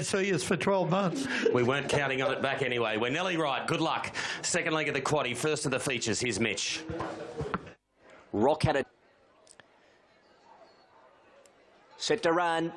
See us for 12 months. We weren't counting on it back anyway. We're nearly right. Good luck. Second leg of the quaddie, first of the features. Here's Mitch. Rock had it. Set to run.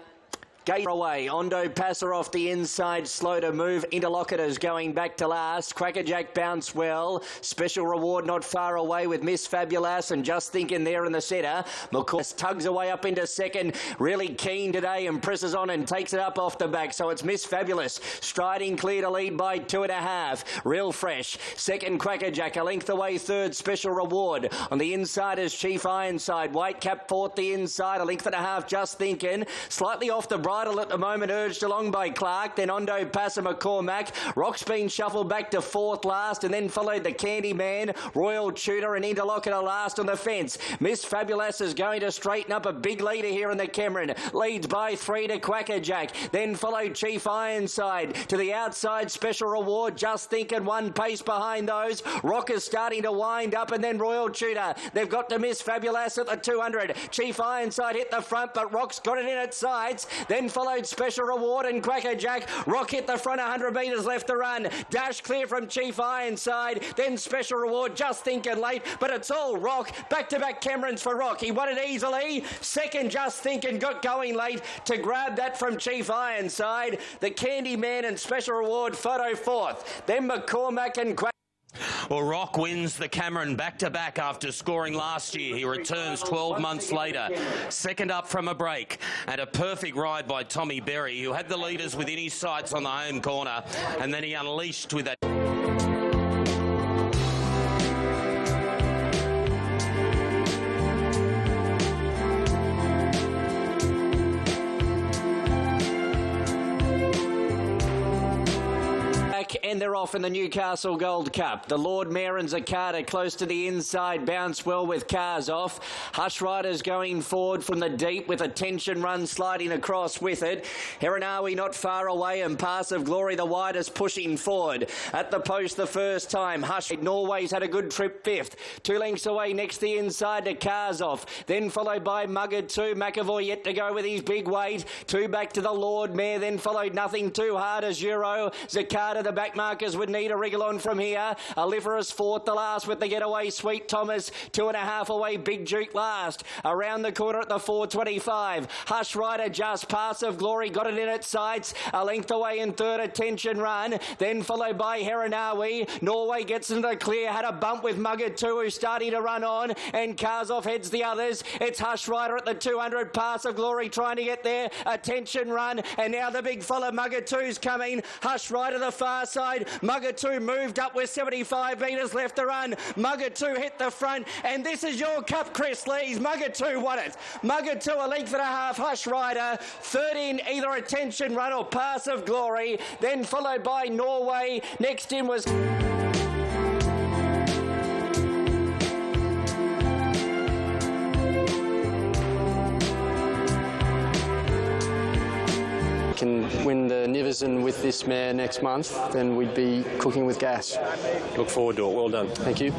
Gate away. Ondo passer off the inside. Slow to move. Interlocutors going back to last. Crackerjack bounce well. Special reward not far away with Miss Fabulous and Just Thinking there in the centre. McCall tugs away up into second. Really keen today and presses on and takes it up off the back. So it's Miss Fabulous striding clear to lead by 2.5. Real Fresh. Second Crackerjack a length away. Third Special Reward. On the inside is Chief Ironside. Whitecap fourth the inside. A length and a half Just Thinking. Slightly off the bridle at the moment, urged along by Clark, then Ondo Passer McCormack. Rock's been shuffled back to fourth last and then followed the Candyman, Royal Tudor and Interlocutor last on the fence. Miss Fabulous is going to straighten up a big leader here in the Cameron. Leads by 3 to Quackerjack, then followed Chief Ironside. To the outside, Special Reward, Just Thinking 1 pace behind those. Rock is starting to wind up and then Royal Tudor. They've got to Miss Fabulous at the 200. Chief Ironside hit the front but Rock's got it in its sights. Then followed Special Reward and Crackerjack. Rock hit the front, 100 metres left to run. Dash clear from Chief Ironside. Then Special Reward, Just Thinking late, but it's all Rock. Back-to-back Camerons for Rock. He won it easily. Second, Just Thinking got going late to grab that from Chief Ironside. The Candyman and Special Reward photo fourth. Then McCormack and Well, Rock wins the Cameron back-to-back after scoring last year. He returns 12 months later. Second up from a break. And a perfect ride by Tommy Berry, who had the leaders within his sights on the home corner. And then he unleashed with that. And they're off in the Newcastle Gold Cup. The Lord Mayor and Zacata close to the inside, bounce well with cars off. Hush Riders going forward from the deep with a tension run sliding across with it. Herinawi not far away and Pass of Glory the widest pushing forward. At the post the first time. Hush Norway's had a good trip fifth. 2 lengths away next the inside to cars off. Then followed by Mugger 2. McAvoy yet to go with his big weight. 2 back to the Lord Mayor. Then followed Nothing Too Hard as Euro. Zacata the back markers would need a wriggle on from here. Oliverus fourth the last with the getaway. Sweet Thomas 2.5 away. Big Duke last. Around the corner at the 4.25. Hush Rider just Pass of Glory got it in its sights. A length away in third. Attention Run. Then followed by Herinawi. Norway gets into the clear. Had a bump with Mugger 2 who's starting to run on. And Karzov heads the others. It's Hush Rider at the 200. Pass of Glory trying to get there. Attention Run. And now the big fella Mugger 2's coming. Hush Rider the far side. Mugger 2 moved up with 75 metres left to run. Mugger 2 hit the front. And this is your cup, Chris Lees. Mugger 2 won it. Mugger 2 a length and a half. Hush Rider. Third in either Attention Run or Pass of Glory. Then followed by Norway. Next in was... Can win the Niverson with this mare next month, then we'd be cooking with gas. Look forward to it. Well done. Thank you.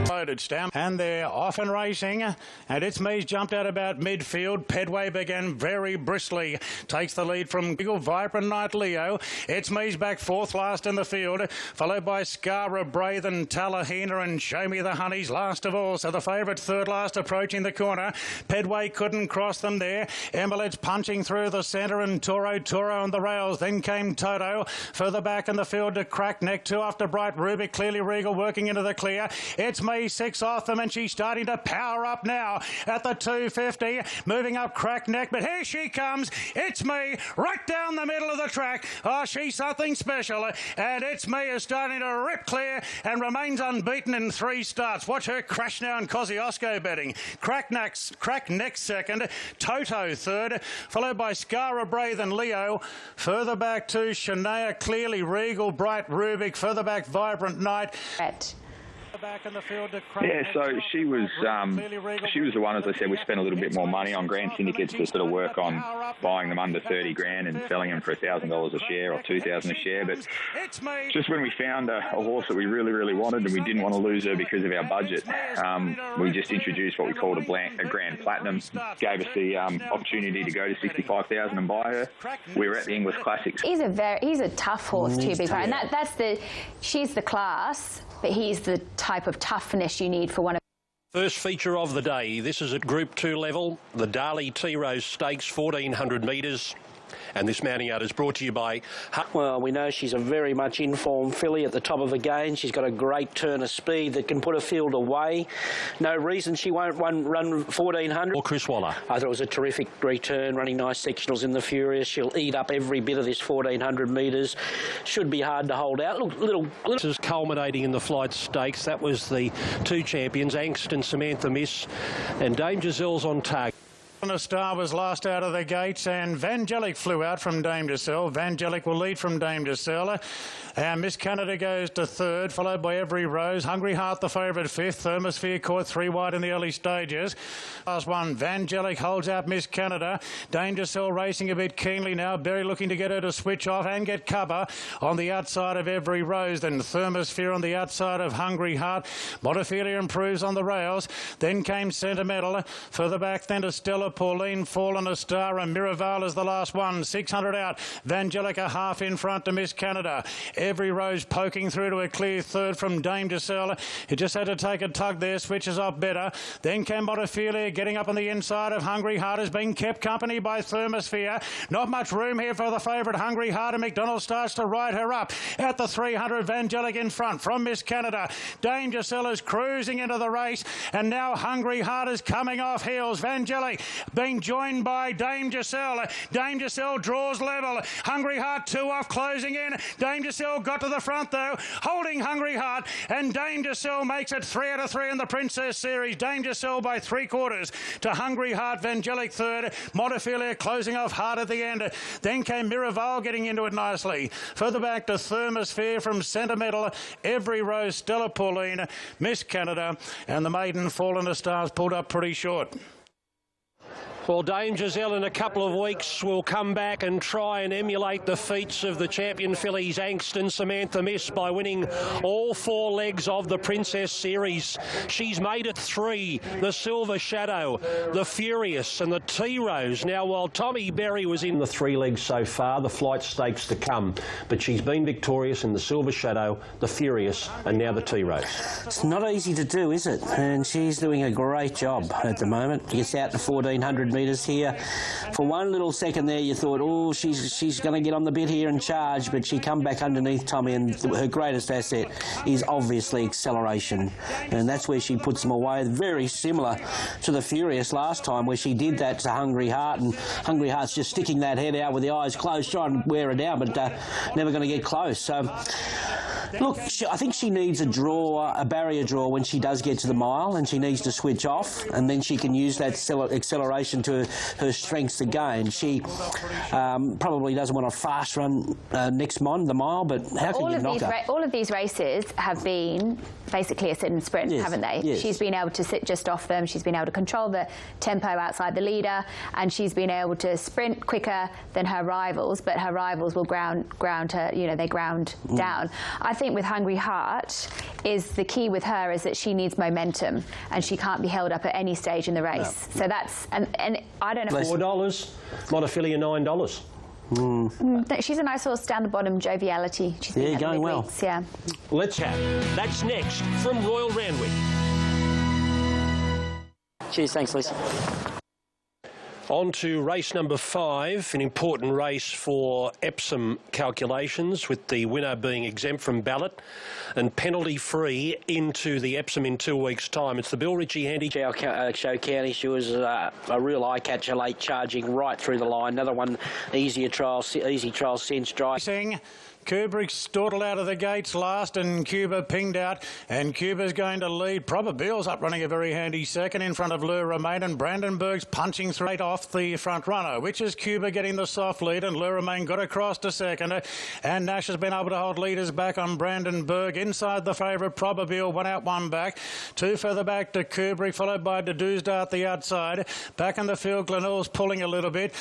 Loaded stamp, and they're off and racing, and It's Me's jumped out about midfield. Pedway began very briskly, takes the lead from Giggle, Vibrant Night Leo. It's Me's back fourth last in the field, followed by Scara, Braithen, Talahina and Show Me the Honeys last of all. So the favourite third last approaching the corner. Pedway couldn't cross them there. Emilet's punching through the centre and Toro on the rails. Then came Toto. Further back in the field to Crackneck, 2 after Bright Rubik. Clearly Regal working into the clear. It's Me 6 off them and she's starting to power up now at the 250. Moving up Crackneck, but here she comes. It's Me right down the middle of the track. Oh, she's something special. And It's Me is starting to rip clear and remains unbeaten in 3 starts. Watch her crash now in Kosciuszko betting. Crackneck second. Toto third. Followed by Scara, Braithen, Leo. Further back to Shania, clearly Regal, Bright Rubik. Further back Vibrant Night. Yeah, so she was the one, as I said, we spent a little bit more money on Grand Syndicates to sort of work on buying them under 30 grand and selling them for $1,000 a share or $2,000 a share. But just when we found a horse that we really, really wanted and we didn't want to lose her because of our budget, we just introduced what we called a Grand Platinum, gave us the opportunity to go to 65,000 and buy her. We were at the English Classics. He's a tough horse too, Big Ray, and she's the class, but he's the type of toughness you need for one of. First feature of the day. This is at Group 2 level, the Darley Tea Rose Stakes, 1,400 metres. And this mounting out is brought to you by... Well, we know she's a very much in-form filly at the top of the game. She's got a great turn of speed that can put a field away. No reason she won't run 1,400. Or Chris Waller. I thought it was a terrific return, running nice sectionals in the Furious. She'll eat up every bit of this 1,400 metres. Should be hard to hold out. Look, little... This is culminating in the Flight Stakes. That was the two champions, Angst and Samantha Miss, and Dame Giselle's on target. A Star was last out of the gates, and Vangelic flew out from Dame Giselle. Vangelic will lead from Dame Giselle. And Miss Canada goes to third, followed by Every Rose. Hungry Heart, the favourite, fifth. Thermosphere caught 3 wide in the early stages. Last one, Vangelic holds out Miss Canada. Dame Giselle racing a bit keenly now. Berry looking to get her to switch off and get cover on the outside of Every Rose. Then Thermosphere on the outside of Hungry Heart. Montefilia improves on the rails. Then came Sentimental. Further back then to Stella Pauline, Fallen a Star, and Miraval is the last one. 600 out. Vangelica half in front to Miss Canada. Every Rose poking through to a clear third from Dame Giselle. He just had to take a tug there, switches off better. Then came Montefilia getting up on the inside of Hungry Heart, has been kept company by Thermosphere. Not much room here for the favourite Hungry Heart, and McDonald starts to ride her up. At the 300, Vangelic in front from Miss Canada. Dame Giselle is cruising into the race, and now Hungry Heart is coming off heels. Vangelic being joined by Dame Giselle. Dame Giselle draws level. Hungry Heart 2 off, closing in. Dame Giselle got to the front though, holding Hungry Heart, and Dame Giselle makes it 3 out of 3 in the Princess Series. Dame Giselle by 3/4 to Hungry Heart. Vangelic third. Montefilia closing off hard at the end. Then came Miraval getting into it nicely. Further back to Thermosphere from Sentimental. Every Rose, Stella Pauline, Miss Canada, and the maiden Fallen a Stars pulled up pretty short. Well, Dame Giselle in a couple of weeks will come back and try and emulate the feats of the champion fillies Angst and Samantha Miss by winning all 4 legs of the Princess Series. She's made it 3, the Silver Shadow, the Furious and the Tea Rose. Now, while Tommy Berry was in the 3 legs so far, the Flight Stakes to come, but she's been victorious in the Silver Shadow, the Furious and now the Tea Rose. It's not easy to do, is it? And she's doing a great job at the moment. Gets out to 1,400 metres here. For one little second there you thought, oh, she's going to get on the bit here and charge, but she come back underneath Tommy, and her greatest asset is obviously acceleration, and that's where she puts them away. Very similar to the Furious last time, where she did that to Hungry Heart, and Hungry Heart's just sticking that head out with the eyes closed, trying to wear her down, but never going to get close. So look, I think she needs a barrier draw when she does get to the mile, and she needs to switch off, and then she can use that acceleration to her strengths again. She probably doesn't want a fast run next the mile, but how can you knock her? All of these races have been basically a sit and sprint, haven't they? Yes. She's been able to sit just off them. She's been able to control the tempo outside the leader, and she's been able to sprint quicker than her rivals, but her rivals will ground her, they ground down. I think with Hungry Heart, the key with her is that she needs momentum, and she can't be held up at any stage in the race. No. So that's, and I don't know. $4, Montefilia $9. She's a nice horse down the bottom, joviality. She's been going well. Yeah. Let's chat. That's next from Royal Randwick. Cheers, thanks, Lisa. On to race number 5, an important race for Epsom calculations, with the winner being exempt from ballot and penalty-free into the Epsom in 2 weeks' time. It's the Bill Ritchie Handicap. Show County, she was a real eye-catcher, late charging right through the line. Another one, easy trial, cinch drive. Kubrick stortled out of the gates last, and Cuba pinged out, and Cuba's going to lead. Probabil's up running a very handy second in front of Lure Remain, and Brandenburg's punching straight off. off the front runner, which is Cuba getting the soft lead, and Luramain got across to second, and Nash has been able to hold leaders back on Brandenburg. Inside the favourite, Probabeel, 1 out, 1 back. 2 further back to Kubrick, followed by Dedousdart the outside. Back in the field, Glenelg's pulling a little bit.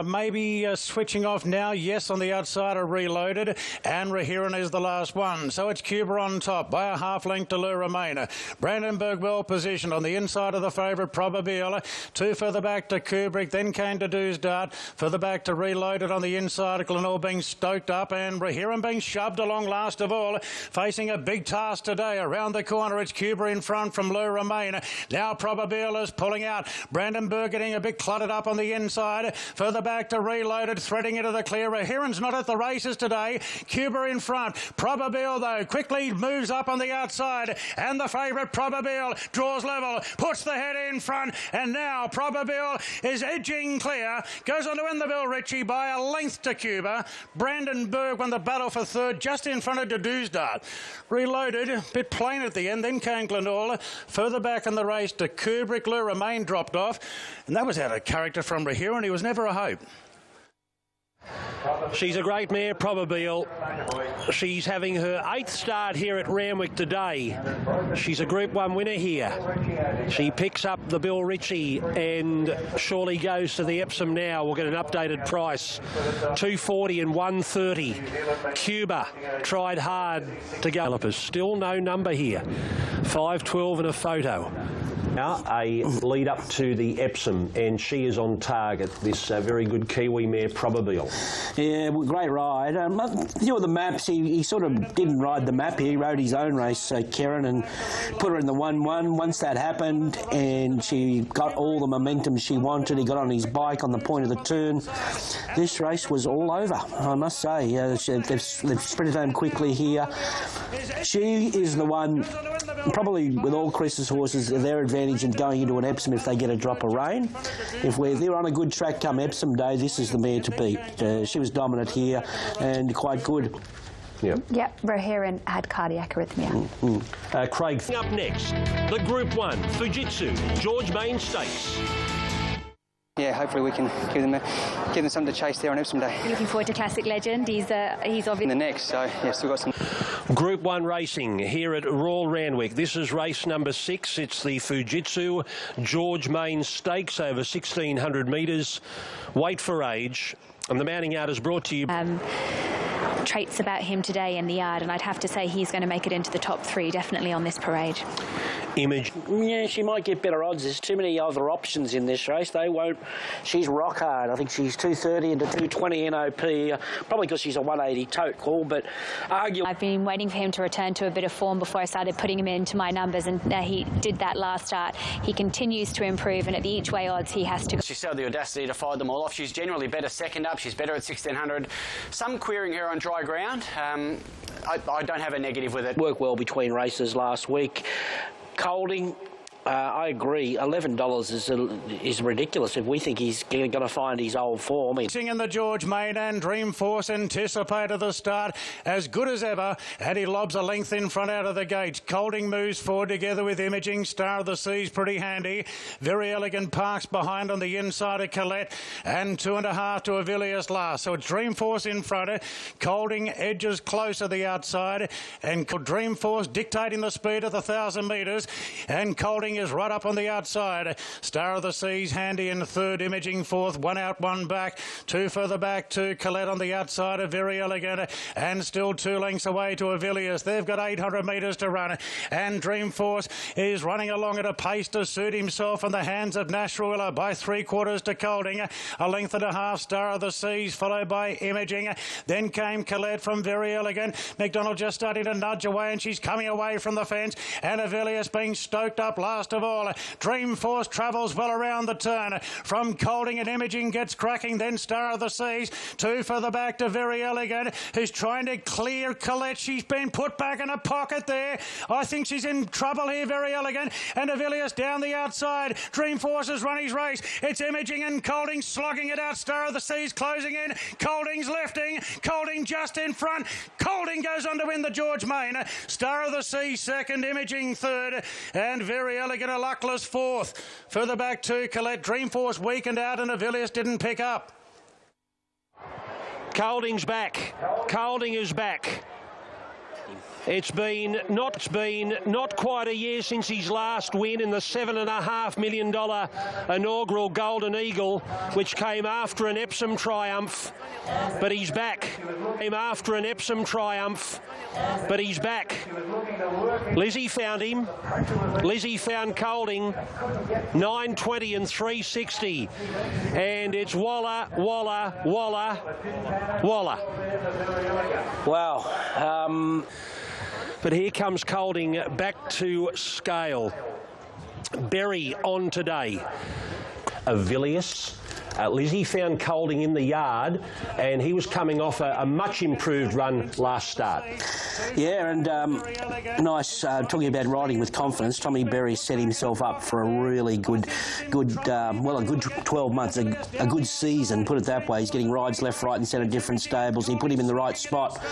Maybe switching off now. Yes, on the outside are Reloaded, and Rahiran is the last one. So it's Cuba on top by a half length to Luramain. Brandenburg well positioned on the inside of the favourite, Probabeel. 2 further back to Kubrick, then came Dedousdart. Further back to Reloaded on the inside. Glenelg being stoked up, and Rahiran being shoved along last of all. Facing a big task today. Around the corner, it's Cuba in front from Luramain. Now Probabeel is pulling out. Brandenburg getting a bit cluttered up on the inside. Further back to Reloaded, threading into the clear. Rahiran's not at the races today. Cuba in front. Probabeel, though, quickly moves up on the outside, and the favourite, Probabeel, draws level, puts the head in front, and now Probabeel is edging clear. Goes on to win the Bill Ritchie by a length to Cuba. Brandenburg won the battle for third, just in front of Dedousdart. Reloaded, a bit plain at the end, then came Glenelg. Further back in the race to Kubrick. Luramain dropped off, and that was out of character from Rahiran. He was never a hope. She's a great mare, Probabeel. She's having her 8th start here at Randwick today. She's a Group 1 winner here. She picks up the Bill Ritchie and surely goes to the Epsom now. We'll get an updated price. 240 and 130. Cuba tried hard to go. Still no number here. 5.12 and a photo. Now a lead up to the Epsom, and she is on target, this very good Kiwi mare, Probabeel. Yeah, great ride. You know, the maps, he sort of didn't ride the map. He rode his own race, Karen, and put her in the 1-1. Once that happened and she got all the momentum she wanted, he got on his bike on the point of the turn. This race was all over, I must say. They've sprinted home quickly here. She is the one, probably with all Chris's horses, their advantage in going into an Epsom if they get a drop of rain. If they're on a good track come Epsom day, this is the mare to beat. She was dominant here and quite good. Yep, Rahiran had cardiac arrhythmia. Craig. Up next, the Group 1 Fujitsu George Main Stakes. Yeah, hopefully we can give them something to chase there on Epsom Day. Looking forward to Classic Legend. He's obviously in the next, so yeah, still got some. Group 1 racing here at Royal Randwick. This is race number 6. It's the Fujitsu George Main Stakes over 1,600 metres. Weight for age. And the mounting out is brought to you. Traits about him today in the yard, and I'd have to say he's going to make it into the top 3, definitely on this parade. Image. Yeah, she might get better odds. There's too many other options in this race. They won't. She's rock hard. I think she's 230 into 220 NOP, probably because she's a 180 tote call, but arguably. I've been waiting for him to return to a bit of form before I started putting him into my numbers, and he did that last start. He continues to improve, and at the each way odds he has to. She showed the audacity to fight them all off. She's generally better second up. She's better at 1,600. Some queering her on dry ground. I don't have a negative with it. Worked well between races last week. Colding, I agree. $11 is ridiculous if we think he's going to find his old form. In the George Main, and Dreamforce anticipated the start as good as ever, and he lobs a length in front out of the gates. Colding moves forward together with Imaging. Star of the Sea's pretty handy. Very Elegant parks behind on the inside of Colette, and 2.5 to Avilius last. So it's Dreamforce in front. Colding edges close to the outside, and Dreamforce dictating the speed of the 1,000 metres, and Colding is right up on the outside. Star of the Seas handy in third, Imaging fourth, 1 out, 1 back. 2 further back to Colette on the outside of Very Elegant, and still 2 lengths away to Avilius. They've got 800 metres to run, and Dreamforce is running along at a pace to suit himself in the hands of Nashruilla by 3/4 to Colding. A length and a half, Star of the Seas, followed by Imaging. Then came Colette from Very Elegant. McDonald just starting to nudge away, and she's coming away from the fence, and Avilius being stoked up last of all. Dreamforce travels well around the turn from Colding, and Imaging gets cracking. Then Star of the Seas, 2 further back to Very Elegant, who's trying to clear Colette. She's been put back in a pocket there. I think she's in trouble here, Very Elegant, and Avilius down the outside. Dreamforce has run his race. It's Imaging and Colding slugging it out. Star of the Seas closing in. Colding's lifting. Colding Colding just in front. Colding goes on to win the George Main. Star of the Sea second, Imaging third, and Very Elegant a luckless fourth. Further back to Colette. Dreamforce weakened out and Avilius didn't pick up. Colding's back. Colding is back. It's been not quite a year since his last win in the $7.5 million inaugural Golden Eagle, which came after an Epsom triumph, but he's back. Came after an Epsom triumph, but he's back. Lizzie found him. Lizzie found Colding, 9.20 and 3.60, and it's Walla, Walla, Walla, Walla. Wow. But here comes Colding back to scale. Berry on today. Avilius. Lizzie found Colding in the yard, and he was coming off a much improved run last start. Yeah, and nice, talking about riding with confidence, Tommy Berry set himself up for a really good 12 months, a good season, put it that way. He's getting rides left, right and centre, different stables. He put him in the right spot,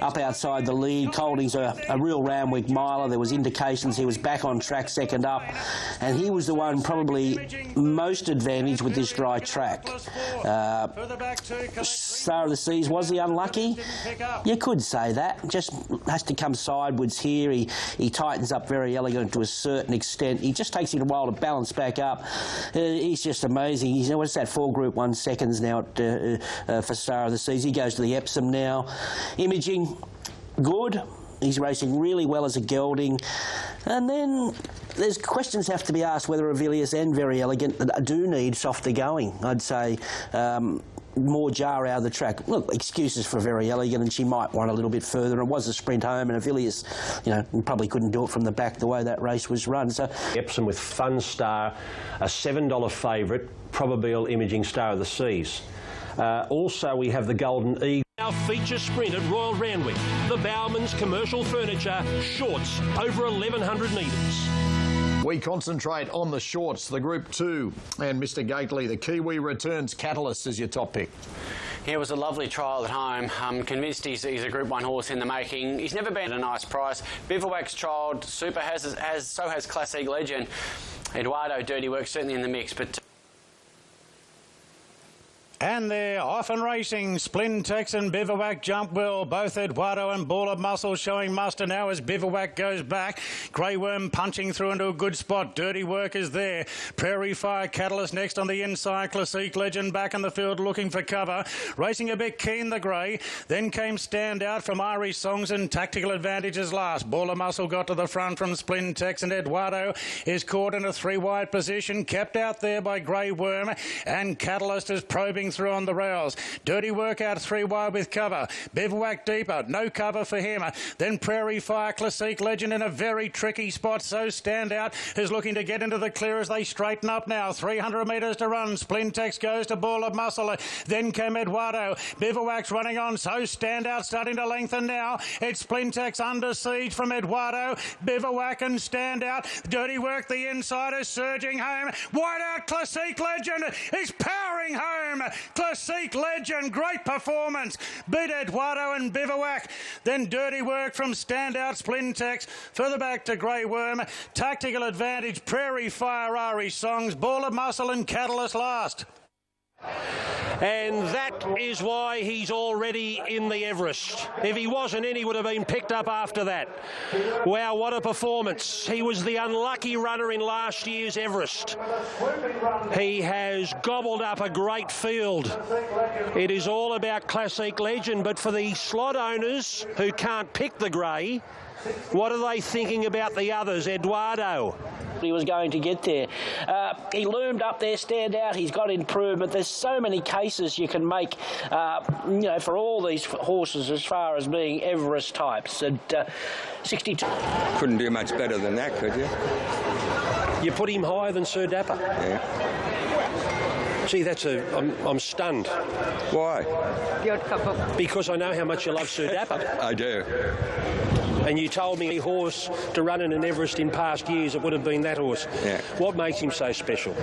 up outside the lead. Colding's a real Randwick miler. There was indications he was back on track second up, and he was the one probably most advantaged with this dry track. Star of the Seas, was he unlucky? You could say that. Just has to come sideways here. He tightens up Very Elegant to a certain extent. He just takes him a while to balance back up. He's just amazing. He's, what's that, 4 Group 1 seconds now for Star of the Seas. He goes to the Epsom now. Imaging, good. He's racing really well as a gelding. And then there's questions have to be asked whether Avilius and Very Elegant do need softer going. I'd say more jar out of the track. Look, excuses for Very Elegant, and she might want a little bit further. It was a sprint home, and Avilius, probably couldn't do it from the back the way that race was run. So Epsom with Fun Star, a $7 favourite, Probable Imaging Star of the Seas. Also, we have the Golden Eagle. Our feature sprint at Royal Randwick, the Bowman's Commercial Furniture Shorts, over 1,100 metres. We concentrate on the shorts, the Group 2, and Mr Gately, the Kiwi returns. Catalyst is your top pick. Yeah, it was a lovely trial at home. I'm convinced he's a Group 1 horse in the making. He's never been at a nice price. Bivouac's trialled, Super so has Classic Legend. Eduardo, Dirty Work certainly in the mix, but And they're off and racing. Splintex and Bivouac jump well. Both Eduardo and Ball of Muscle showing muster now as Bivouac goes back. Grey Worm punching through into a good spot. Dirty Work is there. Prairie Fire Catalyst next on the inside. Classic Legend back in the field looking for cover. Racing a bit keen, the grey. Then came Stand Out from Irish Songs and Tactical Advantages last. Ball of Muscle got to the front from Splintex, and Eduardo is caught in a 3-wide position. Kept out there by Grey Worm, and Catalyst is probing through on the rails. Dirty Work out 3-wide with cover. Bivouac deeper, no cover for him. Then Prairie Fire, Classic Legend in a very tricky spot. So Stand Out is looking to get into the clear as they straighten up now. 300 metres to run. Splintex goes to Ball of Muscle. Then came Eduardo. Bivouac's running on. So Stand Out starting to lengthen now. It's Splintex under siege from Eduardo. Bivouac and Stand Out. Dirty Work, the insider, surging home. Wide out, Classic Legend is powering home. Classic Legend, great performance. Beat Eduardo and Bivouac. Then Dirty Work from Stand Out, Splintex. Further back to Grey Worm. Tactical Advantage, Prairie Fire, Irish Songs. Ball of Muscle and Catalyst last. And that is why he's already in the Everest. If he wasn't in, he would have been picked up after that. Wow, what a performance. He was the unlucky runner in last year's Everest. He has gobbled up a great field. It is all about Classic Legend, but for the slot owners who can't pick the grey, what are they thinking about the others? Eduardo. He was going to get there. He loomed up there, Stand Out. He's got improvement. There's so many cases you can make, for all these horses as far as being Everest types. And 62. Couldn't do much better than that, could you? You put him higher than Sir Dapper. Yeah. See, I'm stunned. Why? Because I know how much you love Sir Dapper. I do. And you told me a horse to run in an Everest in past years, it would have been that horse. Yeah. What makes him so special?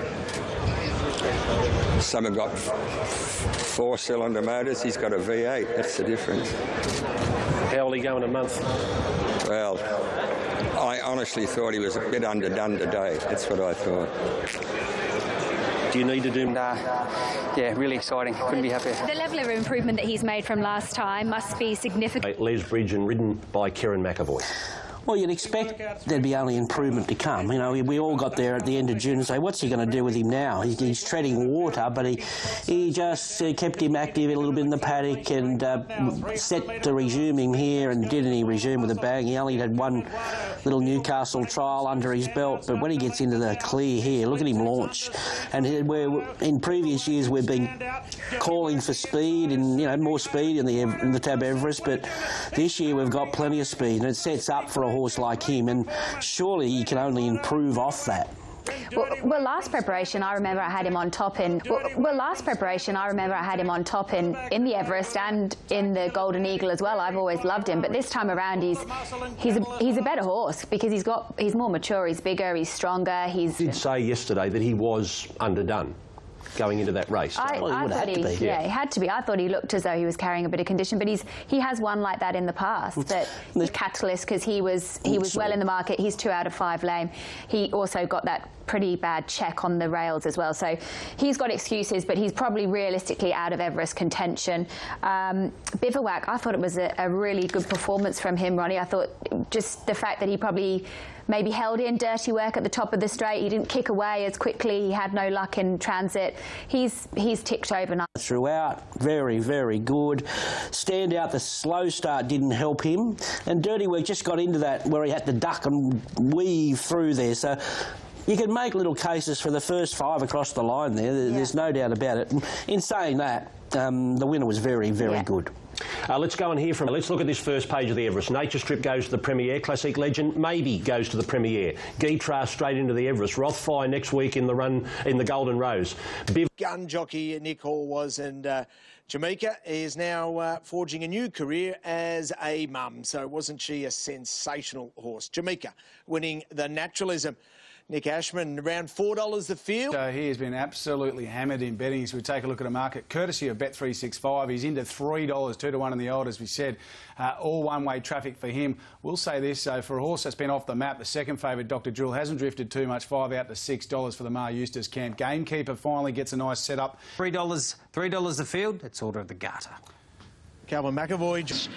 Some have got 4-cylinder motors. He's got a V8. That's the difference. How will he go in a month? Well, I honestly thought he was a bit underdone today. That's what I thought. Do you need to do... Yeah, really exciting. Couldn't be happier. The level of improvement that he's made from last time must be significant. Les Bridge and ridden by Kieran McAvoy. Well, you'd expect there'd be only improvement to come. You know, we all got there at the end of June and say, what's he going to do with him now? He's treading water, but he just kept him active a little bit in the paddock and set to resume him here, and didn't he resume with a bang? He only had one little Newcastle trial under his belt, but when he gets into the clear here, look at him launch. And in previous years we've been calling for speed and, you know, more speed in the Tab Everest, but this year we've got plenty of speed, and it sets up for a horse like him, and surely he can only improve off that. Well, last preparation, I remember I had him on top in. Last preparation, I remember I had him on top in the Everest and in the Golden Eagle as well. I've always loved him, but this time around, he's a better horse because he's more mature, he's bigger, he's stronger. He did say yesterday that he was underdone going into that race. I thought he had to be. I thought he looked as though he was carrying a bit of condition, but he has won like that in the past. That the Catalyst, because he was well in the market. He's 2 out of 5 lame. He also got that pretty bad check on the rails as well. So he's got excuses, but he's probably realistically out of Everest contention. Bivouac, I thought it was a really good performance from him, Ronnie. I thought just the fact that he probably maybe held in dirty work at the top of the straight. He didn't kick away as quickly. He had no luck in transit. He's ticked over now. Throughout, very, very good. Stand out, the slow start didn't help him. And Dirty Work just got into that where he had to duck and weave through there. So you can make little cases for the first 5 across the line there. There's no doubt about it. In saying that, the winner was very, very good. Let's go and hear from. Let's look at this first page of the Everest. Nature Strip goes to the Premier. Classic Legend maybe goes to the Premier. Guitra straight into the Everest. Rothfire next week in the run in the Golden Rose. Gun jockey Nick Hall was, and Jamaica is now forging a new career as a mum. So wasn't she a sensational horse? Jamaica winning the naturalism. Nick Ashman, around $4 the field. He has been absolutely hammered in betting. As we take a look at a market, courtesy of Bet365, he's into $3, 2-1 in the old, as we said. All one-way traffic for him. We'll say this, for a horse that's been off the map, the second favourite, Dr. Drill, hasn't drifted too much, 5 out to $6 for the Mar Eustace camp. Gamekeeper finally gets a nice setup. $3 the field, it's Order of the Garter. Calvin McAvoy.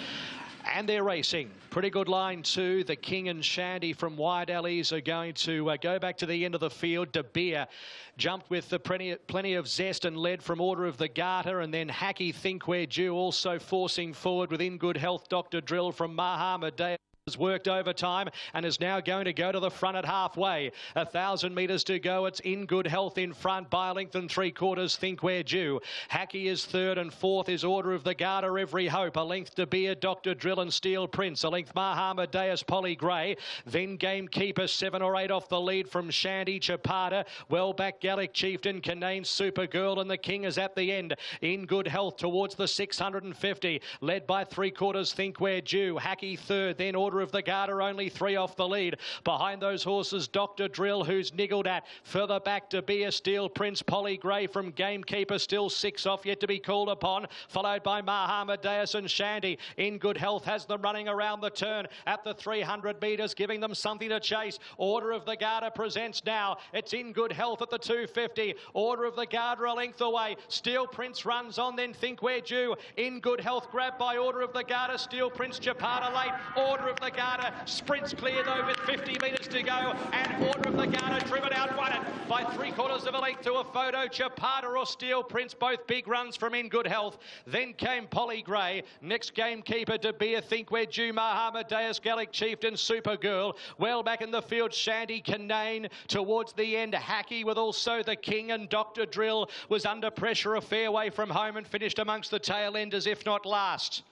And they're racing. Pretty good line too. The King and Shandy from Wide Alleys are going to go back to the end of the field. De Beer jumped with the plenty of zest and led from Order of the Garter, and then Hacky Think We're Due also forcing forward with In Good Health Dr. Drill from Muhammad Day. Has worked overtime and is now going to go to the front at halfway. 1,000 metres to go. It's In Good Health in front by a length and 3/4. Think We're Due. Hacky is third, and fourth is Order of the Garter. Every Hope. A length De Beer, Dr. Drill and Steel Prince. A length Muhammad Deus, Polly Gray. Then Gamekeeper 7 or 8 off the lead from Shandy Chapada. Well back Gallic Chieftain, Canaan Supergirl, and the King is at the end. In Good Health towards the 650. Led by 3/4. Think We're Due. Hacky third, then Order of the Garter, only 3 off the lead. Behind those horses, Dr. Drill, who's niggled at. Further back to be a Steel Prince, Polly Gray from Gamekeeper, still 6 off, yet to be called upon. Followed by Muhammad Deus and Shandy. In Good Health has them running around the turn at the 300 metres, giving them something to chase. Order of the Garter presents now. It's In Good Health at the 250. Order of the Garter a length away. Steel Prince runs on, then Think We're Due. In Good Health grabbed by Order of the Garter. Steel Prince, Chapada late. Order of the Garter sprints clear though with 50 metres to go, and Order of the Garter driven out, won it by 3/4 of a length to a photo. Chapada or Steel Prince, both big runs from In Good Health. Then came Polly Gray. Next Gamekeeper, De Beer, Think We're Due, Muhammad Deus, Gallic Chieftain, Supergirl. Well back in the field, Shandy, Canaan. Towards the end, Hacky with also the King, and Dr. Drill was under pressure a fair way from home and finished amongst the tail enders, if not last.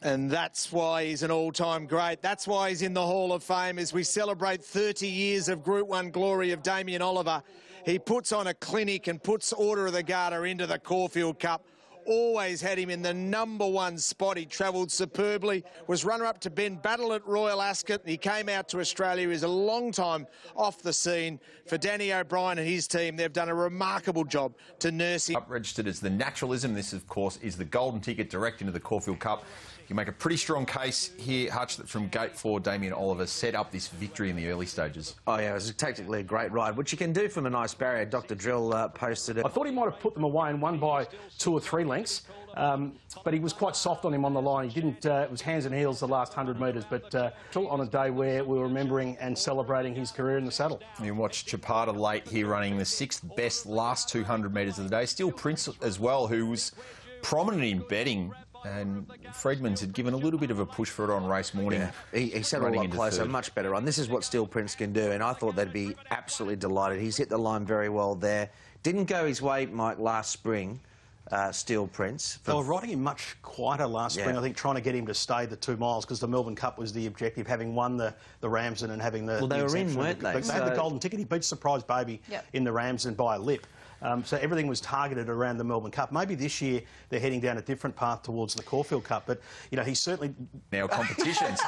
And that's why he's an all-time great. That's why he's in the Hall of Fame as we celebrate 30 years of Group 1 glory of Damien Oliver. He puts on a clinic and puts Order of the Garter into the Caulfield Cup. always had him in the #1 spot. He travelled superbly, was runner-up to Ben Battle at Royal Ascot. He came out to Australia. He's a long time off the scene. For Danny O'Brien and his team, they've done a remarkable job to nurse him. Registered as the Naturalism. This, of course, is the golden ticket direct into the Caulfield Cup. You make a pretty strong case here, Hutch, that from Gate 4, Damien Oliver set up this victory in the early stages. Oh, yeah, it was tactically a great ride, which you can do from a nice barrier. Dr. Drill posted it. I thought he might have put them away and won by 2 or 3 lengths, but he was quite soft on him on the line. He didn't, it was hands and heels the last 100 metres, but on a day where we were remembering and celebrating his career in the saddle. You watch Chapata late here running the 6th best last 200 metres of the day. Still Prince as well, who was prominent in betting. And Freedman's had given a little bit of a push for it on race morning. Yeah, he set a lot closer, much better run. This is what Steel Prince can do, and I thought they'd be absolutely delighted. He's hit the line very well there. Didn't go his way, Mike, last spring, Steel Prince. They were riding him much quieter last spring, I think, trying to get him to stay the 2 miles, because the Melbourne Cup was the objective, having won the Ramsden and having the... Well, they were in, weren't they? They had the golden ticket. He beat Surprise Baby in the Ramsden by a lip. So everything was targeted around the Melbourne Cup. Maybe this year they're heading down a different path towards the Caulfield Cup, but, you know, he's certainly... Now, competitions.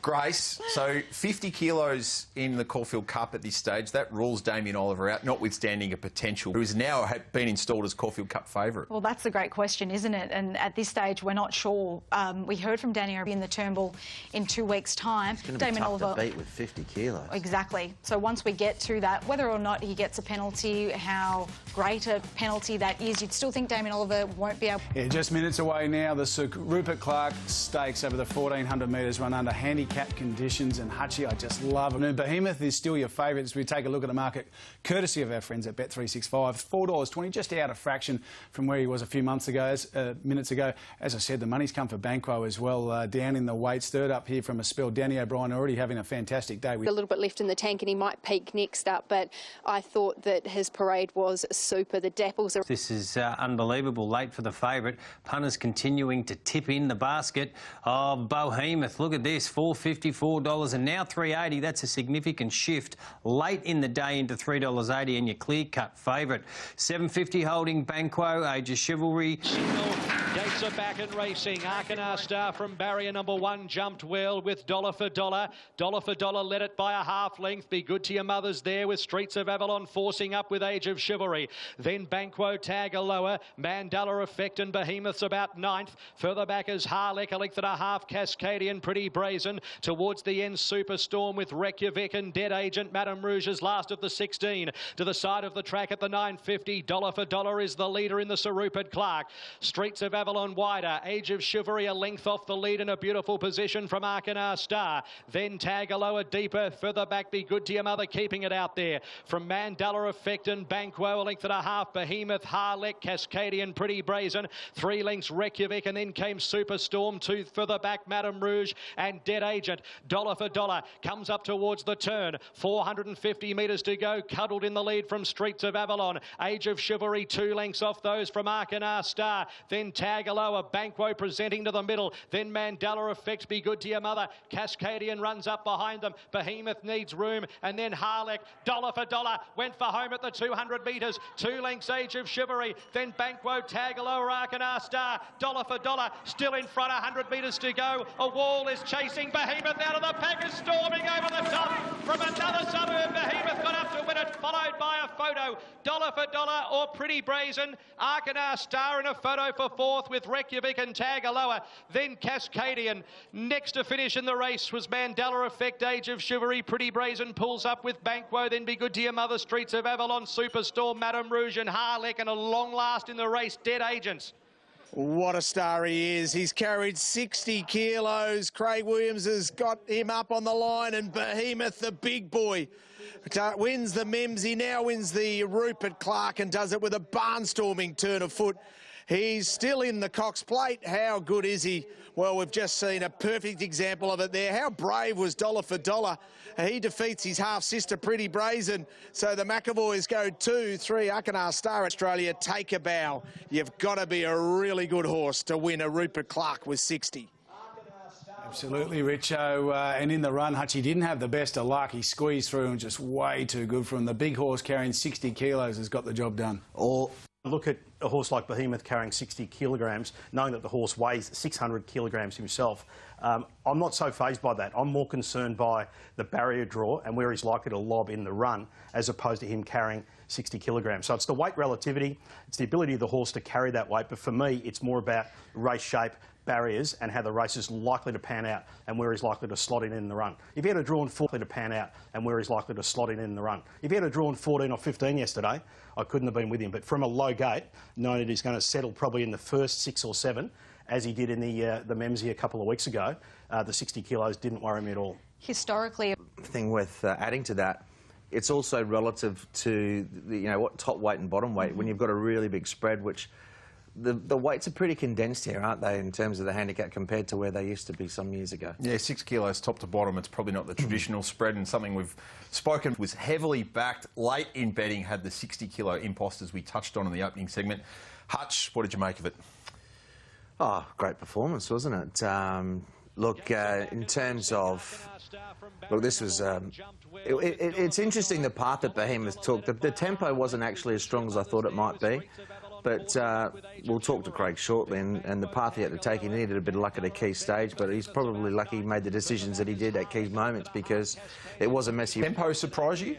Grace, so 50 kilos in the Caulfield Cup at this stage, that rules Damien Oliver out, notwithstanding a potential who has now been installed as Caulfield Cup favourite. Well, that's the great question, isn't it? And at this stage, we're not sure. We heard from Danny in the Turnbull in 2 weeks' time. It's going to be tough to beat with 50 kilos. Exactly. So once we get to that, whether or not he gets a penalty, how great a penalty that is, you'd still think Damien Oliver won't be able... Yeah, just minutes away now, the Sir Rupert Clark Stakes over the 1,400 metres run under handicap conditions, and Hutchie, I just love it. And Behemoth is still your favourite as we take a look at the market, courtesy of our friends at Bet365. $4.20, just out a fraction from where he was a few minutes ago. As I said, the money's come for Banquo as well, down in the weights, third up here from a spell. Danny O'Brien already having a fantastic day. A little bit left in the tank and he might peak next up, but I thought that his parade was super. The Dapples are... This is unbelievable, late for the favourite. Punters continuing to tip in the basket of Behemoth. Look at this, $4.54 and now $3.80. That's a significant shift late in the day into $3.80 and your clear-cut favourite. $7.50 holding Banquo, Age of Chivalry. Gates are back and racing. Arkanar Star from barrier #1 jumped well with Dollar for Dollar. Dollar for Dollar led it by a half length. Be Good to Your Mothers there with Streets of Avalon forcing up with Age of Chivalry. Then Banquo, Tagaloa, Mandela Effect and Behemoth's about 9th. Further back is Harlech, a length and a half. Cascadian, Pretty Brazen. Towards the end, Superstorm with Reykjavik and Dead Agent. Madame Rouge is last of the 16. To the side of the track at the 9.50. Dollar for Dollar is the leader in the Sir Rupert Clark. Streets of Avalon wider. Age of Chivalry a length off the lead in a beautiful position from Arkanar Star. Then Tagaloa deeper. Further back, Be Good to Your Mother, keeping it out there. From Mandela Effect and Banquo, a length and a half. Behemoth, Harlech, Cascadian, Pretty Brazen. 3 lengths Reykjavik, and then came Superstorm. 2 further back, Madame Rouge and Dead Agent. Dollar for Dollar comes up towards the turn. 450 metres to go. Cuddled in the lead from Streets of Avalon. Age of Chivalry 2 lengths off those from Arkanar Star. Then Tagaloa, Banquo presenting to the middle. Then Mandela Effect, Be Good to Your Mother. Cascadian runs up behind them. Behemoth needs room. And then Harlech, Dollar for Dollar, went for home at the 200 metres. 2 lengths Age of Chivalry. Then Banquo, Tagaloa, Arkanar Star. Dollar for Dollar still in front. 100 metres to go. A wall is chasing Behemoth out of the pack, is storming over the top. From another suburb, Behemoth got up to win it, followed by a photo. Dollar for Dollar or Pretty Brazen. Arkanar Star in a photo for 4th with Reykjavik and Tagaloa. Then Cascadian. Next to finish in the race was Mandela Effect, Age of Chivalry. Pretty Brazen pulls up with Banquo. Then Be Good to Your Mother, Streets of Avalon, Superstorm, Madame Rouge and Harlech, and a long last in the race, Dead Agents. What a star he is. He's carried 60 kilos. Craig Williams has got him up on the line, and Behemoth, the big boy, wins the Mims. He now wins the Rupert Clark and does it with a barnstorming turn of foot. He's still in the Cox Plate. How good is he? Well, we've just seen a perfect example of it there. How brave was Dollar for Dollar? He defeats his half-sister, Pretty Brazen. So the McAvoys go 2-3. Arkanar Star Australia take a bow. You've got to be a really good horse to win a Rupert Clark with 60. Absolutely, Richo. And in the run, Hutchie didn't have the best of luck. He squeezed through and just way too good for him. The big horse carrying 60 kilos has got the job done. Look at a horse like Behemoth carrying 60 kilograms, knowing that the horse weighs 600 kilograms himself. I'm not so fazed by that. I'm more concerned by the barrier draw and where he's likely to lob in the run, as opposed to him carrying 60 kilograms. So it's the weight relativity, it's the ability of the horse to carry that weight, but for me, it's more about race shape, barriers, and how the race is likely to pan out and where he's likely to slot in the run. If he had a drawn 14 to pan out and where he's likely to slot in the run. If he had a drawn 14 or 15 yesterday, I couldn't have been with him. But from a low gate, knowing that he's going to settle probably in the first 6 or 7, as he did in the Memsie a couple of weeks ago, the 60 kilos didn't worry me at all. Historically, thing worth adding to that, it's also relative to what top weight and bottom weight. When you've got a really big spread, which the weights are pretty condensed here, aren't they, in terms of the handicap compared to where they used to be some years ago? Yeah, 6 kilos top to bottom. It's probably not the traditional spread, and something we've spoken was heavily backed late in betting, had the 60 kilo imposters we touched on in the opening segment. Hutch, what did you make of it? Oh, great performance, wasn't it? Look, in terms of... Look, this was... it's interesting the path that Behemoth took. The tempo wasn't actually as strong as I thought it might be. But we'll talk to Craig shortly, and the path he had to take, he needed a bit of luck at a key stage, but he's probably lucky he made the decisions that he did at key moments, because it was a messy... Tempo surprise you?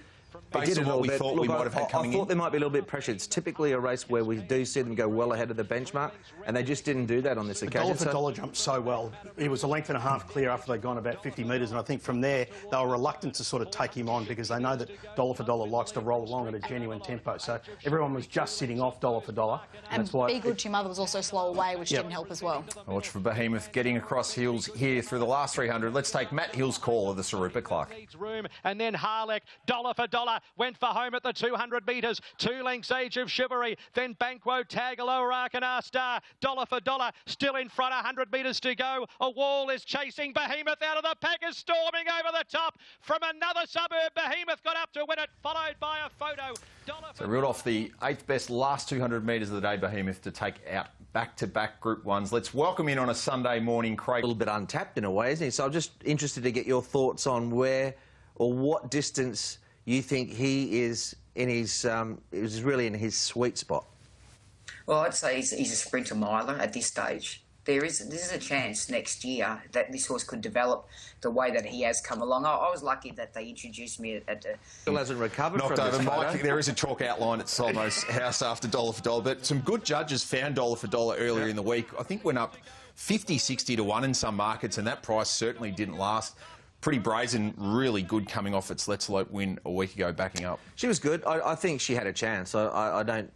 Based on what we thought we might have had coming in? I thought there might be a little bit of pressure. It's typically a race where we do see them go well ahead of the benchmark, and they just didn't do that on this occasion. Dollar jumped so well. He was a length and a half clear after they'd gone about 50 metres, and I think from there they were reluctant to sort of take him on, because they know that Dollar for Dollar likes to roll along at a genuine tempo. So everyone was just sitting off Dollar for Dollar. And that's why Be Good to Your Mother was also slow away, which didn't help as well. I'll watch for Behemoth getting across Hills here through the last 300. Let's take Matt Hill's call of the Sir Rupert Clark. And then Harlech, Dollar for Dollar, went for home at the 200 metres. 2 lengths Age of Chivalry. Then Banquo, Tagalo, Arkanar Star. Dollar for Dollar, still in front, 100 metres to go. A Wall is chasing Behemoth out of the pack, is storming over the top. From another suburb, Behemoth got up to win it, followed by a photo. So reeled off the 8th best last 200 metres of the day, Behemoth, to take out back-to-back Group 1s. Let's welcome in on a Sunday morning, Craig. A little bit untapped in a way, isn't he? So I'm just interested to get your thoughts on where or what distance you think he is in his, is really in his sweet spot. Well, I'd say he's a sprinter miler at this stage. This is a chance next year that this horse could develop the way that he has come along. I was lucky that they introduced me at the... Still hasn't recovered knocked from over this Mike. photo. There is a chalk outline at Solmo's house after Dollar for Dollar, but some good judges found Dollar for Dollar earlier in the week. I think went up 50, 60 to 1 in some markets, and that price certainly didn't last. Pretty brazen, really good coming off its Let's Elope win a week ago, backing up. She was good. I think she had a chance. I don't...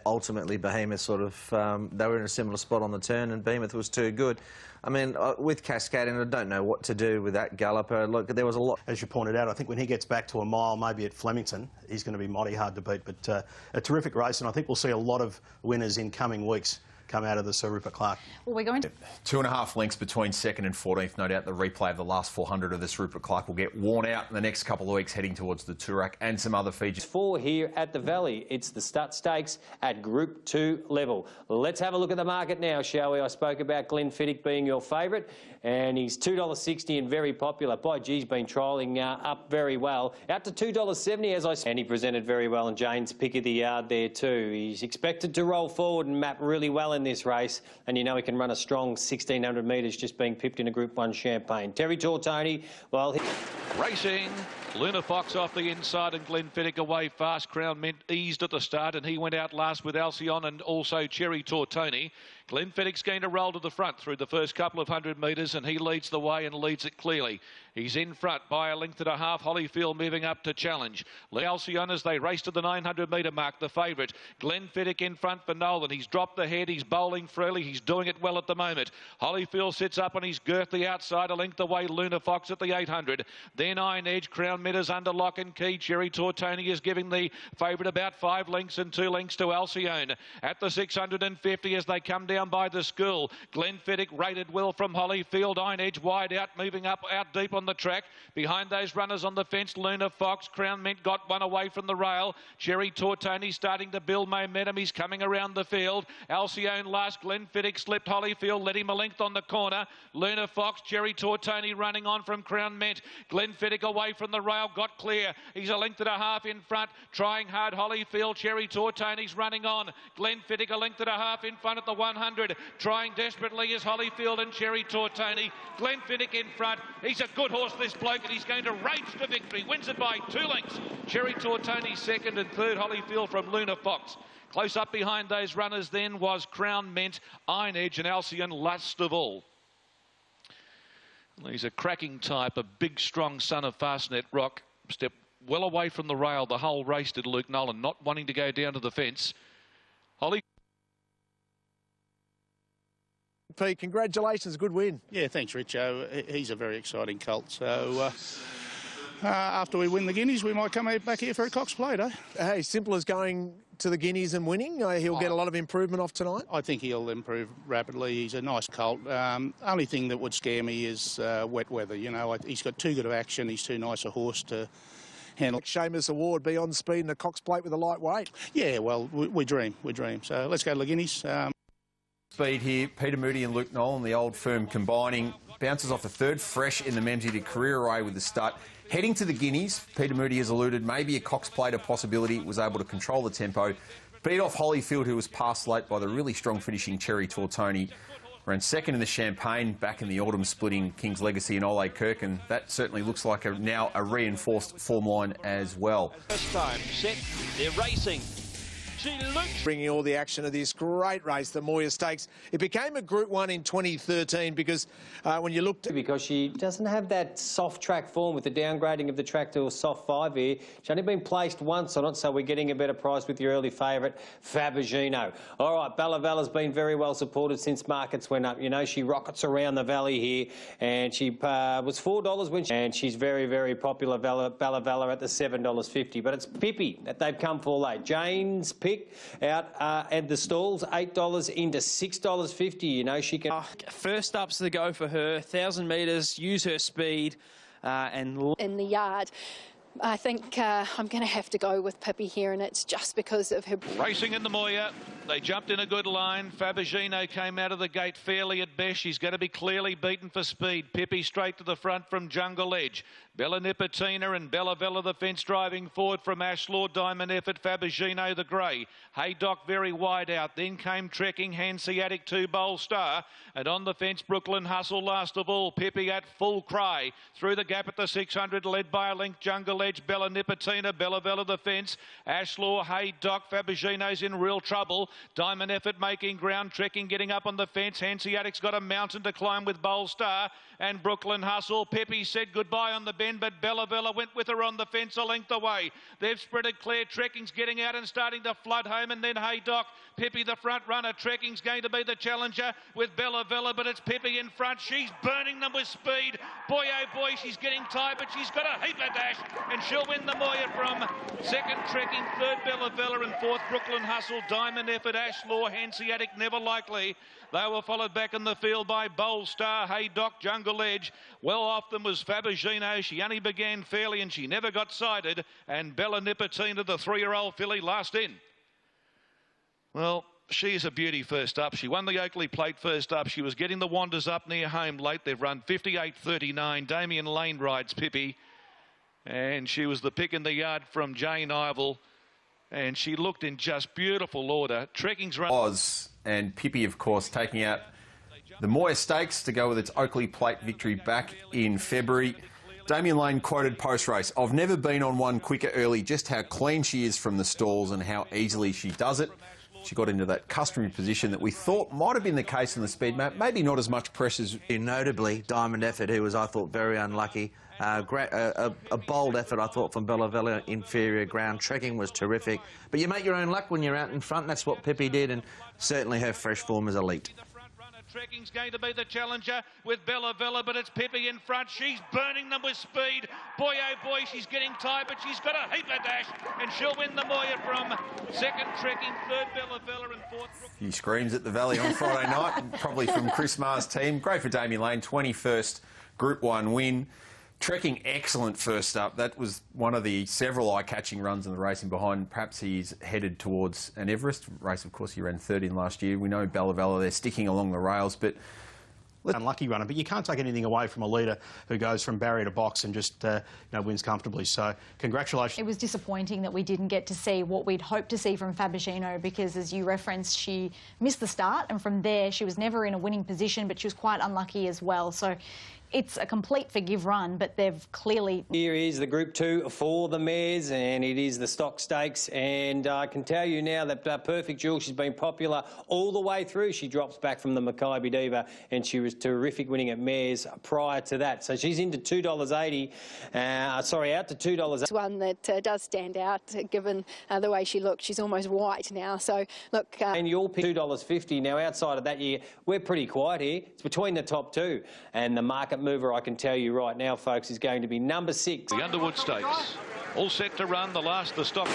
ultimately, Behemoth sort of... they were in a similar spot on the turn, and Behemoth was too good. I mean, with Cascading, I don't know what to do with that galloper. Look, there was a lot... As you pointed out, I think when he gets back to a mile, maybe at Flemington, he's going to be mighty hard to beat. But a terrific race, and I think we'll see a lot of winners in coming weeks come out of the Sir Rupert Clark. Well, we're going to... 2.5 lengths between 2nd and 14th. No doubt the replay of the last 400 of the Sir Rupert Clark will get worn out in the next couple of weeks, heading towards the Toorak and some other features. 4 here at the Valley. It's the Stud Stakes at Group 2 level. Let's have a look at the market now, shall we? I spoke about Glenfiddich being your favourite, and he's $2.60 and very popular. By G's been trialling up very well. Out to $2.70 as I said. And he presented very well, and Jane's pick of the yard there too. He's expected to roll forward and map really well in this race, and you know he can run a strong 1,600 metres just being pipped in a Group 1 Champagne. Terry Tortoni, well... Racing, Luna Fox off the inside and Glenfiddich away fast. Crown Mint eased at the start and he went out last with Alcyon and also Cherry Tortoni. Glenfiddich's going to roll to the front through the first couple of 100 metres, and he leads the way and leads it clearly. He's in front by a length and a half. Hollyfield moving up to challenge. Alcyon as they race to the 900-metre mark, the favourite. Glenfiddich in front for Nolan. He's dropped the head. He's bowling freely. He's doing it well at the moment. Hollyfield sits up on his girth the outside, a length away. Luna Fox at the 800. Then Iron Edge. Crown Mitters under lock and key. Cherry Tortoni is giving the favourite about 5 lengths and 2 lengths to Alcyon. At the 650 as they come down down by the school. Glenfiddich rated well from Hollyfield. Iron Edge wide out, moving up out deep on the track. Behind those runners on the fence, Luna Fox. Crown Mint got one away from the rail. Cherry Tortoni starting to build momentum. He's coming around the field. Alcyone last. Glenfiddich slipped Hollyfield, led him a length on the corner. Luna Fox, Cherry Tortoni running on from Crown Mint. Glenfiddich away from the rail, got clear. He's a length and a half in front, trying hard. Hollyfield, Cherry Tortoni's running on. Glenfiddich a length and a half in front at the 100. Trying desperately is Hollyfield and Cherry Tortoni. Glenfiddich in front. He's a good horse, this bloke, and he's going to race to victory. Wins it by 2 lengths. Cherry Tortoni second and third. Hollyfield from Luna Fox. Close up behind those runners then was Crown Mint, Iron Edge and Alcyone last of all. He's a cracking type, a big, strong son of Fastnet Rock. Stepped well away from the rail the whole race did Luke Nolan, not wanting to go down to the fence. Holly. Pete, congratulations, good win. Yeah, thanks, Richo. He's a very exciting colt. So after we win the Guineas, we might come back here for a Cox Plate, eh? Hey, simple as going to the Guineas and winning. He'll get a lot of improvement off tonight. I think he'll improve rapidly. He's a nice colt. Only thing that would scare me is wet weather. You know, he's got too good of action. He's too nice a horse to handle. Seamus Award, be on speed and a Cox Plate with a lightweight. Yeah, well, we dream. So let's go to the Guineas. Speed here, Peter Moody and Luke Nolan, the old firm combining. Bounces off the third, fresh in the Memsey to career away with the start. Heading to the Guineas, Peter Moody has alluded maybe a Cox Plate a possibility, was able to control the tempo. Beat off Hollyfield, who was passed late by the really strong finishing Cherry Tortoni. Ran second in the Champagne, back in the autumn splitting King's Legacy and Ole Kirk, and that certainly looks like now a reinforced form line as well. First time, set, they're racing. Bringing all the action of this great race, the Moya Stakes. It became a Group 1 in 2013 because when you looked at... Because she doesn't have that soft track form with the downgrading of the track to a soft 5 here. She's only been placed once on it, so we're getting a better price with your early favourite, Fabagino. All right, Bellavella's been very well supported since markets went up. You know, she rockets around the valley here, and she was $4 when she... And she's very, very popular, Bellavella at the $7.50. But it's Pippi that they've come for late. Jane's pick out at the stalls, $8 into $6.50. You know, she can... First up's the go for her, 1,000 metres, use her speed and... In the yard. I think I'm going to have to go with Pippi here, and it's just because of her... Racing in the Moya. They jumped in a good line. Fabagino came out of the gate fairly at best. She's going to be clearly beaten for speed. Pippi straight to the front from Jungle Edge. Bella Nipotina and Bellavella the fence driving forward from Ashlaw. Diamond Effort, Fabagino the grey. Haydock very wide out. Then came Trekking, Hanseatic 2 Bowl Star. And on the fence, Brooklyn Hustle last of all. Pippi at full cry. Through the gap at the 600, led by a link. Jungle Edge, Bella Nipotina, Bellavella the fence. Ashlaw, Haydock, Fabagino's in real trouble. Diamond Effort making ground. Trekking getting up on the fence. Hanseatic's got a mountain to climb with Bowl Star. And Brooklyn Hustle. Pippi said goodbye on the bend, but Bellavella went with her on the fence a length away. They've spreaded clear. Trekking's getting out and starting to flood home, and then Haydock. Pippi the front runner. Trekking's going to be the challenger with Bellavella, but it's Pippi in front. She's burning them with speed. Boy, oh boy, she's getting tired, but she's got a heap of dash, and she'll win the Moya from second Trekking, third Bellavella, and fourth Brooklyn Hustle. Diamond Effort, Ashlaw, Hanseatic, Never Likely. They were followed back in the field by Bowl Star, Haydock, Jungle Edge. Well off them was Fabagino. She only began fairly and she never got sighted. And Bella Nipotina, the 3-year-old filly, last in. Well, she's a beauty first up. She won the Oakley Plate first up. She was getting the Wanders up near home late. They've run 58.39. Damien Lane rides Pippi. And she was the pick in the yard from Jane Ivel. And she looked in just beautiful order. Trekking's run... Oz and Pippi, of course, taking out the Moya Stakes to go with its Oakley Plate victory back in February. Damien Lane quoted post-race, "I've never been on one quicker early, just how clean she is from the stalls and how easily she does it." She got into that customary position that we thought might have been the case in the speed map. Maybe not as much pressure as... Notably, Diamond Effort, who was, I thought, very unlucky. A bold effort, I thought, from Bellavella, inferior ground. Trekking was terrific. But you make your own luck when you're out in front. That's what Pippi did, and certainly her fresh form is elite. Trekking's going to be the challenger with Bella Vella, but it's Pippi in front. She's burning them with speed. Boy, oh boy, she's getting tired, but she's got a heap of dash, and she'll win the Moya from second Trekking, third Bella Vella, and fourth. He screams at the Valley on Friday night, probably from Chris Maher's team. Great for Damien Lane, 21st Group 1 win. Trekking excellent first up. That was one of the several eye-catching runs in the racing behind. Perhaps he's headed towards an Everest race. Of course, he ran third in last year. We know Bella Vella, they're sticking along the rails, but unlucky runner, but you can't take anything away from a leader who goes from barrier to box and just wins comfortably. So congratulations. It was disappointing that we didn't get to see what we'd hoped to see from Fabergino because, as you referenced, she missed the start, and from there she was never in a winning position, but she was quite unlucky as well. So it's a complete forgive run, but they've clearly... Here is the Group 2 for the mares, and it is the stock stakes. And I can tell you now that Perfect Jewel, she's been popular all the way through. She drops back from the Mackay Diva, and she was terrific winning at mares prior to that. So she's into $2.80. Out to $2. It's one that does stand out, given the way she looks. She's almost white now. So, look... And you'll pick $2.50. Now, outside of that year, we're pretty quiet here. It's between the top two. And the market mover, I can tell you right now, folks, is going to be number 6. The Underwood Stakes, all set to run. The last, the stock.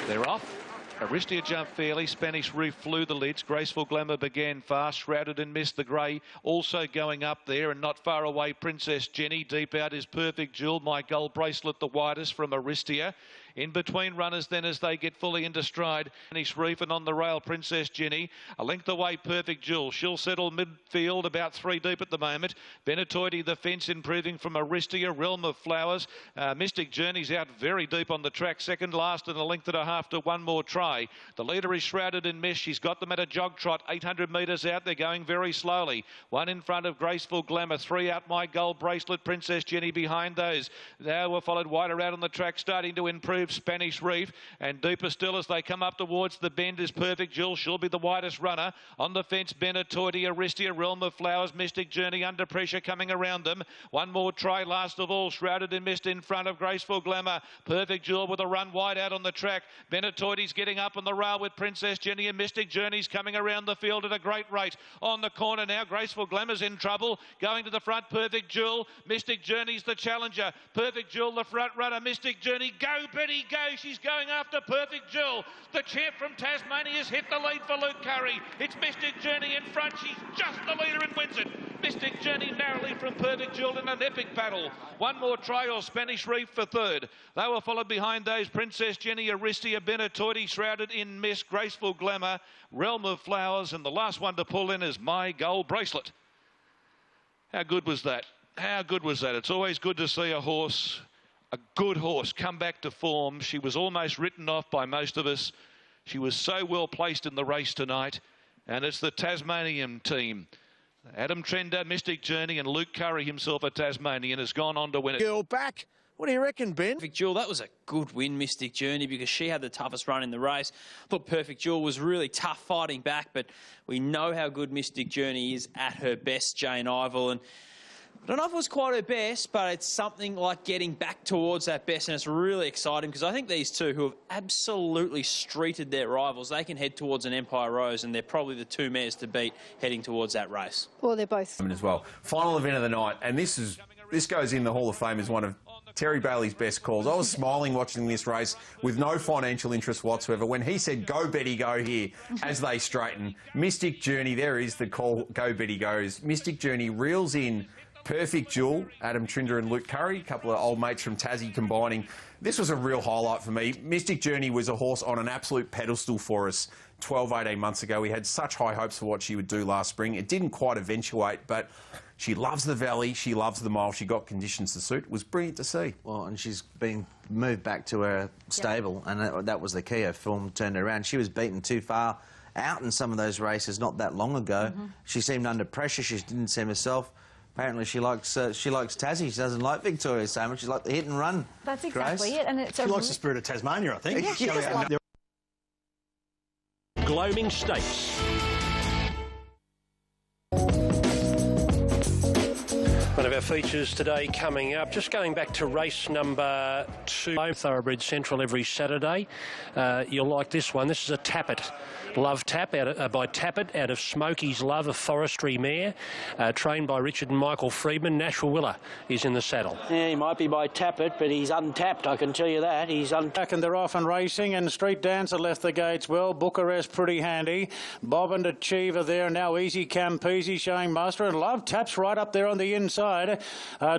They're off. Aristia jumped fairly. Spanish Reef flew the lids. Graceful Glamour began fast. Shrouded and Missed the Grey also going up there, and not far away Princess Jenny. Deep out is Perfect Jewel. My Gold Bracelet the widest from Aristia. In between runners then as they get fully into stride. Spanish Reef, and on the rail Princess Jenny. A length away Perfect Jewel. She'll settle midfield about 3 deep at the moment. Benetoide the fence improving from Aristia. Realm of Flowers. Mystic Journey's out very deep on the track. Second last and a length and a half to one more try. The leader is Shrouded in Mist. She's got them at a jog trot. 800 metres out. They're going very slowly. 1 in front of Graceful Glamour. 3 out My Gold Bracelet. Princess Jenny behind those. Now we're followed wider out on the track, starting to improve Spanish Reef, and deeper still as they come up towards the bend is Perfect Jewel. She'll be the widest runner. On the fence, Benetoide, Aristia, Realm of Flowers, Mystic Journey under pressure coming around them. One more try, last of all, Shrouded in Mist in front of Graceful Glamour. Perfect Jewel with a run wide out on the track. Benetoide's getting up on the rail with Princess Jenny, and Mystic Journey's coming around the field at a great rate. On the corner now, Graceful Glamour's in trouble. Going to the front, Perfect Jewel. Mystic Journey's the challenger. Perfect Jewel, the front runner. Mystic Journey, go Betty, go. She's going after Perfect Jewel. The champ from Tasmania has hit the lead for Luke Curry. It's Mystic Journey in front. She's just the leader and wins it. Mystic Journey narrowly from Perfect Jewel in an epic battle. One more try or Spanish Reef for third. They were followed behind those Princess Jenny, Aristia, Benetoide, Shrouded in Mist, Graceful Glamour, Realm of Flowers, and the last one to pull in is My Gold Bracelet. How good was that? How good was that? It's always good to see a horse, a good horse, come back to form. She was almost written off by most of us. She was so well placed in the race tonight, and it's the Tasmanian team. Adam Trender, Mystic Journey, and Luke Curry himself, a Tasmanian, has gone on to win it. Girl back. What do you reckon, Ben? Perfect Jewel, that was a good win, Mystic Journey, because she had the toughest run in the race. I thought Perfect Jewel was really tough fighting back, but we know how good Mystic Journey is at her best, Jane Ivel, and I don't know if it was quite her best, but it's something like getting back towards that best, and it's really exciting because I think these two who have absolutely streeted their rivals, they can head towards an Empire Rose, and they're probably the two mares to beat heading towards that race. Well, they're both. As well. Final event of the night, and this goes in the Hall of Fame as one of Terry Bailey's best calls. I was smiling watching this race with no financial interest whatsoever when he said, go Betty, go here, as they straighten. Mystic Journey, there is the call, go Betty goes. Mystic Journey reels in Perfect Jewel, Adam Trinder and Luke Curry, a couple of old mates from Tassie combining. This was a real highlight for me. Mystic Journey was a horse on an absolute pedestal for us 12, 18 months ago. We had such high hopes for what she would do last spring. It didn't quite eventuate, but she loves the valley, she loves the mile, she got conditions to suit. It was brilliant to see. Well, and she's been moved back to her stable, and that was the key. Her form turned her around. She was beaten too far out in some of those races not that long ago. She seemed under pressure. She didn't seem herself. Apparently she likes Tassie. She doesn't like Victoria so much. She likes the hit and run. That's exactly it. And it's she likes the spirit of Tasmania, I think. Yeah, she does like Gloaming Stakes. One of our features today coming up. Just going back to race number 2, Thoroughbred Central every Saturday. You'll like this one. This is a Tappet. Love Tap by Tappet out of Smokey's Love, a forestry mare, trained by Richard and Michael Freedman. Nashua Willa is in the saddle. Yeah, he might be by Tappet, but he's untapped, I can tell you that. He's untapped. And they're off and racing, and Street Dancer left the gates well. Bucharest pretty handy. Bob and Achiever there now. Easy Campese showing muster, and Love Tap's right up there on the inside.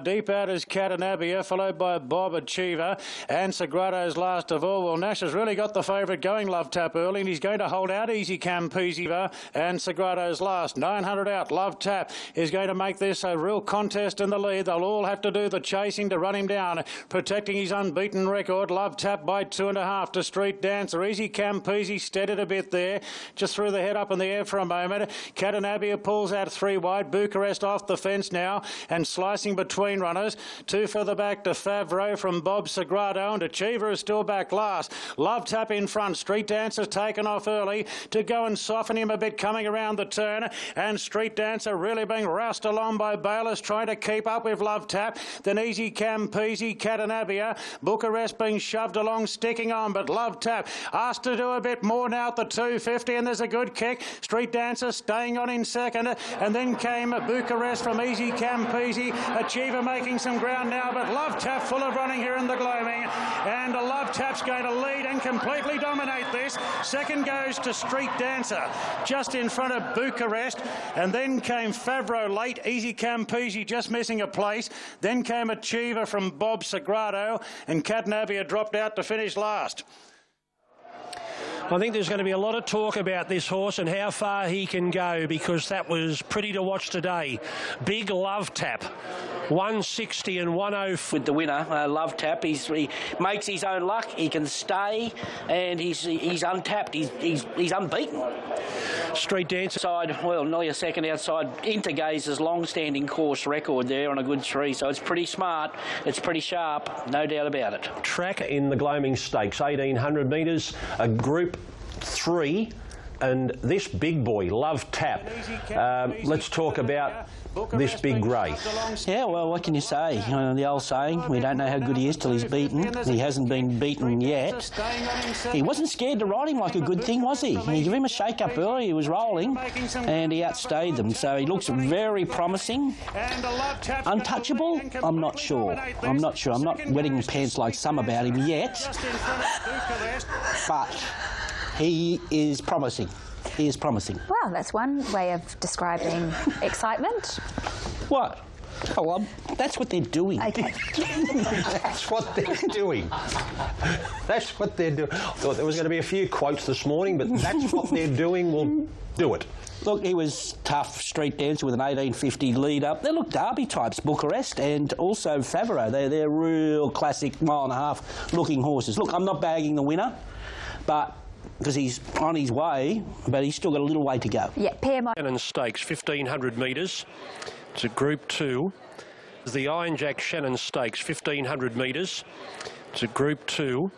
Deep out is Catanabia, followed by Bob Achiever, and Sagrado's last of all. Well, Nash has really got the favourite going, Love Tap, early, and he's going to hold out. Easy Campese and Sagrado's last. 900 out. Love Tap is going to make this a real contest in the lead. They'll all have to do the chasing to run him down. Protecting his unbeaten record. Love Tap by 2.5 to Street Dancer. Easy Campese steadied a bit there. Just threw the head up in the air for a moment. Catanabia pulls out 3 wide. Bucharest off the fence now and slicing between runners. 2 further back to Favreau from Bob Sagrado, and Achiever is still back last. Love Tap in front. Street Dancer's taken off early to go and soften him a bit coming around the turn, and Street Dancer really being roused along by Bayless trying to keep up with Love Tap. Then Easy Campese, Catanabia, Bucharest being shoved along, sticking on, but Love Tap asked to do a bit more now at the 250, and there's a good kick. Street Dancer staying on in second, and then came Bucharest from Easy Campese. Achiever making some ground now, but Love Tap full of running here in the gloaming, and Love Tap's going to lead and completely dominate this. Second goes to Street Dancer, just in front of Bucharest, and then came Favreau late. Easy Campese just missing a place. Then came Achiever from Bob Sagrado, and Catanabia dropped out to finish last. I think there's going to be a lot of talk about this horse and how far he can go, because that was pretty to watch today. Big Love Tap, 160 and 104. With the winner, Love Tap, he makes his own luck. He can stay, and he's untapped. He's unbeaten. Street Dancer side, well, nearly a second outside Intergaze's long-standing course record there on a good 3. So it's pretty smart. It's pretty sharp, no doubt about it. Track in the Gloaming Stakes, 1,800 metres, a Group 3, and this big boy, Love Tap. Let's talk about this big race. Yeah, well, what can you say? The old saying, we don't know how good he is till he's beaten. He hasn't been beaten yet. He wasn't scared to ride him like a good thing, was he? You give him a shake-up early, he was rolling, and he outstayed them. So he looks very promising. Untouchable? I'm not sure. I'm not wetting pants like some about him yet. But he is promising. He is promising. Well, that's one way of describing excitement. What? Oh, well, that's what they're doing. Okay. That's what they're doing. That's what they're doing. I thought there was going to be a few quotes this morning, but that's what they're doing. We'll do it. Look, he was tough, Street Dancer with an 1850 lead up. They look Derby types, Bucharest and also Favreau. They're real classic 1.5 looking horses. Look, I'm not bagging the winner, but because he's on his way, but he's still got a little way to go. Yeah, PMI. Shannon Stakes, 1,500 metres. It's a Group 2. The Iron Jack Shannon Stakes, 1,500 metres. It's a Group 2.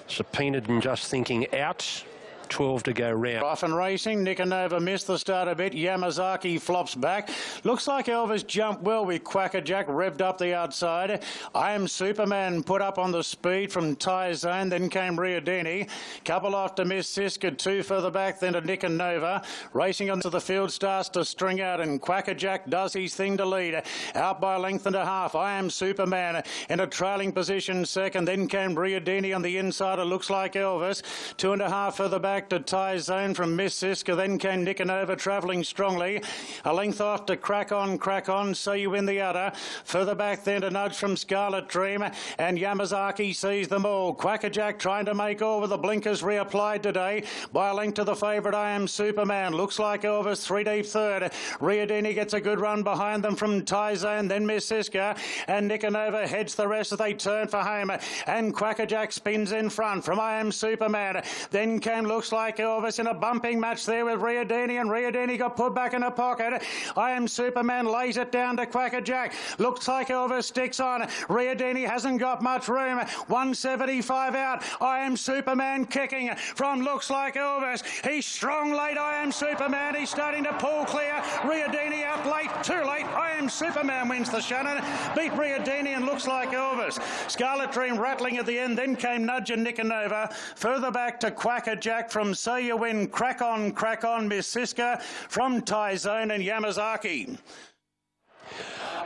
Subpoenaed and just thinking out. 12 to go round. Off and racing. Nicanova missed the start a bit. Yamazaki flops back. Looks like Elvis jumped well with Quackerjack, revved up the outside. I Am Superman put up on the speed from Ty Zone. Then came Riadini. Couple off to Miss Siska, 2 further back, then to Nicanova. Racing onto the field starts to string out, and Quackerjack does his thing to lead. Out by a length and a half. I Am Superman in a trailing position second. Then came Riadini on the inside. It looks like Elvis. 2.5 further back to Ty Zone from Miss Siska. Then came Nicanova travelling strongly. A length off to Crack On, so you win the other. Further back then to Nudge from Scarlet Dream, and Yamazaki sees them all. Quackerjack trying to make all with the blinkers reapplied today by a length to the favourite I Am Superman. Looks like Elvis 3 deep third. Riadini gets a good run behind them from Ty Zone, then Miss Siska, and Nicanova heads the rest as they turn for home, and Quackerjack spins in front from I Am Superman. Then came looks Looks Like Elvis in a bumping match there with Riadini, and Riadini got put back in the pocket. I Am Superman lays it down to Quacker Jack. Looks Like Elvis sticks on. Riadini hasn't got much room. 175 out. I Am Superman kicking from Looks Like Elvis. He's strong late, I Am Superman. He's starting to pull clear. Riadini out late, too late. I Am Superman wins the Shannon. Beat Riadini and Looks Like Elvis. Scarlet Dream rattling at the end. Then came Nudge and Nicanova. Further back to Quacker Jack from So You Win. Crack On, Miss Siska from Tyzone and Yamazaki.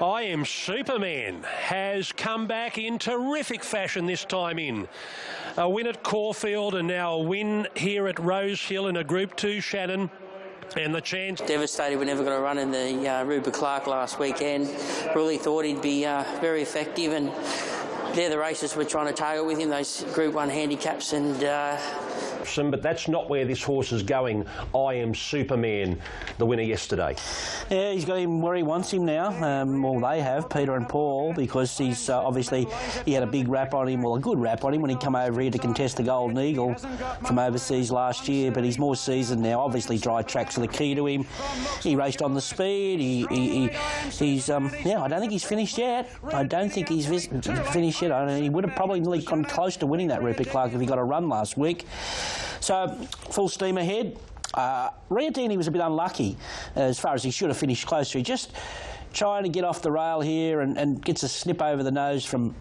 I Am Superman has come back in terrific fashion this time in. A win at Caulfield and now a win here at Rosehill in a Group 2 Shannon. And the chance... Devastated we never got a run in the Rupert Clark last weekend. Really thought he'd be very effective, and they're the races we're trying to target with him, those Group 1 handicaps, and... But that's not where this horse is going. I Am Superman, the winner yesterday. Yeah, he's got him where he wants him now. Well, they have, Peter and Paul, because he's obviously, he had a big rap on him, well, a good rap on him when he came over here to contest the Golden Eagle from overseas last year, but he's more seasoned now. Obviously, dry tracks are the key to him. He raced on the speed. He's yeah, I don't think he's finished yet. I don't think he's finished yet. He would have probably gone close to winning that Rupert Clark if he got a run last week. So, full steam ahead. Riadini was a bit unlucky as far as he should have finished closer. He just trying to get off the rail here and gets a snip over the nose from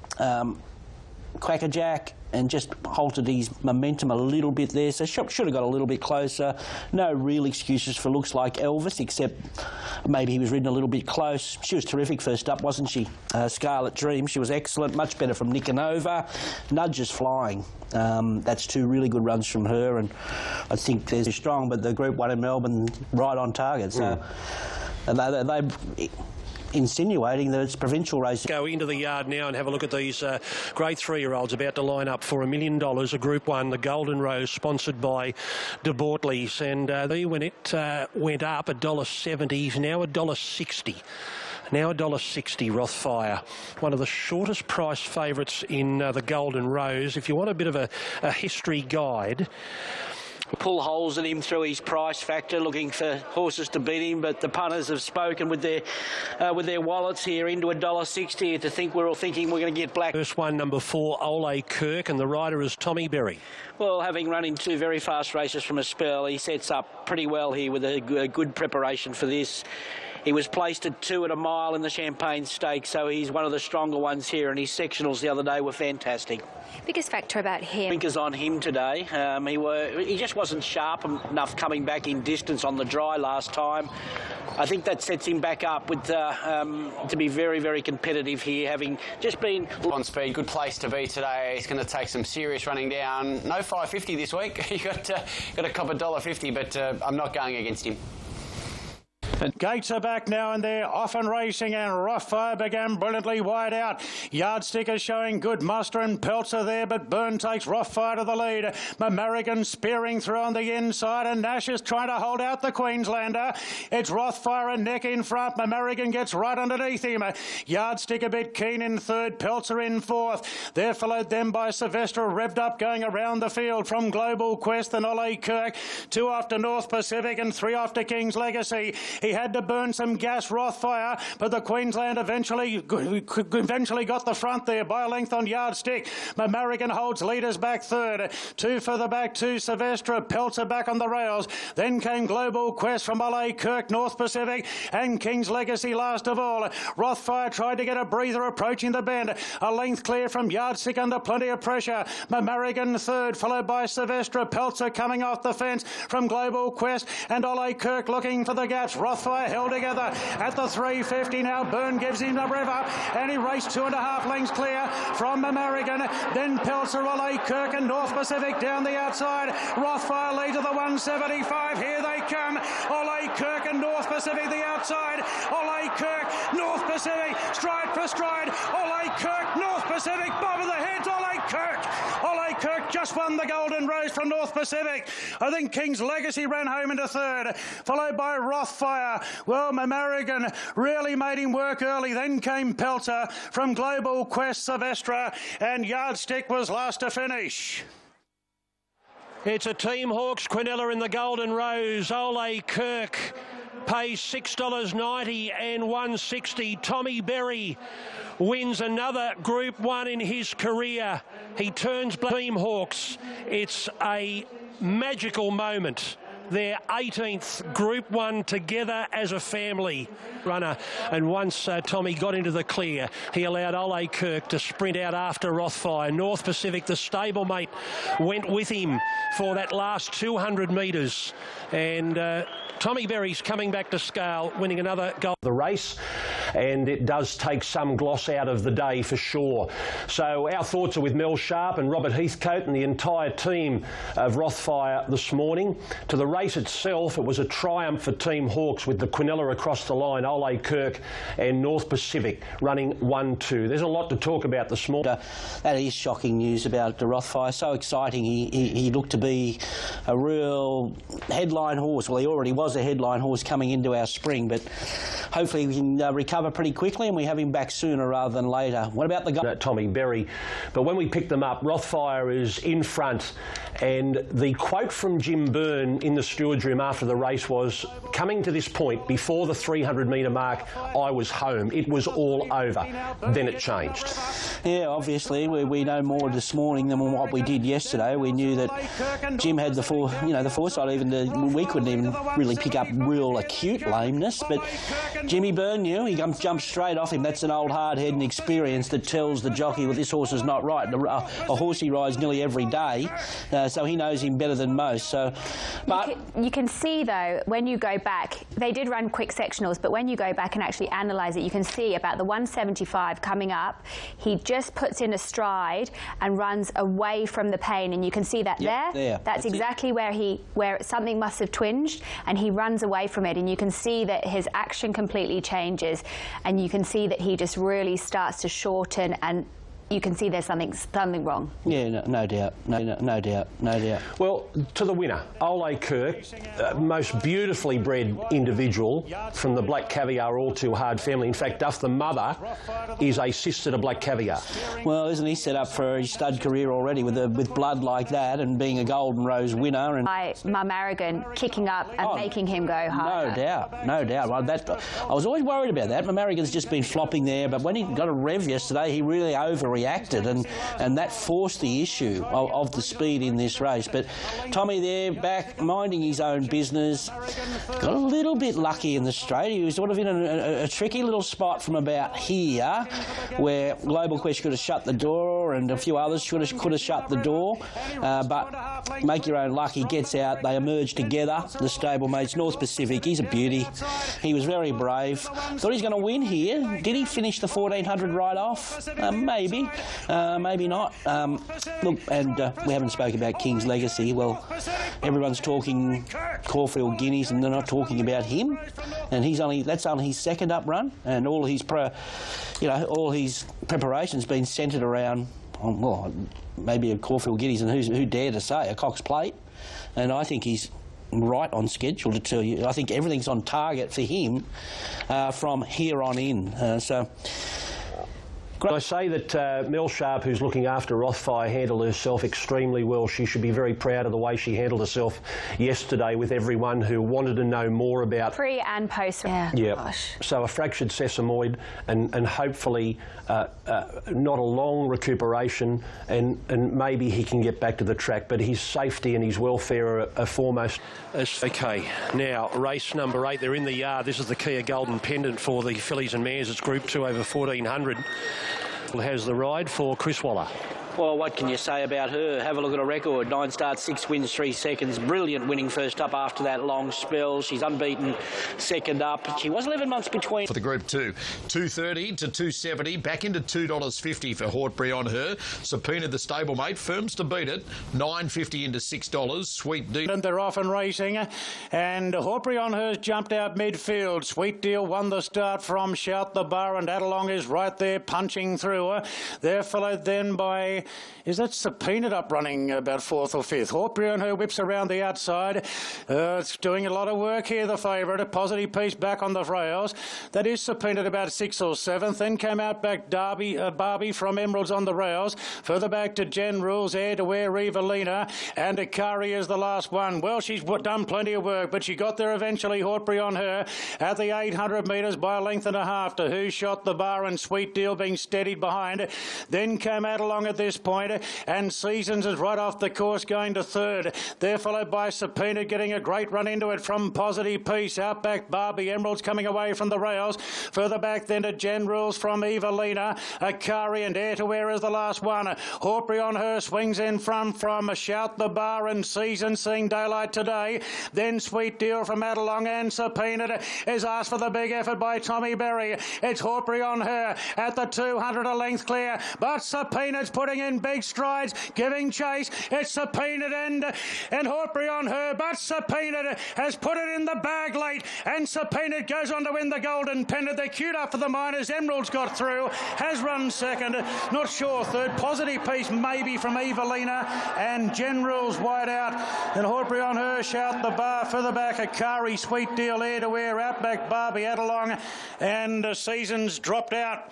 Quacker Jack and just halted his momentum a little bit there. So should have got a little bit closer. No real excuses for Looks Like Elvis, except maybe he was ridden a little bit close. She was terrific first up, wasn't she? Scarlet Dream, she was excellent. Much better from Nicanova. Nudge is flying. That's two really good runs from her, and I think they're strong, but the Group 1 in Melbourne right on target. So they insinuating that it's provincial racing. Go into the yard now and have a look at these great three-year-olds about to line up for $1 million, a Group 1, the Golden Rose, sponsored by De Bortleys. And when it went up $1.70, now $1.60. Now $1.60, Rothfire. One of the shortest price favourites in the Golden Rose. If you want a bit of a history guide, pull holes in him through his price factor, looking for horses to beat him, but the punters have spoken with their wallets here into $1.60 to think we're all thinking we're going to get black. First one, number 4, Ole Kirk, and the rider is Tommy Berry. Well, having run in 2 very fast races from a spell, he sets up pretty well here with a good preparation for this. He was placed at 2 at a mile in the Champagne Stakes, so he's one of the stronger ones here, and his sectionals the other day were fantastic. Biggest factor about him? Blinkers on him today. He just wasn't sharp enough coming back in distance on the dry last time. I think that sets him back up with to be very, very competitive here, having just been on speed. Good place to be today. He's going to take some serious running down. No $5.50 this week. You got a cop $1.50, but I'm not going against him. Gates are back now and they're off and racing, and Rothfire began brilliantly wide out. Yardstick is showing good muster and Peltzer there, but Byrne takes Rothfire to the lead. Mamarigan spearing through on the inside, and Nash is trying to hold out the Queenslander. It's Rothfire and neck in front. Mamarigan gets right underneath him. Yardstick a bit keen in third, Peltzer in fourth. They're followed then by Sylvester, revved up going around the field from Global Quest and Ole Kirk. 2 off to North Pacific and 3 off to King's Legacy. He had to burn some gas, Rothfire, but the Queensland eventually got the front there by a length on Yardstick. Mamarigan holds leaders back third. 2 further back to Sylvester, Peltzer back on the rails. Then came Global Quest from Ole Kirk, North Pacific, and King's Legacy last of all. Rothfire tried to get a breather approaching the bend. A length clear from Yardstick under plenty of pressure. Mamarigan third, followed by Sylvester, Peltzer coming off the fence from Global Quest, and Ole Kirk looking for the gaps. Rothfire held together at the 350 now. Byrne gives him the rev up, and he raced 2.5 lengths clear from Mamarigan. Then Peltzer, Ole Kirk and North Pacific down the outside. Rothfire lead to the 175. Here they come. Ole Kirk and North Pacific the outside. Ole Kirk, North Pacific, stride for stride. Ole Kirk, North Pacific, bob of the heads. Ole Kirk. Ole Kirk just won the Golden Rose from North Pacific. I think King's Legacy ran home into third, followed by Rothfire. Well, Mamarigan really made him work early. Then came Peltzer from Global Quest, Sylvester, and Yardstick was last to finish. It's a Team Hawkes Quinella in the Golden Rose. Ole Kirk pays $6.90 and $1.60. Tommy Berry wins another Group 1 in his career. He turns Team Hawkes. It's a magical moment. Their 18th Group 1 together as a family runner. And once Tommy got into the clear, he allowed Ole Kirk to sprint out after Rothfire. North Pacific, the stablemate, went with him for that last 200 metres. And Tommy Berry's coming back to scale, winning another gold. The race, and it does take some gloss out of the day for sure. So our thoughts are with Mel Sharp and Robert Heathcote and the entire team of Rothfire this morning. To the race itself, it was a triumph for Team Hawkes with the Quinella across the line, Ole Kirk and North Pacific running 1-2. There's a lot to talk about this morning. That is shocking news about the Rothfire. So exciting. He looked to be a real headline horse. Well, he already was a headline horse coming into our spring, but hopefully we can recover pretty quickly and we have him back sooner rather than later. What about the Tommy Berry? But when we picked them up, Rothfire is in front, and the quote from Jim Byrne in the stewards room after the race was, coming to this point, before the 300-metre mark, I was home. It was all over. Then it changed. Yeah, obviously we know more this morning than what we did yesterday. We knew that Jim had the foresight. We couldn't even really pick up real acute lameness, but Jimmy Byrne knew. He jumped straight off him. That's an old hard head and experience that tells the jockey, well, this horse is not right. A horse he rides nearly every day, so he knows him better than most. So, but you can see though when you go back, they did run quick sectionals, but when you go back and actually analyse it, you can see about the 175 coming up, he just puts in a stride and runs away from the pain, and you can see that there. That's exactly where something must have twinged, and he runs away from it, and you can see that his action completely changes, and you can see that he just really starts to shorten, and you can see there's something wrong. Yeah, no doubt. No doubt. Well, to the winner, Ole Kirk, most beautifully bred individual from the Black Caviar All Too Hard family. In fact, Duff, the mother, is a sister to Black Caviar. Well, isn't he set up for his stud career already with blood like that and being a Golden Rose winner? And Mum Aragon kicking up and making him go harder. No doubt. Well, I was always worried about that. Mum Aragon's just been flopping there, but when he got a rev yesterday, he really overreacted, and that forced the issue of the speed in this race. But Tommy there, back minding his own business, got a little bit lucky in the straight. He was sort of in a tricky little spot from about here, where Global Quest could have shut the door and a few others could have shut the door. But make your own luck. He gets out. They emerge together, the stablemates. North Pacific, he's a beauty. He was very brave. Thought he was going to win here. Did he finish the 1400 right off? Maybe. Maybe not. Look, and we haven't spoken about King's Legacy. Well, everyone's talking Caulfield Guineas, and they're not talking about him. And that's only his second up run, and all his preparation's been centred around, well, maybe a Caulfield Guineas, and who dare to say a Cox Plate. And I think he's right on schedule, to tell you. I think everything's on target for him from here on in. I say that Mel Sharp, who's looking after Rothfire, handled herself extremely well. She should be very proud of the way she handled herself yesterday with everyone who wanted to know more about... Pre and post. Yeah. Gosh. So a fractured sesamoid and hopefully not a long recuperation, and maybe he can get back to the track, but his safety and his welfare are foremost. OK, now race number 8, they're in the yard. This is the Kia Golden Pendant for the fillies and mares. It's Group 2 over 1400. Has the ride for Chris Waller. Well, what can you say about her? Have a look at her record. 9 starts, 6 wins, 3 seconds. Brilliant winning first up after that long spell. She's unbeaten second up. She was 11 months between. For the Group 2, $2.30 to $2.70, back into $2.50 for Hortbury on her. Subpoenaed the stablemate, firms to beat it. $9.50 into $6. Sweet Deal. And they're off and racing, and Hortbury on her's jumped out midfield. Sweet Deal won the start from Shout the Bar, and Adelong is right there punching through her. They're followed then by today is that Subpoenaed up running about 4th or 5th. Hawkbury on her whips around the outside. It's doing a lot of work here, the favourite. A positive piece back on the rails. That is Subpoenaed about 6th or 7th. Then came out back Barbie from Emeralds on the rails. Further back to Jen Rules, Air to Wear, Rivalina, and Akari is the last one. Well, she's done plenty of work, but she got there eventually. Hawkbury on her at the 800 metres by a length and a half to Who Shot the Bar and Sweet Deal being steadied behind. Then came out along at this point, and Seasons is right off the course going to 3rd. They're followed by Subpoenaed getting a great run into it from Positive Peace. Out back Barbie, Emeralds coming away from the rails. Further back then to Jen Rules from Evelina. Akari and Air to Wear is the last one. Hawkbury on her swings in front from Shout the Bar and Season seeing daylight today. Then Sweet Deal from Adelong, and Subpoenaed is asked for the big effort by Tommy Berry. It's Hawkbury on her at the 200 a length clear, but Subpoenaed's putting in big strides, giving chase. It's Subpoenaed and Hawkbury on her, but Subpoenaed has put it in the bag late, and Subpoenaed goes on to win the Golden Pendant. They're queued up for the Miners. Emerald's got through, has run 2nd, not sure 3rd. Positive Piece maybe from Evelina, and Jen Rules wide out. And Hawkbury on her, Shout the Bar. Further back, Akari, Sweet Deal, Air to Wear, Outback Barbie, Adelong, and Seasons dropped out.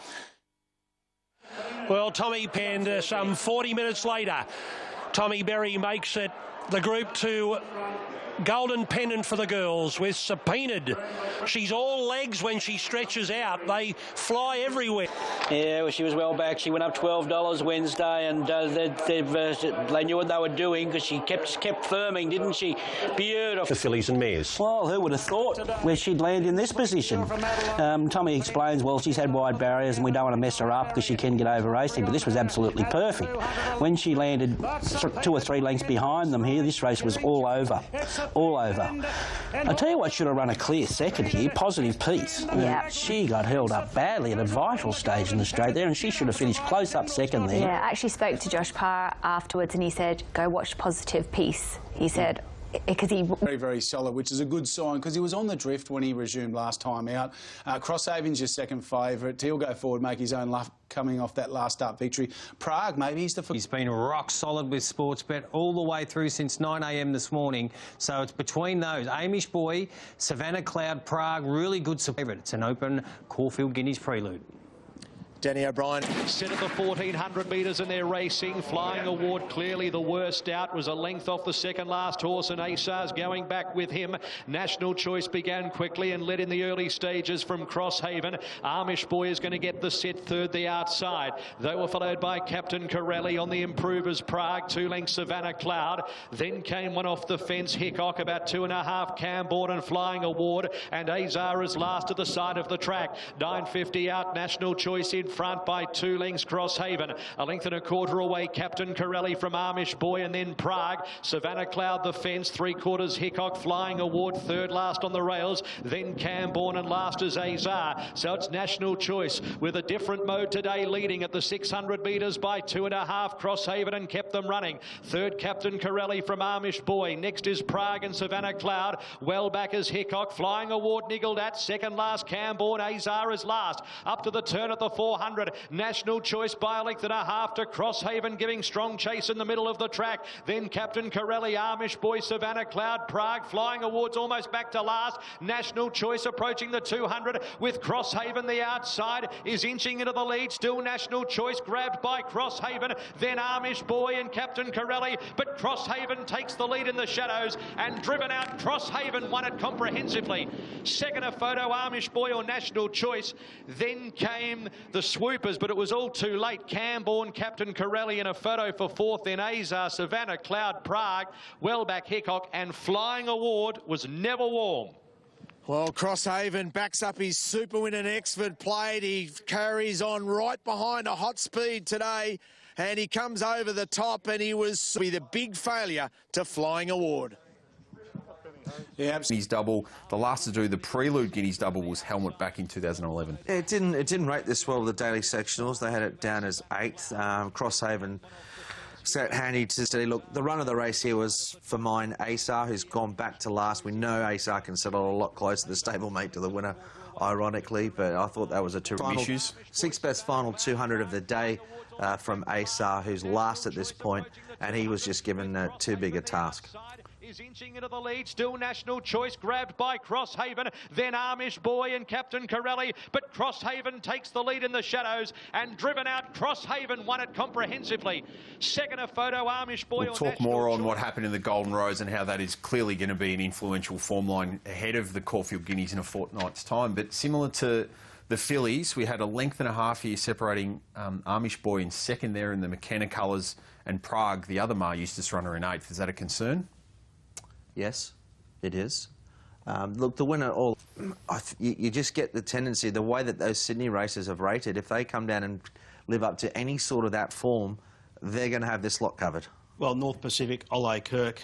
Well, Tommy penned some 40 minutes later. Tommy Berry makes it the Group 2 Golden Pendant for the girls with Subpoenaed. She's all legs when she stretches out. They fly everywhere. Yeah, well, she was well back. She went up $12 Wednesday, and they knew what they were doing because she kept firming, didn't she? Beautiful. The fillies and mares. Well, who would have thought where she'd land in this position? Tommy explains, well, she's had wide barriers and we don't want to mess her up because she can get over racing, but this was absolutely perfect. When she landed 2 or 3 lengths behind them here, this race was all over. All over. I tell you what should have run a clear 2nd here, Positive Peace. Yeah. She got held up badly at a vital stage in the straight there, and she should have finished close up 2nd there. Yeah, I actually spoke to Josh Parr afterwards, and he said, go watch Positive Peace. He said, because he... Very, very solid, which is a good sign because he was on the drift when he resumed last time out. Crosshaven's your 2nd favourite. He'll go forward, make his own luck coming off that last start victory. Prague, maybe he's the... He's been rock solid with Sportsbet all the way through since 9 a.m. this morning. So it's between those. Amish Boy, Savannah Cloud, Prague, really good favourite. It's an open Caulfield Guineas prelude. Danny O'Brien. Set at the 1,400 metres and they're racing. Flying Award clearly the worst out. Was a length off the 2nd last horse, and Asar's going back with him. National Choice began quickly and led in the early stages from Crosshaven. Amish Boy is going to get the set 3rd the outside. They were followed by Captain Corelli on the improvers. Prague, 2 lengths Savannah Cloud. Then came one off the fence, Hickok, about 2.5 Camborne and Flying Award, and Azar is last at the side of the track. 9.50 out, National Choice in front by 2 lengths Crosshaven. A length and a quarter away, Captain Corelli from Amish Boy, and then Prague. Savannah Cloud the fence, 3/4 Hickok, Flying Award 3rd last on the rails. Then Camborne, and last is Azar. So it's National Choice with a different mode today, leading at the 600 metres by 2.5 Crosshaven and kept them running. 3rd Captain Corelli from Amish Boy. Next is Prague and Savannah Cloud. Well back is Hickok. Flying Award niggled at 2nd last. Camborne. Azar is last. Up to the turn at the 400. National Choice by a length and a half to Crosshaven, giving strong chase in the middle of the track. Then Captain Corelli, Amish Boy, Savannah Cloud, Prague. Flying Awards almost back to last. National Choice approaching the 200 with Crosshaven. The outside is inching into the lead. Still National Choice grabbed by Crosshaven. Then Amish Boy and Captain Corelli. But Crosshaven takes the lead in the shadows, and driven out, Crosshaven won it comprehensively. 2nd a photo, Amish Boy or National Choice. Then came the swoopers, but it was all too late. Camborne, Captain Corelli in a photo for 4th, then Azar, Savannah Cloud, Prague, well back Hickok, and Flying Award was never warm. Well, Crosshaven backs up his super win in Exford Plate. He carries on right behind a hot speed today, and he comes over the top, and he was the big failure to Flying Award. Yeah, Guineas double. The last to do the prelude Guineas double was Helmet back in 2011. Yeah, it didn't rate this well with the daily sectionals. They had it down as 8th. Crosshaven sat handy to steady. Look, the run of the race here was for mine, Asar, who's gone back to last. We know Asar can settle a lot closer, the stablemate to the winner ironically, but I thought that was a terrific issues. Sixth best final 200 of the day from Asar, who's last at this point, and he was just given too big a task. Is inching into the lead, still National Choice, grabbed by Crosshaven, then Amish Boy and Captain Corelli, but Crosshaven takes the lead in the shadows, and driven out, Crosshaven won it comprehensively. Second a photo, Amish Boy. We'll talk more on what happened in the Golden Rose and how that is clearly going to be an influential form line ahead of the Caulfield Guineas in a fortnight's time, but similar to the fillies, we had a length and a half here separating Amish Boy in second there in the McKenna colours, and Prague, the other Mar Eustace runner, in eighth. Is that a concern? Yes, it is. Look, the winner, you just get the tendency, the way that those Sydney races have rated, if they come down and live up to any sort of that form, they're going to have this lot covered. Well, North Pacific, Ole Kirk,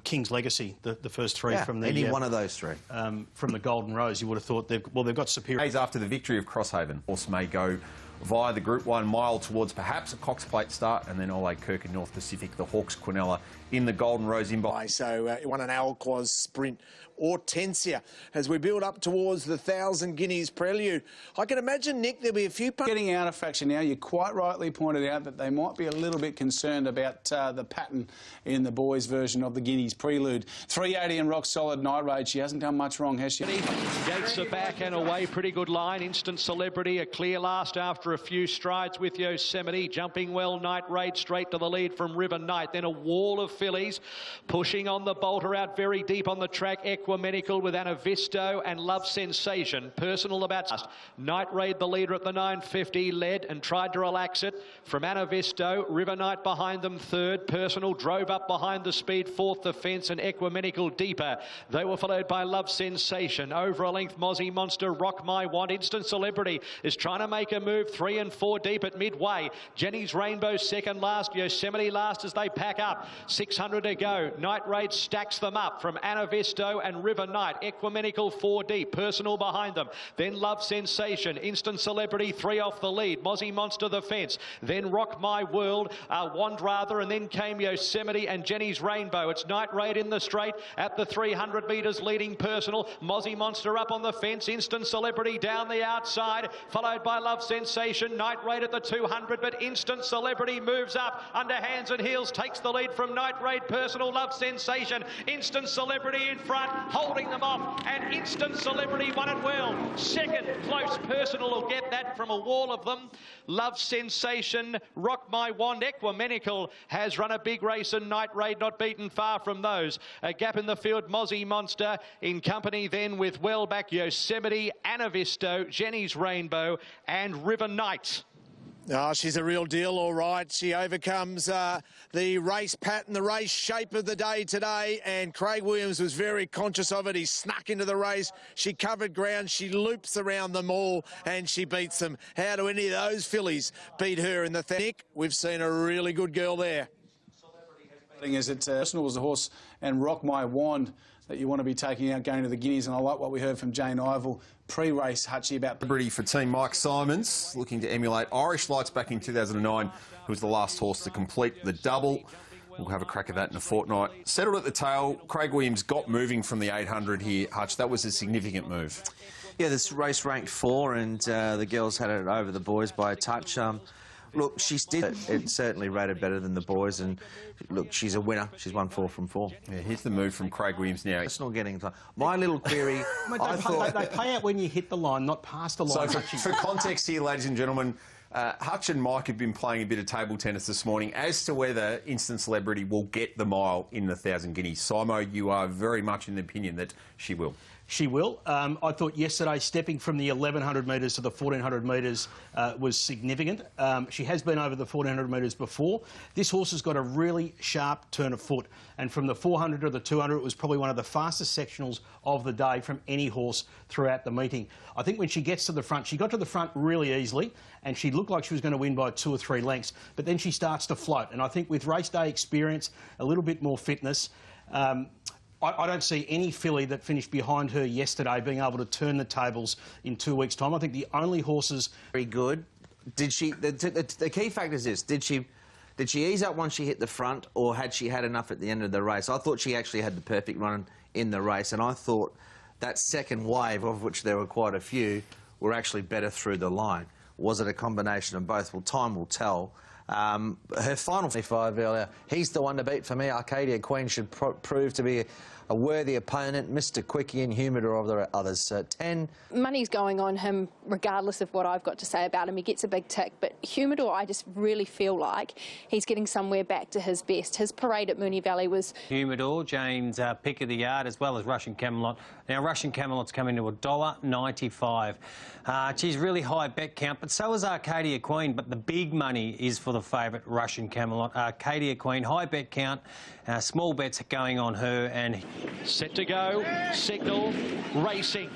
King's Legacy, the first three from the... any one of those three. From the Golden Rose, you would have thought they've got superior... Days after the victory of Crosshaven, horse may go via the Group 1 mile towards perhaps a Cox Plate start, and then Ole Kirk in North Pacific, the Hawks Quinella in the Golden Rose in by. So he won an Alquoz sprint. Hortensia, as we build up towards the 1,000 Guineas prelude. I can imagine, Nick, there'll be a few... Getting out of faction now, you quite rightly pointed out that they might be a little bit concerned about the pattern in the boys' version of the Guineas prelude. 380 and rock solid Night Raid. She hasn't done much wrong, has she? Gates are back and away. Pretty good line. Instant Celebrity, a clear last after a few strides with Yosemite. Jumping well, Night Raid straight to the lead from River Knight. Then a wall of fillies pushing on the bolter out very deep on the track. Equimenical with Anavisto and Love Sensation. Personal about Night Raid, the leader at the 950, led and tried to relax it from Anavisto. River Knight behind them third. Personal drove up behind the speed fourth, the fence, and Equimenical deeper. They were followed by Love Sensation. Over a length, Mozzie Monster, Rock My Want. Instant Celebrity is trying to make a move 3 and 4 deep at midway. Jenny's Rainbow second last. Yosemite last as they pack up. 600 to go. Night Raid stacks them up from Anavisto and River Knight. Equimenical 4 deep. Personal behind them. Then Love Sensation. Instant Celebrity 3 off the lead. Mozzie Monster the fence. Then Rock My World. Wand rather. And then came Yosemite and Jenny's Rainbow. It's Night Raid in the straight at the 300 metres leading Personal. Mozzie Monster up on the fence. Instant Celebrity down the outside. Followed by Love Sensation. Night Raid at the 200. But Instant Celebrity moves up under hands and heels. Takes the lead from Night Raid. Personal. Love Sensation. Instant Celebrity in front. Holding them off, and Instant Celebrity won it well. Second, Close Personal will get that from a wall of them. Love Sensation, Rock My Wand, Equimenical has run a big race, and Night Raid not beaten far from those. A gap in the field, Mozzie Monster in company then with well back Yosemite, Anavisto, Jenny's Rainbow, and River Knight. Oh, she's a real deal, all right. She overcomes the race pattern, the race shape of the day today, and Craig Williams was very conscious of it. He snuck into the race. She covered ground. She loops around them all, and she beats them. How do any of those fillies beat her in the Nick? We've seen a really good girl there. Is it Personal was the horse, and Rock My Wand that you want to be taking out going to the Guineas, and I like what we heard from Jane Ivel pre-race, Hutchie, about... Celebrity for Team Mike Simons, looking to emulate Irish Lights back in 2009, who was the last horse to complete the double. We'll have a crack at that in a fortnight. Settled at the tail, Craig Williams got moving from the 800 here, Hutch. That was a significant move. Yeah, this race ranked 4, and the girls had it over the boys by a touch. Look, she did. It certainly rated better than the boys, and look, she's a winner. She's won 4 from 4. Yeah, here's the move from Craig Williams now. It's not getting time. My little query, I thought... They pay out when you hit the line, not past the line. So for context here, ladies and gentlemen, Hutch and Mike have been playing a bit of table tennis this morning as to whether Instant Celebrity will get the mile in the 1,000 Guineas. Simo, you are very much in the opinion that she will. She will. I thought yesterday stepping from the 1,100 metres to the 1,400 metres was significant. She has been over the 1,400 metres before. This horse has got a really sharp turn of foot, and from the 400 to the 200 it was probably one of the fastest sectionals of the day from any horse throughout the meeting. I think when she gets to the front, she got to the front really easily, and she looked like she was going to win by 2 or 3 lengths, but then she starts to float, and I think with race day experience, a little bit more fitness, I don't see any filly that finished behind her yesterday being able to turn the tables in 2 weeks' time. I think the only horses... Very good. Did she... The key factor is this. Did she ease up once she hit the front, or had she had enough at the end of the race? I thought she actually had the perfect run in the race, and I thought that second wave, of which there were quite a few, were actually better through the line. Was it a combination of both? Well, time will tell. Her final 25 earlier, he's the one to beat for me. Arcadia Queen should prove to be a worthy opponent. Mr. Quickie and Humidor of the others. 10. Money's going on him regardless of what I've got to say about him. He gets a big tick, but Humidor, I just really feel like he's getting somewhere back to his best. His parade at Moonee Valley was... Humidor, Jane's pick of the yard, as well as Russian Camelot. Now, Russian Camelot's coming to $1.95. She's really high bet count, but so is Arcadia Queen, but the big money is for the favourite, Russian Camelot. Arcadia Queen, high bet count, small bets going on her, and... Set to go, signal, racing.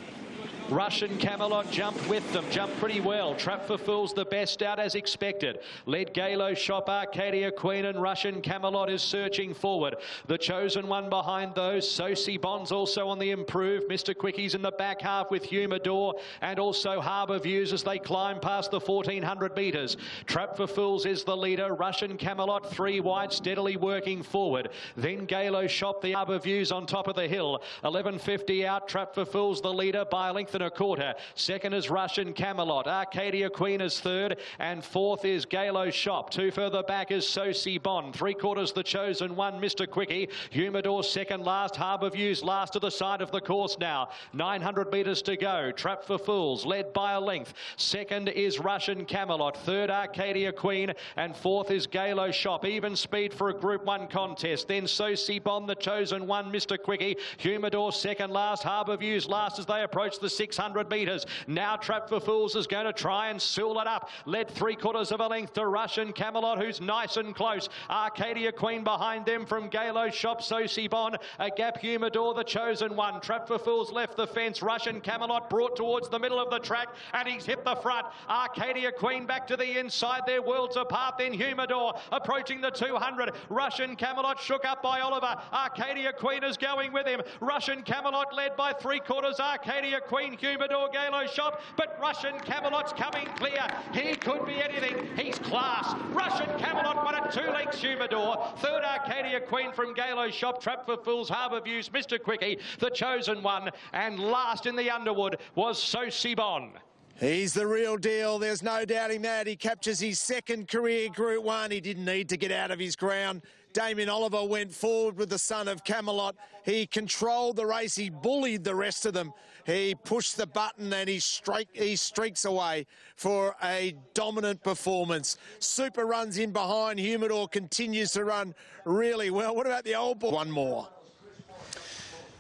Russian Camelot jumped with them, jumped pretty well. Trap for Fools the best out as expected. Led Galo Shop, Arcadia Queen, and Russian Camelot is surging forward. The Chosen One behind those. Sosi Bond's also on the improve. Mr. Quickie's in the back half with Humidor, and also Harbour Views as they climb past the 1,400 metres. Trap for Fools is the leader. Russian Camelot 3 wide, steadily working forward. Then Galo Shop, the Harbour Views on top of the hill. 11.50 out. Trap for Fools the leader by a length and a quarter. Second is Russian Camelot. Arcadia Queen is third, and fourth is Galo Shop. 2 further back is Sosi Bond. 3/4 the Chosen One, Mr. Quickie. Humidor second last. Harbour Views last to the side of the course now. 900 metres to go. Trap for Fools led by a length. Second is Russian Camelot. Third Arcadia Queen, and fourth is Galo Shop. Even speed for a Group 1 contest. Then Sosi Bond, the Chosen One, Mr. Quickie. Humidor second last. Harbour Views last as they approach the 600 metres. Now Trap for Fools is going to try and seal it up. Led 3/4 of a length to Russian Camelot, who's nice and close. Arcadia Queen behind them from Galo Shop, Sosi Bond. A gap Humidor, the Chosen One. Trap for Fools left the fence. Russian Camelot brought towards the middle of the track, and he's hit the front. Arcadia Queen back to the inside. They're worlds apart. Then Humidor approaching the 200. Russian Camelot shook up by Oliver. Arcadia Queen is going with him. Russian Camelot led by 3/4. Arcadia Queen, Humidor, Galo Shop, but Russian Camelot's coming clear. He could be anything. He's class. Russian Camelot won at 2 lengths. Humidor. Third Arcadia Queen from Galo Shop. Trap for Fools, Harbour Views, Mr. Quickie, the Chosen One, and last in the underwood was Sosi Bond. He's the real deal. There's no doubting that. He captures his second career Group 1. He didn't need to get out of his ground. Damien Oliver went forward with the son of Camelot. He controlled the race. He bullied the rest of them. He pushed the button and he streaks away for a dominant performance. Super runs in behind. Humidor continues to run really well. What about the old boy? One more.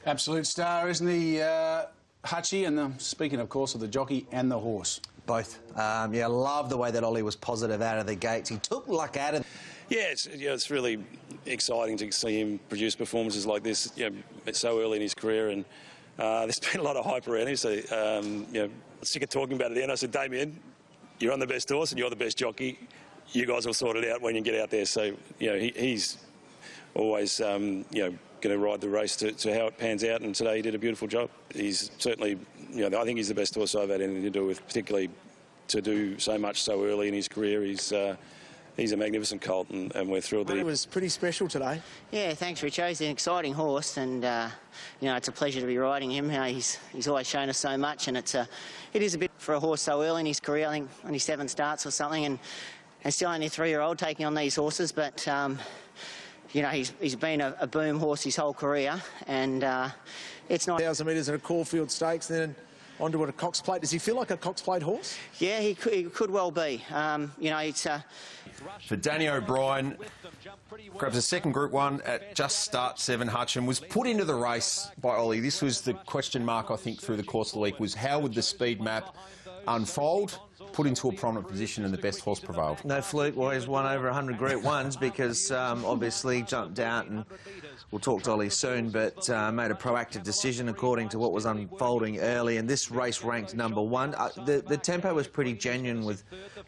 Absolute star, isn't he, Hutchie? And speaking, of course, of the jockey and the horse. Both. Yeah, I love the way that Ollie was positive out of the gates. He took luck out of... Yeah, it's really exciting to see him produce performances like this. It's so early in his career, and there's been a lot of hype around him. So, sick of talking about it. And I said, Damien, you're on the best horse and you're the best jockey. You guys will sort it out when you get out there. So, he's always, going to ride the race to how it pans out. And today he did a beautiful job. He's certainly, I think he's the best horse I've had anything to do with, particularly to do so much so early in his career. He's a magnificent colt, and we're thrilled that It was pretty special today. Yeah, thanks, Richo. He's an exciting horse, and it's a pleasure to be riding him. He's always shown us so much, and it is a bit for a horse so early in his career. I think only 7 starts or something, and still only a 3-year-old taking on these horses. But he's been a boom horse his whole career, and it's not 1,000 metres at a Caulfield Stakes, then onto a Cox Plate. Does he feel like a Cox Plate horse? Yeah, he could well be. It's. For Danny O'Brien, grabs a second Group 1 at just start 7. Hutchin was put into the race by Ollie. This was the question mark, I think, through the course of the week, was how would the speed map unfold? Put into a prominent position, and the best horse prevailed. No fluke, well, he's won over 100 Group 1s because obviously jumped out, and we'll talk to Ollie soon, but made a proactive decision according to what was unfolding early, and this race ranked number 1. The tempo was pretty genuine with...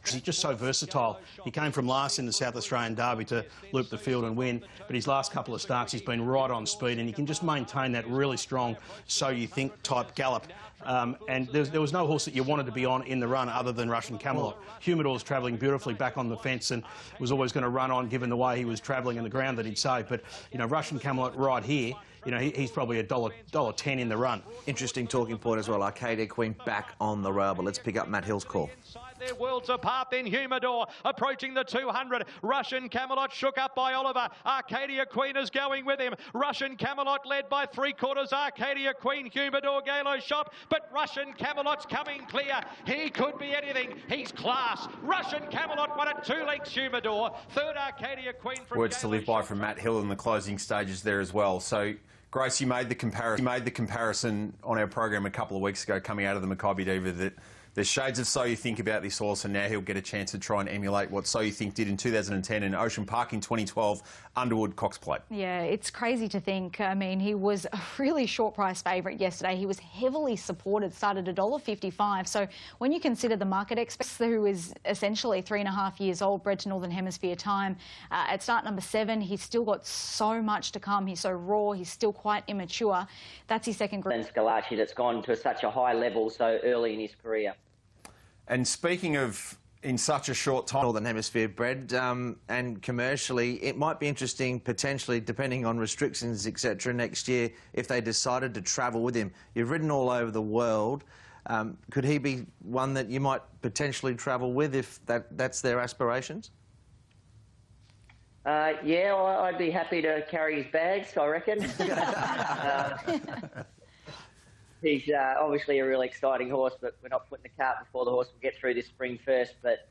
He's just so versatile. He came from last in the South Australian Derby to loop the field and win, but his last couple of starts he's been right on speed, and he can just maintain that really strong So You Think type gallop. And there was no horse that you wanted to be on in the run other than Russian Camelot. Humidor's travelling beautifully back on the fence and was always going to run on given the way he was travelling in the ground that he'd saved. But, you know, Russian Camelot right here, you know, he's probably $1.10 in the run. Interesting talking point as well. Arcadia Queen back on the rail, but let's pick up Matt Hill's call. They're worlds apart. Then Humidor approaching the 200. Russian Camelot shook up by Oliver. Arcadia Queen is going with him. Russian Camelot led by 3/4. Arcadia Queen, Humidor, Galo Shop. But Russian Camelot's coming clear. He could be anything. He's class. Russian Camelot won at 2 lengths. Humidor. Third Arcadia Queen from Words to live by from Matt Hill in the closing stages there as well. So, Grace, you made the comparison on our program a couple of weeks ago coming out of the Maccabi Diva that there's shades of So You Think about this horse, and now he'll get a chance to try and emulate what So You Think did in 2010 in Ocean Park in 2012, Underwood, Cox Plate. Yeah, it's crazy to think. I mean, he was a really short price favourite yesterday. He was heavily supported, started $1.55. So when you consider the market expects, who is essentially 3.5 years old, bred to Northern Hemisphere time, at start number 7, he's still got so much to come. He's so raw. He's still quite immature. That's his second group. And Scalacci that's gone to such a high level so early in his career. And speaking of in such a short time, Northern Hemisphere bred, and commercially, it might be interesting potentially, depending on restrictions, etc., next year, if they decided to travel with him. You've ridden all over the world. Could he be one that you might potentially travel with if that's their aspirations? Yeah, I'd be happy to carry his bags, I reckon. He's obviously a really exciting horse, but we're not putting the cart before the horse will get through this spring first. But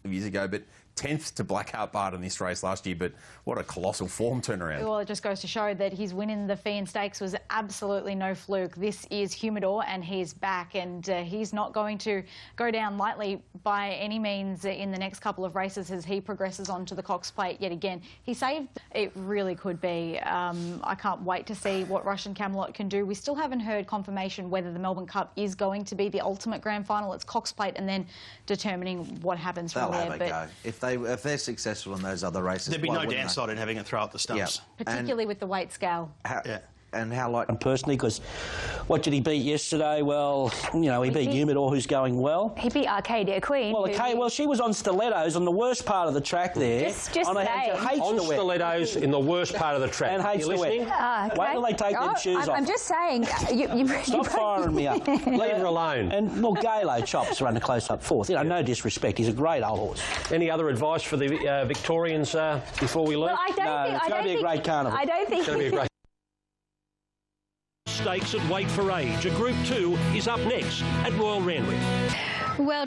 years ago, but 10th to Blackheart Bard in this race last year, but what a colossal form turnaround. Well, it just goes to show that his win in the Fee and Stakes was absolutely no fluke. This is Humidor and he's back, and he's not going to go down lightly by any means in the next couple of races as he progresses on to the Cox Plate yet again. He saved, it really could be. I can't wait to see what Russian Camelot can do. We still haven't heard confirmation whether the Melbourne Cup is going to be the ultimate grand final. It's Cox Plate and then determining what happens from there. They'll have a go. If they're successful in those other races, there'd be no downside in having it throw up the stumps. Yep. Particularly with the weight scale. And how like... Personally, because what did he beat yesterday? Well, you know, he beat Humidor, who's going well. He beat Arcadia Queen. Well, she was on stilettos on the worst part of the track there. Just on stilettos in the worst part of the track. And hates the wet. Okay. Wait till they take their shoes off. I'm just saying. Stop firing me up. Leave her alone. And, well, Galo Chops running close up fourth. You know, no disrespect. He's a great old horse. Any other advice for the Victorians before we leave? Well, I don't think... It's going to be a great carnival. I don't think... It's going to be a great... Stakes at Weight for Age. A Group 2 is up next at Royal Randwick. Well...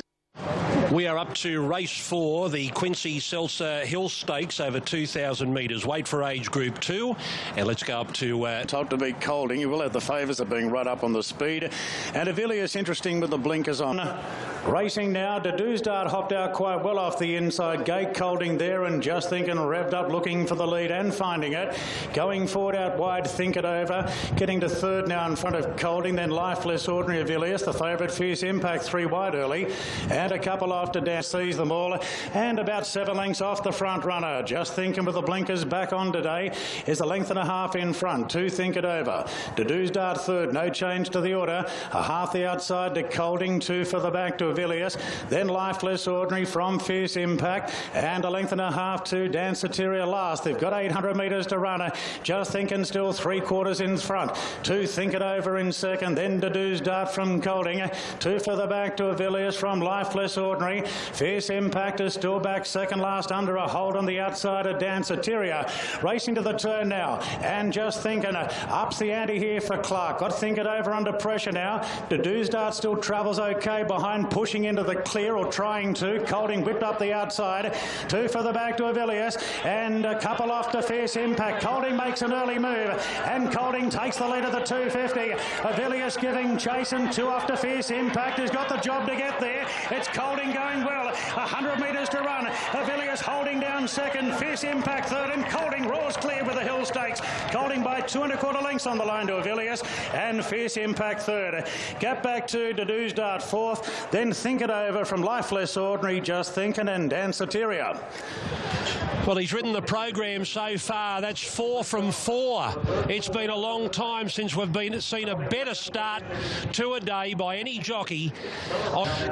We are up to race 4, the Quincy Seltzer Hill Stakes over 2,000 metres. Weight for Age Group 2. And let's go up to... Told to beat Colding. You will have the favours of being right up on the speed. And Avilius interesting with the blinkers on. Racing now. Dedousdart hopped out quite well off the inside gate. Colding there and Just Thinking revved up looking for the lead and finding it. Going forward out wide, Think It Over. Getting to third now in front of Colding. Then Lifeless Ordinary Avilius. The favourite Fierce Impact 3 wide early. And a couple after Dash sees them all, and about 7 lengths off the front runner. Just Thinking with the blinkers back on today is a length and a half in front. 2 Think It Over. Dedousdart third, no change to the order. A half the outside to Colding, 2 for the back to Avilius. Then Lifeless Ordinary from Fierce Impact, and a length and a half to Danceteria last. They've got 800 metres to run. Just Thinking still 3/4 in front. 2 Think It Over in second, then Dedousdart from Colding. 2 for the back to Avilius from Lifeless Ordinary. Fierce Impact is still back second last under a hold on the outside of Danceteria. Racing to the turn now, and Just Thinking ups the ante here for Clark. Got Think It Over under pressure now. Dedousdart still travels okay behind, pushing into the clear or trying to. Colding whipped up the outside. 2 for the back to Avilius, and a couple off to Fierce Impact. Colding makes an early move, and Colding takes the lead of the 250. Avilius giving chase, and 2 off to Fierce Impact, who's got the job to get there. It's Colding going well. 100 metres to run. Avilius holding down second. Fierce Impact third. And Colding roars clear with the Hill Stakes. Colding by 2 1/4 lengths on the line to Avilius. And Fierce Impact third. Gap back to Dedu's Dart fourth. Then Think It Over from Life Less Ordinary, Just Thinking, and Danceteria. Well, he's ridden the program so far. That's 4 from 4. It's been a long time since we've seen a better start to a day by any jockey.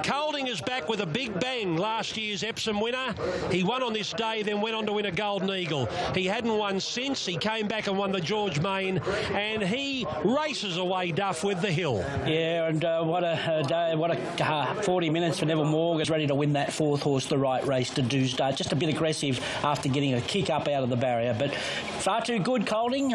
Colding is back with a big bang. Last year's Epsom winner. He won on this day, then went on to win a Golden Eagle. He hadn't won since. He came back and won the George Main, and he races away, Duff, with the Hill. Yeah, and what a day, what a 40 minutes for Neville Morgan. Ready to win that fourth horse, the right race to Tuesday. Just a bit aggressive after getting a kick up out of the barrier, but far too good, Colding.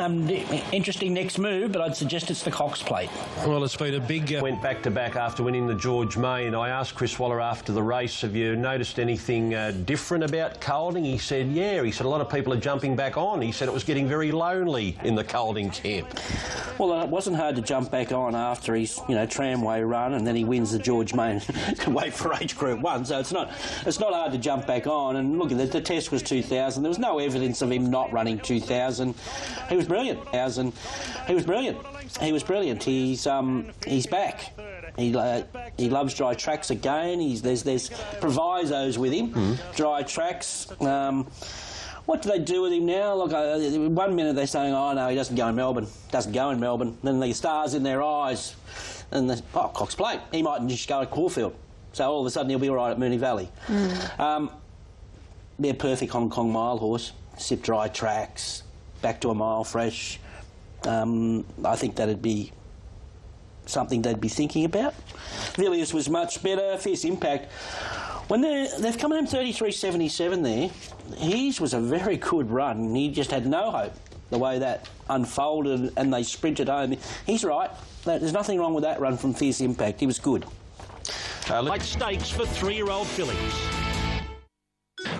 Interesting next move, but I'd suggest it's the Cox Plate. Well, it's been a big... Went back-to-back after winning the George Main. I asked Chris Waller after the race, have you noticed anything different about Colding? He said, yeah. He said a lot of people are jumping back on. He said it was getting very lonely in the Colding camp. Well, it wasn't hard to jump back on after his, tramway run, and then he wins the George Main weight for age group 1. So it's not hard to jump back on. And look, the test was 2000. There was no evidence of him not running 2000. He was brilliant. He was brilliant. He's back. He loves dry tracks again. There's provisos with him. Dry tracks. What do they do with him now? Look, 1 minute they're saying, oh no, he doesn't go in Melbourne. Then the stars in their eyes, and Cox Plate. He mightn't just go at Caulfield. So all of a sudden he'll be all right at Moonee Valley. They're perfect Hong Kong mile horse. Sip dry tracks, back to a mile fresh. I think that'd be something they'd be thinking about. Villiers was much better. Fierce Impact. When they've come home 33.77 there, his was a very good run. He just had no hope the way that unfolded and they sprinted home. He's right. There's nothing wrong with that run from Fierce Impact. He was good. Like stakes for 3-year-old fillies.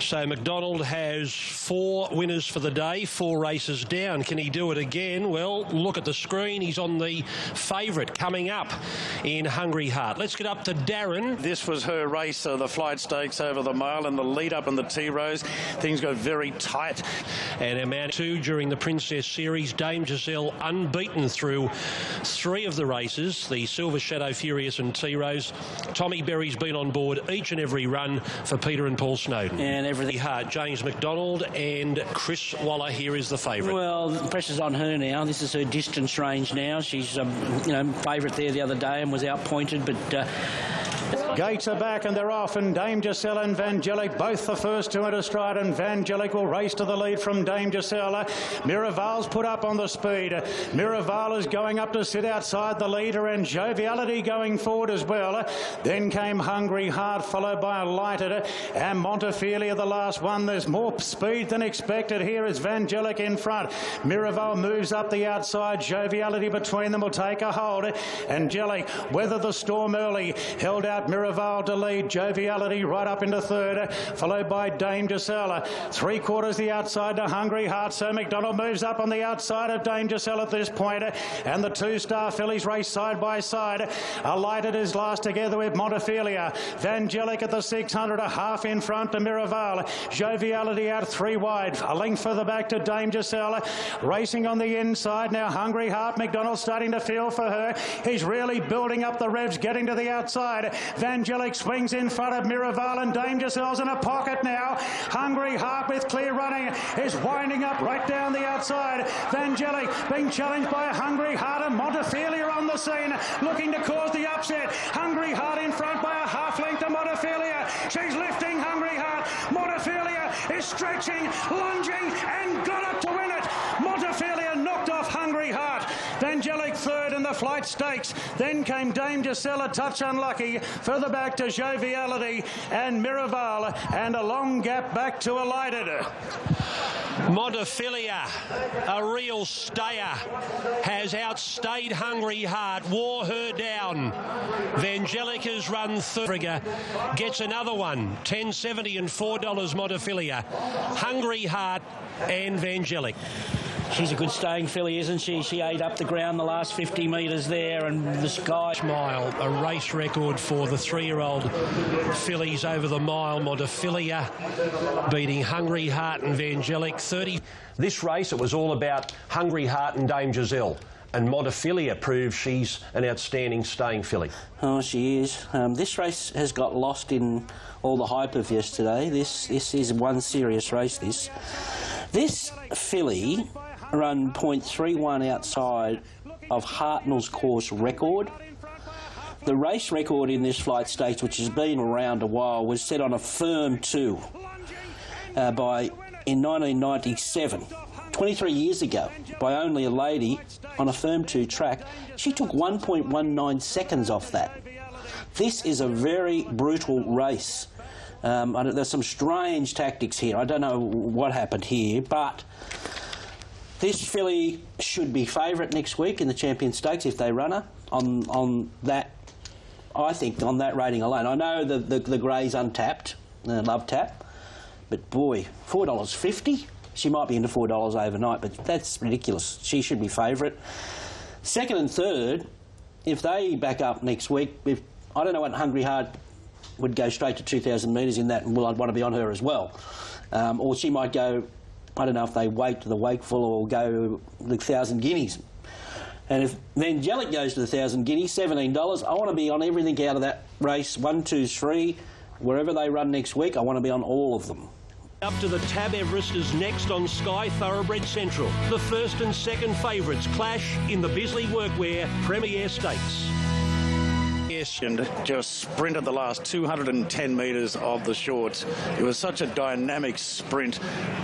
So McDonald has 4 winners for the day, 4 races down. Can he do it again? Well, look at the screen. He's on the favourite coming up in Hungry Heart. Let's get up to Darren. This was her race, the Flight Stakes over the mile and the lead up in the T-Rose. Things got very tight. And our man 2 during the Princess Series, Dame Giselle unbeaten through 3 of the races, the Silver Shadow, Furious and T-Rose. Tommy Berry's been on board each and every run for Peter and Paul Snowden. And everything hard. James McDonald and Chris Waller here is the favourite. Well, the pressure's on her now. This is her distance range now. She's, favourite there the other day and was outpointed, but... Gates are back and they're off, and Dame Giselle and Vangelic, both the first 2 into stride, and Vangelic will race to the lead from Dame Giselle. Miraval's put up on the speed. Miraval is going up to sit outside the leader, and Joviality going forward as well. Then came Hungry Heart, followed by Lighted, and Montefilia the last one. There's more speed than expected. Here is Vangelic in front. Miraval moves up the outside. Joviality between them will take a hold. Angelic weathered the storm early, held out Miraval to lead. Joviality right up into third, followed by Dame Giselle. 3/4 the outside to Hungry Heart. So McDonald moves up on the outside of Dame Giselle at this point, and the 2-star fillies race side by side. Alighted is last together with Montefilia. Vangelic at the 600, a half in front to Miraval. Joviality out 3 wide, a length further back to Dame Giselle. Racing on the inside now, Hungry Heart. McDonald starting to feel for her. He's really building up the revs, getting to the outside. Vangelic swings in front of Miraval, and Dame Giselle's in a pocket now. Hungry Heart with clear running is winding up right down the outside. Vangelic being challenged by Hungry Heart, and Montefilia on the scene looking to cause the upset. Hungry Heart in front by a half length to Montefilia. She's lifting Hungry Heart. Montefilia is stretching, lunging, and got up to win it. Montefilia knocked off Hungry Heart. Vangelic third in the Flight Stakes. Then came Dame Giselle, a touch unlucky. Further back to Joviality and Miraval, and a long gap back to Alighted. Montefilia, a real stayer, has outstayed Hungry Heart, wore her down. Vangelic has run third, gets another one, $10.70 and $4 Montefilia. Hungry Heart and Vangelic. She's a good staying filly, isn't she? She ate up the ground the last 50 metres there, and the sky. Mile, a race record for the 3-year-old fillies over the mile. Montefilia beating Hungry Heart and Vangelic 30. This race, it was all about Hungry Heart and Dame Giselle. And Montefilia proves she's an outstanding staying filly. Oh, she is. This race has got lost in all the hype of yesterday. This is one serious race, This filly run 0.31 outside of Hartnell's course record. The race record in this flight stakes, which has been around a while, was set on a firm 2 in 1997, 23 years ago, by only a lady on a firm 2 track. She took 1.19 seconds off that. This is a very brutal race. There's some strange tactics here. I don't know what happened here, but this filly should be favourite next week in the Champion Stakes if they run her on that. I think on that rating alone. I know the grey's untapped, love tap, but boy, $4.50. She might be into $4 overnight, but that's ridiculous. She should be favourite. Second and third, if they back up next week, I don't know what Hungry Heart would go straight to 2,000 metres in that, and I'd want to be on her as well. Or she might go, I don't know if they wait to the Wakeful or go the 1,000 guineas. And if Vangelic goes to the 1,000 guineas, $17, I want to be on everything out of that race, 1, 2, 3, wherever they run next week, I want to be on all of them. Up to the Tab Everest is next on Sky Thoroughbred Central. The first and second favourites clash in the Bisley Workwear Premier Stakes. And just sprinted the last 210 metres of the shorts. It was such a dynamic sprint.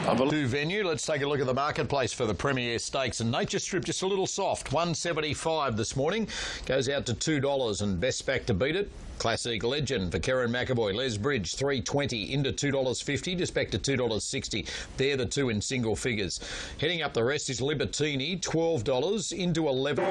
To venue, let's take a look at the marketplace for the Premier Stakes. And Nature Strip just a little soft, $1.75 this morning. Goes out to $2 and best back to beat it. Classic Legend for Karen McAvoy. Les Bridge, $3.20 into $2.50, just back to $2.60. They're the two in single figures. Heading up the rest is Libertini, $12 into $11.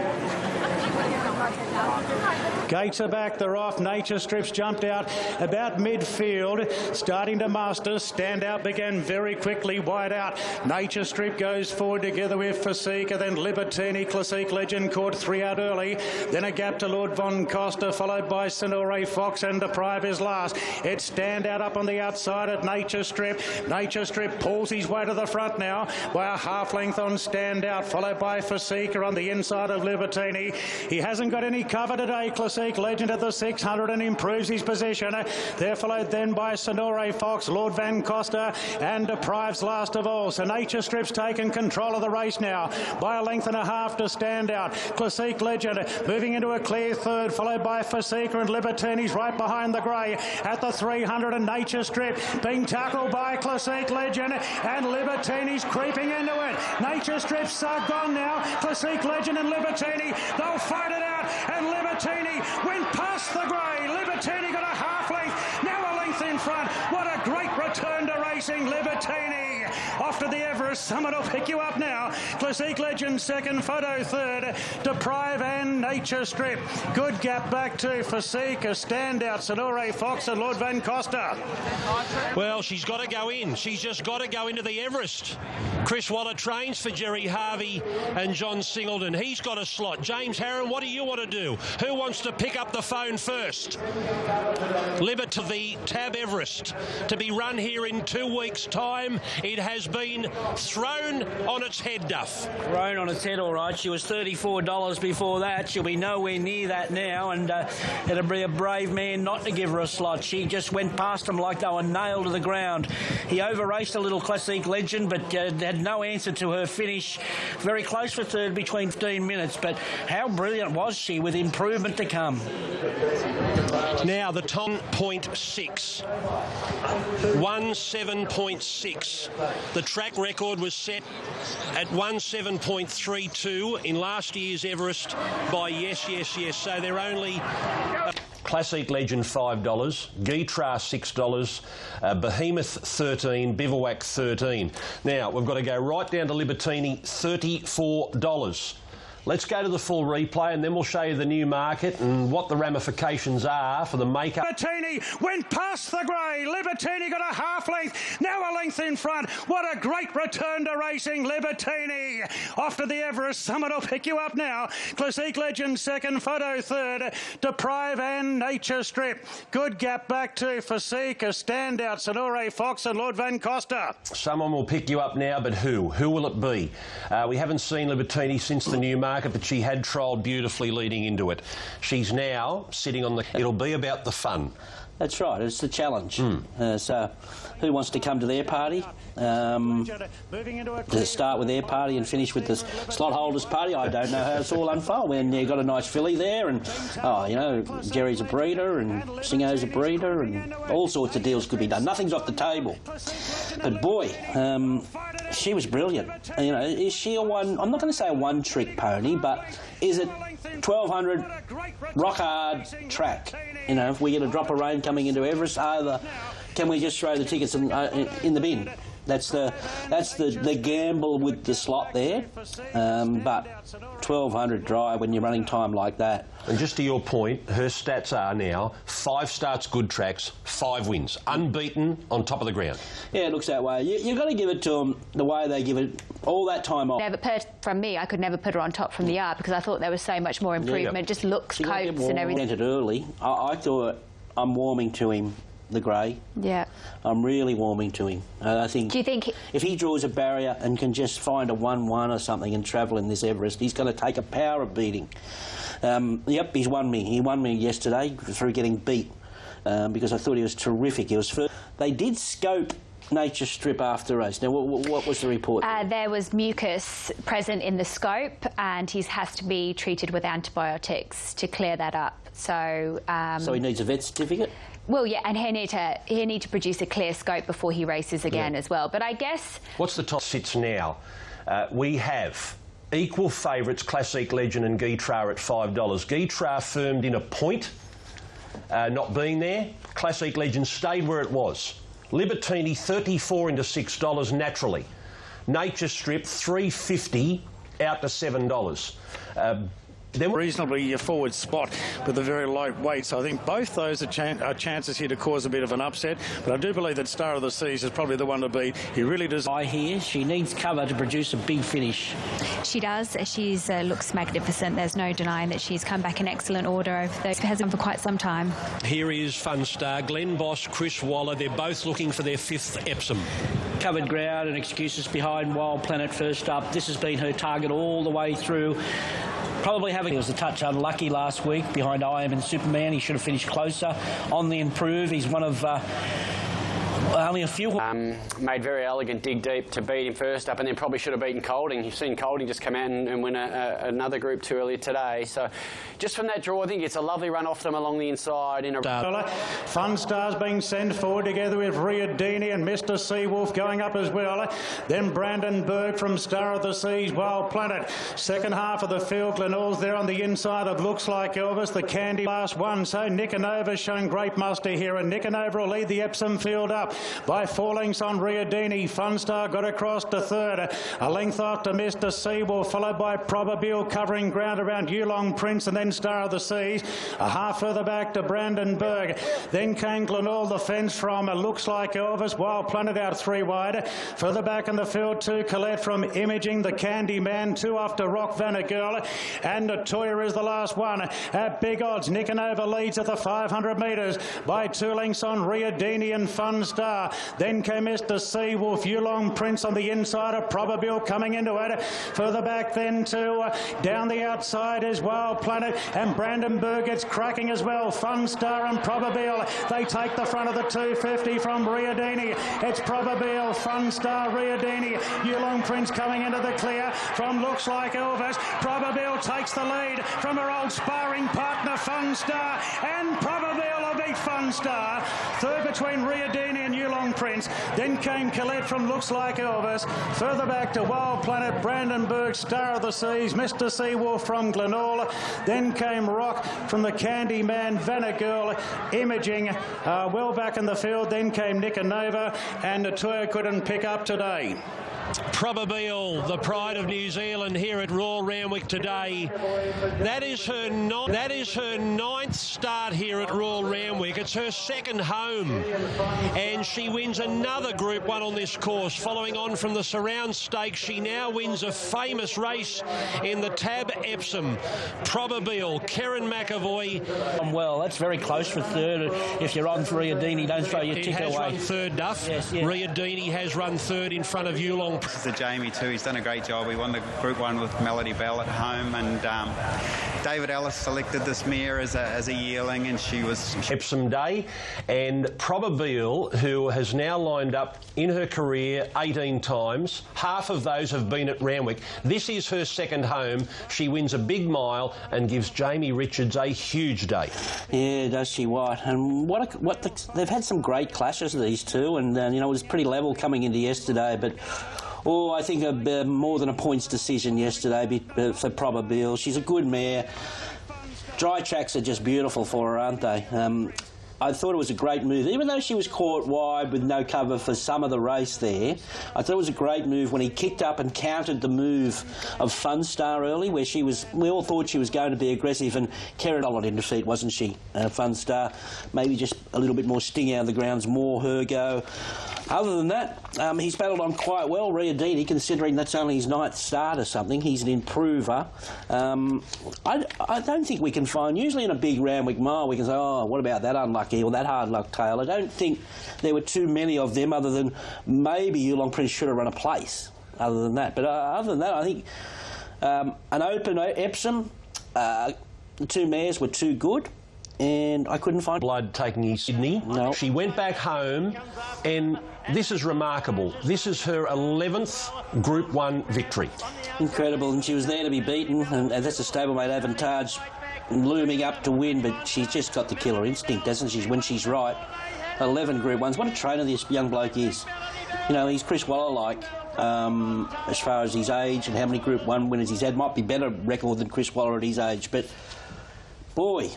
Gates are back, they're off. Nature Strip's jumped out about midfield, starting to master. Standout began very quickly, wide out. Nature Strip goes forward together with Fasika, then Libertini. Classic Legend caught 3 out early. Then a gap to Lord Von Costa, followed by Sonore Fox, and Deprive is last. It's Standout up on the outside at Nature Strip. Nature Strip pulls his way to the front now by a half length on Standout, followed by Fasika on the inside of Libertini. He hasn't got any cover today. Classic Legend at the 600 and improves his position. They're followed then by Sonore Fox, Lord Van Costa, and Deprive's last of all. So Nature Strip's taken control of the race now by a length and a half to Standout. Classic Legend moving into a clear third, followed by Fasika and Libertini's right behind the grey at the 300, and Nature Strip being tackled by Classic Legend, and Libertini's creeping into it. Nature Strip's gone now. Classic Legend and Libertini, they'll fight it out, and Libertini went past the grey. Libertini got a half length, now a length in front. What a great return to racing, Libertini. Off to the Everest, someone will pick you up now. Classic Legend second, Photo third, Deprive and Nature Strip. Good gap back to Fasika, Standout, Sonore Fox and Lord Van Costa. Well, she's got to go in. She's just got to go into the Everest. Chris Waller trains for Jerry Harvey and John Singleton. He's got a slot. James Harron, what do you want to do? Who wants to pick up the phone first? Libert to the Tab Everest to be run here in 2 weeks' time. It has been thrown on its head, Duff. Thrown on its head, all right. She was $34 before that. She'll be nowhere near that now, and it'll be a brave man not to give her a slot. She just went past him like they were nailed to the ground. He over-raced a little Classic Legend, but had no answer to her finish. Very close for third between 15 minutes, but how brilliant was she with improvement to come? Now the top 0.6. 17.6. The track record was set at 17.32 in last year's Everest by Yes. So they're only... Classic Legend $5, Guitra $6, Behemoth $13, Bivouac $13. Now we've got to go right down to Libertini, $34. Let's go to the full replay and then we'll show you the new market and what the ramifications are for the makeup. Libertini went past the grey. Libertini got a half length, now a length in front. What a great return to racing, Libertini. Off to the Everest Summit will pick you up now. Classique Legend second, Photo third, Deprive and Nature Strip. Good gap back to Physique, a standout, Sonore Fox and Lord Van Costa. Someone will pick you up now, but who? Who will it be? We haven't seen Libertini since the new market, but she had trialled beautifully leading into it. She's now sitting on the... It'll be about the fun. That's right, it's the challenge. So who wants to come to their party? To start with their party and finish with the slot holders' party? I don't know how it's all unfold. When you've got a nice filly there and, you know, Jerry's a breeder and Singo's a breeder and all sorts of deals could be done. Nothing's off the table. But boy, she was brilliant. You know, is she a one... I'm not going to say a one-trick pony, but is it 1,200 rock hard track? You know, if we get a drop of rain coming into Everest, can we just throw the tickets in the bin? That's the gamble with the slot there. But 1,200 dry when you're running time like that. And just to your point, her stats are now 5 starts good tracks, 5 wins, unbeaten on top of the ground. Yeah, it looks that way. You've got to give it to them the way they give it all that time off. From me, I could never put her on top from the yard because I thought there was so much more improvement, just looks, coats and everything. Entered early. I thought I'm warming to him. The grey. Yeah. I'm really warming to him. I think... Do you think... If he draws a barrier and can just find a 1-1 or something and travel in this Everest, he's going to take a power beating. Yep, he's won me. He won me yesterday through getting beat because I thought he was terrific. He was first. They did scope Nature Strip after race. Now, what was the report? There was mucus present in the scope and he has to be treated with antibiotics to clear that up. So... So he needs a vet certificate? Well, yeah, and he'll need to produce a clear scope before he races again as well. But I guess... What's the top sits now? We have equal favourites, Classique Legend and Guitra at $5. Guitra firmed in a point, not being there. Classique Legend stayed where it was. Libertini, 34 into $6 naturally. Nature Strip, $3.50 out to $7. Reasonably forward spot with a very light weight, so I think both those are chances here to cause a bit of an upset, but I do believe that Star of the Seas is probably the one to beat. He really does. I hear she needs cover to produce a big finish. She does. She looks magnificent. There's no denying that she's come back in excellent order. Has been for quite some time. Here is Fun Star, Glenn Boss, Chris Waller. They're both looking for their 5th Epsom. Covered ground and excuses behind Wild Planet first up. This has been her target all the way through. Probably he was a touch unlucky last week behind I Am and Superman. He should have finished closer on the improve. He's one of only a few. Made very elegant dig deep to beat him first up and then probably should have beaten Colding. You've seen Colding just come out and win another Group 2 earlier today. So just from that draw, I think it's a lovely run off them along the inside. Fun Star's being sent forward together with Riadini and Mr. Seawolf going up as well. Then Brandon Berg from Star of the Seas, Wild Planet. Second half of the field, Glenall's there on the inside of Looks Like Elvis, the Candy last one. So Nicanova's showing great muster here, and Nicanova will lead the Epsom field up by 4 lengths on Riadini. Funstar got across to third. A length off to Mr. Seawolf, followed by Probabile covering ground around Yulong Prince and then Star of the Seas. A half further back to Brandon Berg. Then came Glenall, the fence from Looks Like Elvis. Wild Planet out 3 wide. Further back in the field, 2 Colette from Imaging, the Candy Man. 2 off to Rock Vanagirl. And Toya is the last one. At big odds, Nicanova leads at the 500 metres by 2 lengths on Riadini and Funstar. Then came Mr. Seawolf, Yulong Prince on the inside of Probabile coming into it. Further back then to down the outside is Wild Planet and Brandenburg gets cracking as well. Funstar and Probabile, they take the front of the 250 from Riadini. It's Probabile, Funstar, Riadini, Yulong Prince coming into the clear from Looks Like Elvis. Probabile takes the lead from her old sparring partner Funstar, and Probabile will beat Funstar. Third between Riadini and Yulong Prince. Then came Colette from Looks Like Elvis. Further back to Wild Planet, Brandenburg, Star of the Seas, Mr. Seawolf from Glenall. Then came Rock from the Candy Man, Vanagirl, Imaging, well back in the field. Then came Nicanova, and Natoya couldn't pick up today. Probabeel, the pride of New Zealand here at Royal Randwick today. That is her ninth start here at Royal Randwick. It's her second home, and she wins another Group 1 on this course. Following on from the Surround Stakes, she now wins a famous race in the Tab Epsom. Probeel, Karen McAvoy. Well, that's very close for third. If you're on for Riadini, don't throw your tick away. He has run third, Duff. Yes, yeah. Riadini has run third in front of Yulong. To Jamie too, he's done a great job. He won the Group 1 with Melody Bell at home, and David Ellis selected this mare as a yearling, and she was... Epsom Day, and Probeel, who has now lined up in her career 18 times, half of those have been at Randwick. This is her second home. She wins a big mile and gives Jamie Richards a huge day. Yeah, does she what? And they've had some great clashes, these two, and you know, it was pretty level coming into yesterday, but I think more than a points decision yesterday for Probeel. She's a good mare. Dry tracks are just beautiful for her, aren't they? I thought it was a great move. Even though she was caught wide with no cover for some of the race there, I thought it was a great move when he kicked up and countered the move of Fun Star early, where we all thought she was going to be aggressive, and Kerry Dollard in defeat, wasn't she? Fun Star, maybe just a little bit more sting out of the grounds, more her go. Other than that, he's battled on quite well, Riadini, considering that's only his 9th start or something. He's an improver. I don't think we can find... Usually in a big Randwick mile, we can say, oh, what about that unlucky or that hard luck tail? I don't think there were too many of them, other than maybe Yulong Prince should have run a place, other than that. But other than that, I think an open Epsom, the two mares were too good. And I couldn't find blood taking his Sydney. No. She went back home, and this is remarkable. This is her 11th Group 1 victory. Incredible, and she was there to be beaten, and that's a stablemate Avantage looming up to win, but she's just got the killer instinct, doesn't she, when she's right. 11 Group 1s. What a trainer this young bloke is. You know, he's Chris Waller-like. As far as his age and how many Group 1 winners he's had, might be better record than Chris Waller at his age, but boy,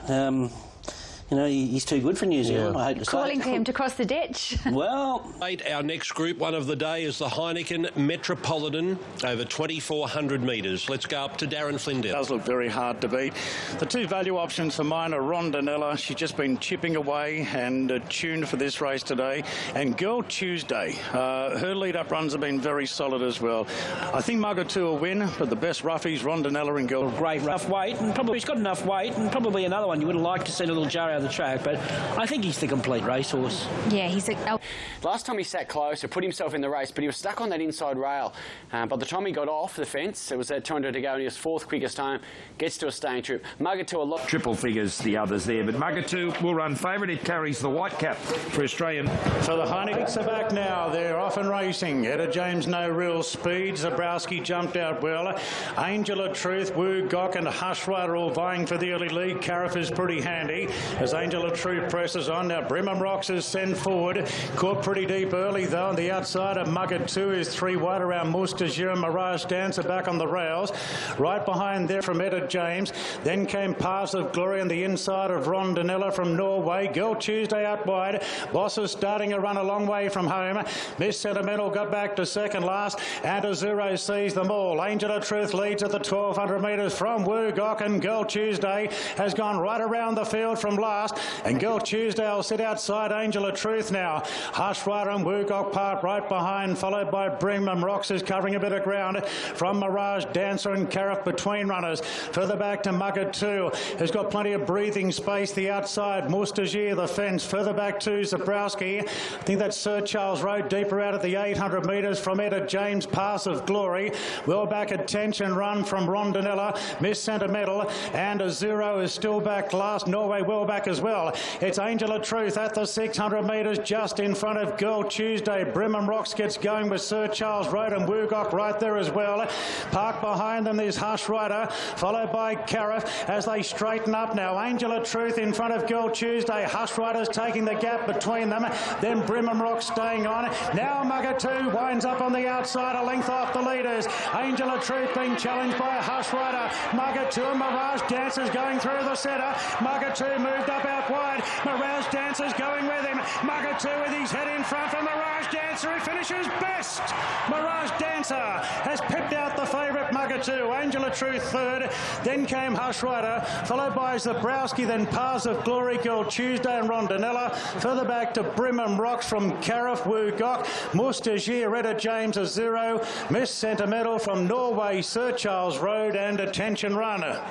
you know, he's too good for New Zealand. Yeah. I hate to say Calling it. to him to cross the ditch. Well, Our next Group 1 of the day is the Heineken Metropolitan over 2,400 metres. Let's go up to Darren Flindale. It does look very hard to beat. The two value options for mine are Rondinella. She's just been chipping away and tuned for this race today. And Girl Tuesday. Her lead-up runs have been very solid as well. I think Mugatu will win, but the best roughies, Rondinella and Girl. Great rough weight, and probably he's got enough weight, and probably another one you would have liked to see a little jar out of the track, but I think he's the complete racehorse. Yeah, he's a... Last time he sat close, he put himself in the race, but he was stuck on that inside rail. By the time he got off the fence, it was at 200 to go, and he was 4th quickest home. Gets to a staying trip. Mugatu a lot. Triple figures, the others there, but Mugatu will run favourite. It carries the white cap for Australian. So the Heinekens are back now. They're off and racing. Etta James, no real speed. Zabrowski jumped out well. Angel of Truth, Wu Gok and Hush Rider all vying for the early lead. Cariff is pretty handy as Angel of Truth presses on. Now Brimham Rocks is sent forward. Caught pretty deep early though on the outside of Mugger 2 is 3 wide around Moustazir and Mirage Dancer back on the rails. Right behind there from Etta James. Then came Paths of Glory on the inside of Rondinella from Norway. Girl Tuesday out wide. Boss is starting a run a long way from home. Miss Sentimental got back to second last. And Azuro sees them all. Angel of Truth leads at the 1,200 metres from Wu Gok, and Girl Tuesday has gone right around the field from last. And Girl Tuesday will sit outside Angel of Truth now. Hush Rider and Wu Gok Park right behind, followed by Brimham Rocks is covering a bit of ground from Mirage Dancer and Cariff between runners. Further back to Mugger 2, who's got plenty of breathing space the outside. Moustazir the fence. Further back to Zabrowski. I think that's Sir Charles Road deeper out at the 800 metres from Etta James. Pass of Glory. Well back attention run from Rondinella. Miss Sentimental and Azuro is still back last. Norway well back as well. It's Angel of Truth at the 600 metres just in front of Girl Tuesday. Brimham Rocks gets going with Sir Charles Road and Wu Gok right there as well. Park behind them is Hush Rider, followed by Cariff as they straighten up now. Angel of Truth in front of Girl Tuesday. Hush Rider's taking the gap between them. Then Brimham Rocks staying on. Now Mugger 2 winds up on the outside, a length off the leaders. Angel of Truth being challenged by Hush Rider. Mugger 2 and Mirage Dancers going through the centre. Mugger 2 moved up out wide. Mirage Dancer's going with him. Mugger 2 with his head in front for Mirage Dancer, who finishes best. Mirage Dancer has picked out the favourite Mugger 2. Angela Truth third. Then came Hush Rider, followed by Zabrowski, then Paths of Glory, Girl Tuesday and Rondinella. Further back to Brimham Rocks from Cariff, Wu Gok. Mustagier, Retta James Azuro. Miss Sentimental from Norway, Sir Charles Road, and Attention Runner.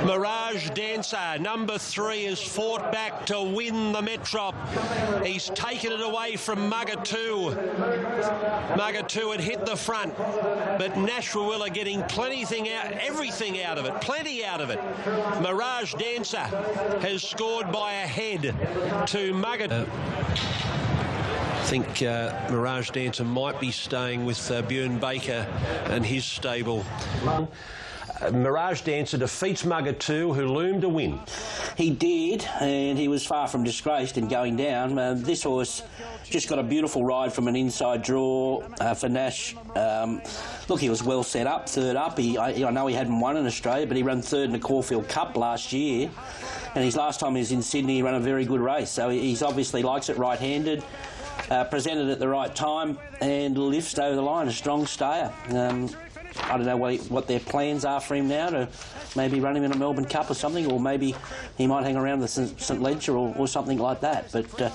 Mirage Dancer, number 3, has fought back to win the Metrop. He's taken it away from Mugger 2. Mugger 2 had hit the front, but Nashua are getting everything out of it, plenty out of it. Mirage Dancer has scored by a head to Mugger. I think Mirage Dancer might be staying with Bjorn Baker and his stable. Mirage Dancer defeats Mugger 2, who loomed a win. He did, and he was far from disgraced in going down. This horse just got a beautiful ride from an inside draw for Nash. Look, he was well set up, third up. I know he hadn't won in Australia, but he ran third in the Caulfield Cup last year. And his last time he was in Sydney, he ran a very good race. So he's obviously likes it right-handed. Presented at the right time and lifts over the line, a strong stayer. I don't know what their plans are for him now, to maybe run him in a Melbourne Cup or something, or maybe he might hang around the St Leger or something like that. But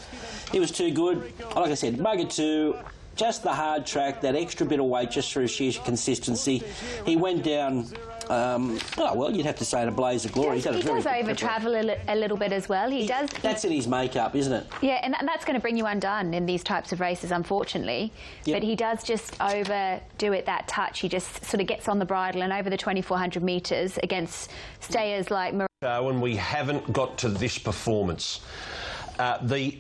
he was too good. Like I said, Mugger 2, just the hard track, that extra bit of weight just through sheer consistency. He went down, well, you'd have to say in a blaze of glory. He does over-travel a little bit as well. He does. That's in his makeup, isn't it? Yeah, and that's going to bring you undone in these types of races, unfortunately. Yep. But he does just overdo it that touch. He just sort of gets on the bridle and over the 2,400 metres against stayers like when we haven't got to this performance. The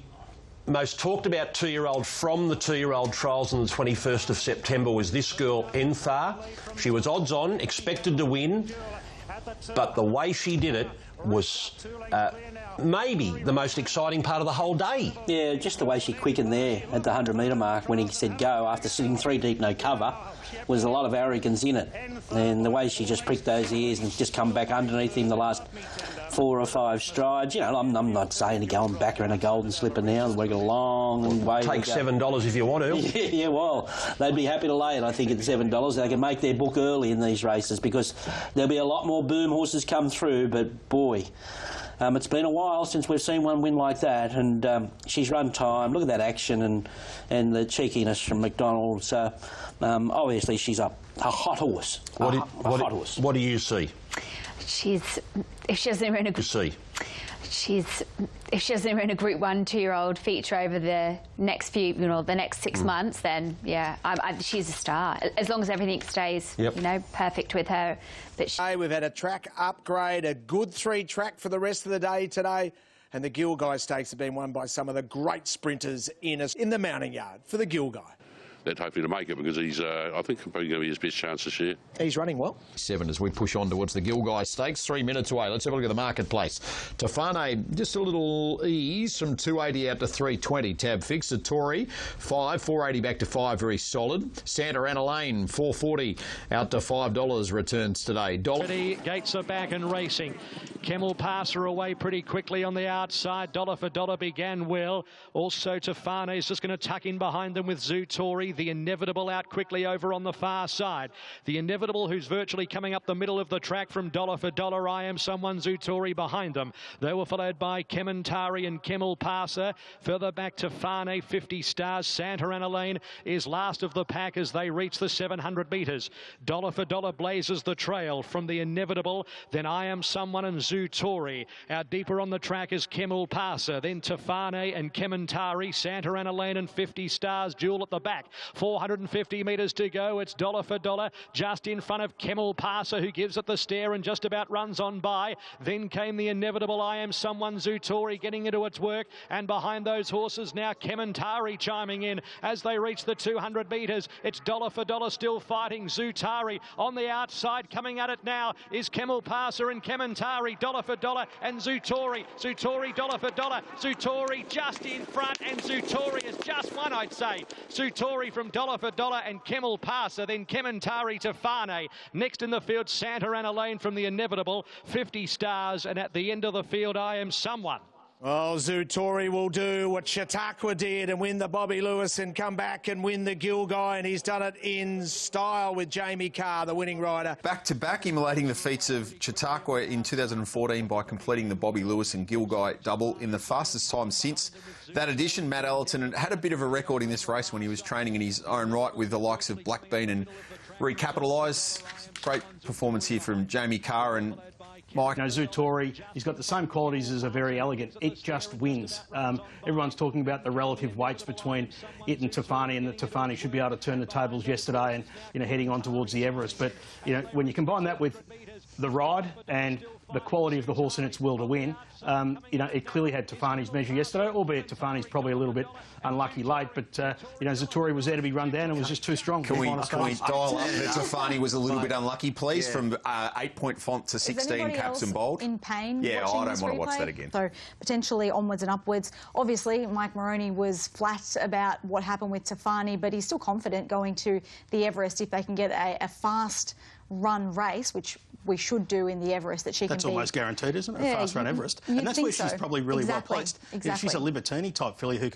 most talked about 2-year-old from the 2-year-old trials on the 21st of September was this girl, Enthar. She was odds on, expected to win, but the way she did it was maybe the most exciting part of the whole day. Yeah, just the way she quickened there at the 100-metre mark when he said go after sitting 3 deep, no cover, was a lot of arrogance in it. And the way she just pricked those ears and just come back underneath him the last 4 or 5 strides. You know, I'm not saying to go and back her in a golden slipper now. We've got a long way to go. Take $7 if you want to. Yeah, well, they'd be happy to lay it, I think, at $7. They can make their book early in these races because there'll be a lot more boom horses come through, but boy, it's been a while since we've seen one win like that, and she's run time. Look at that action and the cheekiness from McDonald's. Obviously, she's a hot horse. Hot horse. What do you see? If she doesn't run a Group 1 2-year-old feature over the next few, the next 6 months, then yeah, she's a star. As long as everything stays, perfect with her. But we've had a track upgrade, a good 3 track for the rest of the day today, and the Gilgai Stakes have been won by some of the great sprinters in the mounting yard for the Gilgai. They're hoping to make it because he's, I think, probably going to be his best chance this year. He's running well. 7 as we push on towards the Gilgai Stakes. 3 minutes away. Let's have a look at the marketplace. Tofane, just a little ease from 280 out to 320. Tab fixed. Satori, 5. 480 back to 5. Very solid. Santa Ana Lane, 440 out to $5 returns today. Gates are back and racing. Camel Passer away pretty quickly on the outside. Dollar for Dollar began well. Also Tofane is just going to tuck in behind them with Zutori. The Inevitable out quickly over on the far side. The Inevitable, who's virtually coming up the middle of the track from Dollar for Dollar. I Am Someone, Zutori behind them. They were followed by Kementari and Camel Passer. Further back to Fane, 50 Stars. Santa Ana Lane is last of the pack as they reach the 700 metres. Dollar for Dollar blazes the trail from the Inevitable. Then I Am Someone and Zutori. Out deeper on the track is Camel Passer. Then Tofane and Kementari. Santa Ana Lane and 50 Stars. Jewel at the back. 450 metres to go. It's Dollar for Dollar just in front of Camel Passer, who gives it the stare and just about runs on by. Then came the Inevitable I Am Someone, Zutori getting into its work, and behind those horses now Kementari chiming in as they reach the 200 metres. It's Dollar for Dollar still fighting. Zutari on the outside. Coming at it now is Camel Passer and Kementari. Dollar for Dollar and Zutori. Zutori, Dollar for Dollar. Zutori just in front, and Zutori has just won, I'd say. Zutori from Dollar for Dollar and Kemmel Passer, then Kementari Tefane. Next in the field, Santa Ana Lane from the Inevitable, 50 Stars, and at the end of the field, I Am Someone. Well, Zutori will do what Chautauqua did and win the Bobby Lewis and come back and win the Gilgai, and he's done it in style with Jamie Carr, the winning rider. Back-to-back, emulating the feats of Chautauqua in 2014 by completing the Bobby Lewis and Gilgai double in the fastest time since that edition. Matt Ellerton had a bit of a record in this race when he was training in his own right with the likes of Blackbean and Recapitalise. Great performance here from Jamie Carr and Mike. You know, Zutori, he's got the same qualities as a Very Elegant. It just wins. Everyone's talking about the relative weights between it and Tefane, and that Tefane should be able to turn the tables yesterday and, you know, heading on towards the Everest. But, you know, when you combine that with the ride and the quality of the horse and its will to win, you know, it clearly had Tefane's measure yesterday, albeit Tefane's probably a little bit unlucky late, but, you know, Zutori was there to be run down and was just too strong. Can we dial up that Tefane was a little bit unlucky, please, from 8-point font to 16 caps and bold? In pain? Yeah, I don't want to watch replay? that again. So potentially onwards and upwards. Obviously, Mike Moroney was flat about what happened with Tefane, but he's still confident going to the Everest if they can get a fast run race, which we should do in the Everest, that she That's can be... almost guaranteed, isn't it? A fast run Everest. You'd And that's think where she's so. probably really Exactly. well placed. Exactly. She's a Libertini type filly who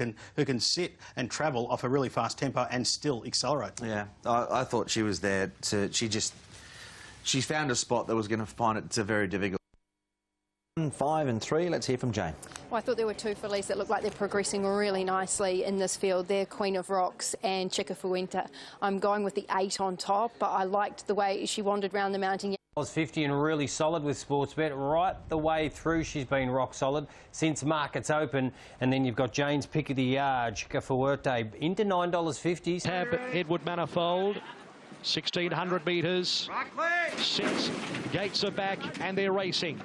can sit and travel off a really fast tempo and still accelerate. Yeah, I thought she was there to... She found a spot that was going to find it very difficult. 5 and 3, let's hear from Jane. Well, I thought there were two fillies that look like they're progressing really nicely in this field. They're Queen of Rocks and Chica Fuente. I'm going with the 8 on top, but I liked the way she wandered around the mountain. $50 and really solid with Sportsbet right the way through. She's been rock solid since markets open, and then you've got Jane's pick of the yard, Chica Fuerte, into $9.50. Tab Edward Manifold, 1,600 metres. Sets, gates are back and they're racing.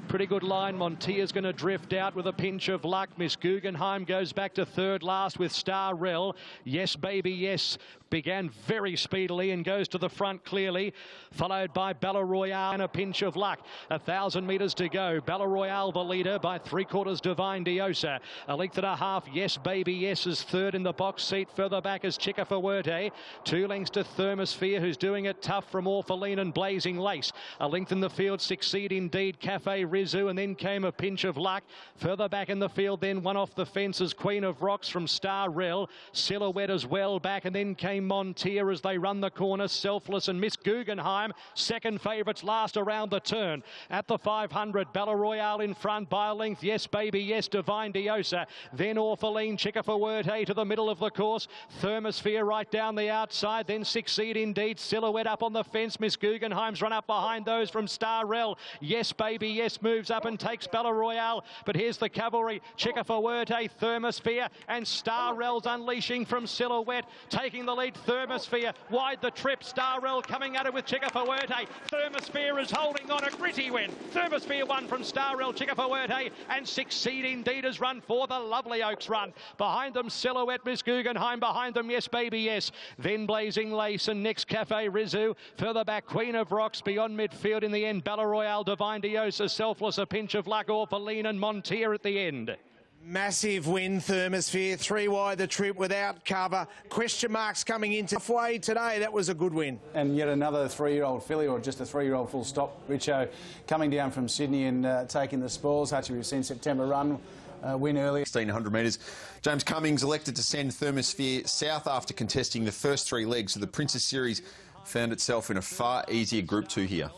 Pretty good line. Montia's going to drift out with a pinch of luck. Miss Guggenheim goes back to third last with Star Rel. Yes, Baby, Yes began very speedily and goes to the front clearly, followed by Bella Royale and a pinch of luck. 1,000 metres to go. Bella Royale the leader by 3/4 Divine Diosa. A length and a half. Yes, Baby, Yes is third in the box seat. Further back is Chica Fuerte. 2 lengths to Thermosphere, who's doing it tough from Orphaline and Blazing Lace. A length in the field. Succeed Indeed, Cafe Rizzu, and then came a pinch of luck. Further back in the field, then one off the fence is Queen of Rocks from Star Rel. Silhouette as well back, and then came Montier as they run the corner. Selfless and Miss Guggenheim, second favourites last around the turn. At the 500, Bella Royale in front by a length. Yes, Baby, Yes, Divine Diosa. Then Orphaline, Chica Fuerte to the middle of the course. Thermosphere right down the outside. Then Succeed Indeed. Silhouette up on the fence. Miss Guggenheim's run up behind those from Star Rel. Yes, Baby, Yes moves up and takes Bella Royale. But here's the cavalry. Chica Fuerte, Thermosphere, and Star Rel's unleashing from Silhouette. Taking the lead, Thermosphere. Wide the trip, Star Rel coming at it with Chica Fuerte. Thermosphere is holding on, a gritty win. Thermosphere won from Star Rel, Chica Fuerte, and Succeed Indeed has run for the Lovely Oaks run. Behind them, Silhouette, Miss Guggenheim. Behind them, Yes, Baby, Yes. Then Blazing Lace and next Cafe Rizzu. Further back, Queen of Rocks beyond midfield. In the end, Bella Royale, Divine Diosa, Selfless, a pinch of luck, Orphaline and Montier at the end. Massive win, Thermosphere. 3 wide the trip without cover. Question marks coming into halfway today. That was a good win. And yet another 3-year-old filly, or just a 3-year-old full stop. Richo coming down from Sydney and taking the spoils. Hutchie, we've seen September run. Win early. 1,600 metres. James Cummings elected to send Thermosphere south after contesting the first 3 legs of the Princess Series. Found itself in a far easier Group 2 here.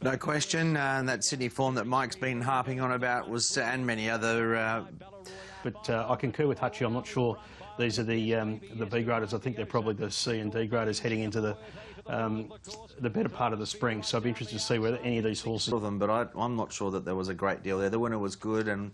No question, that Sydney form that Mike's been harping on about was, and many other... But I concur with Hutchie. I'm not sure these are the B graders. I think they're probably the C and D graders heading into the better part of the spring. So I'd be interested to see whether any of these horses... But I'm not sure that there was a great deal there. The winner was good, and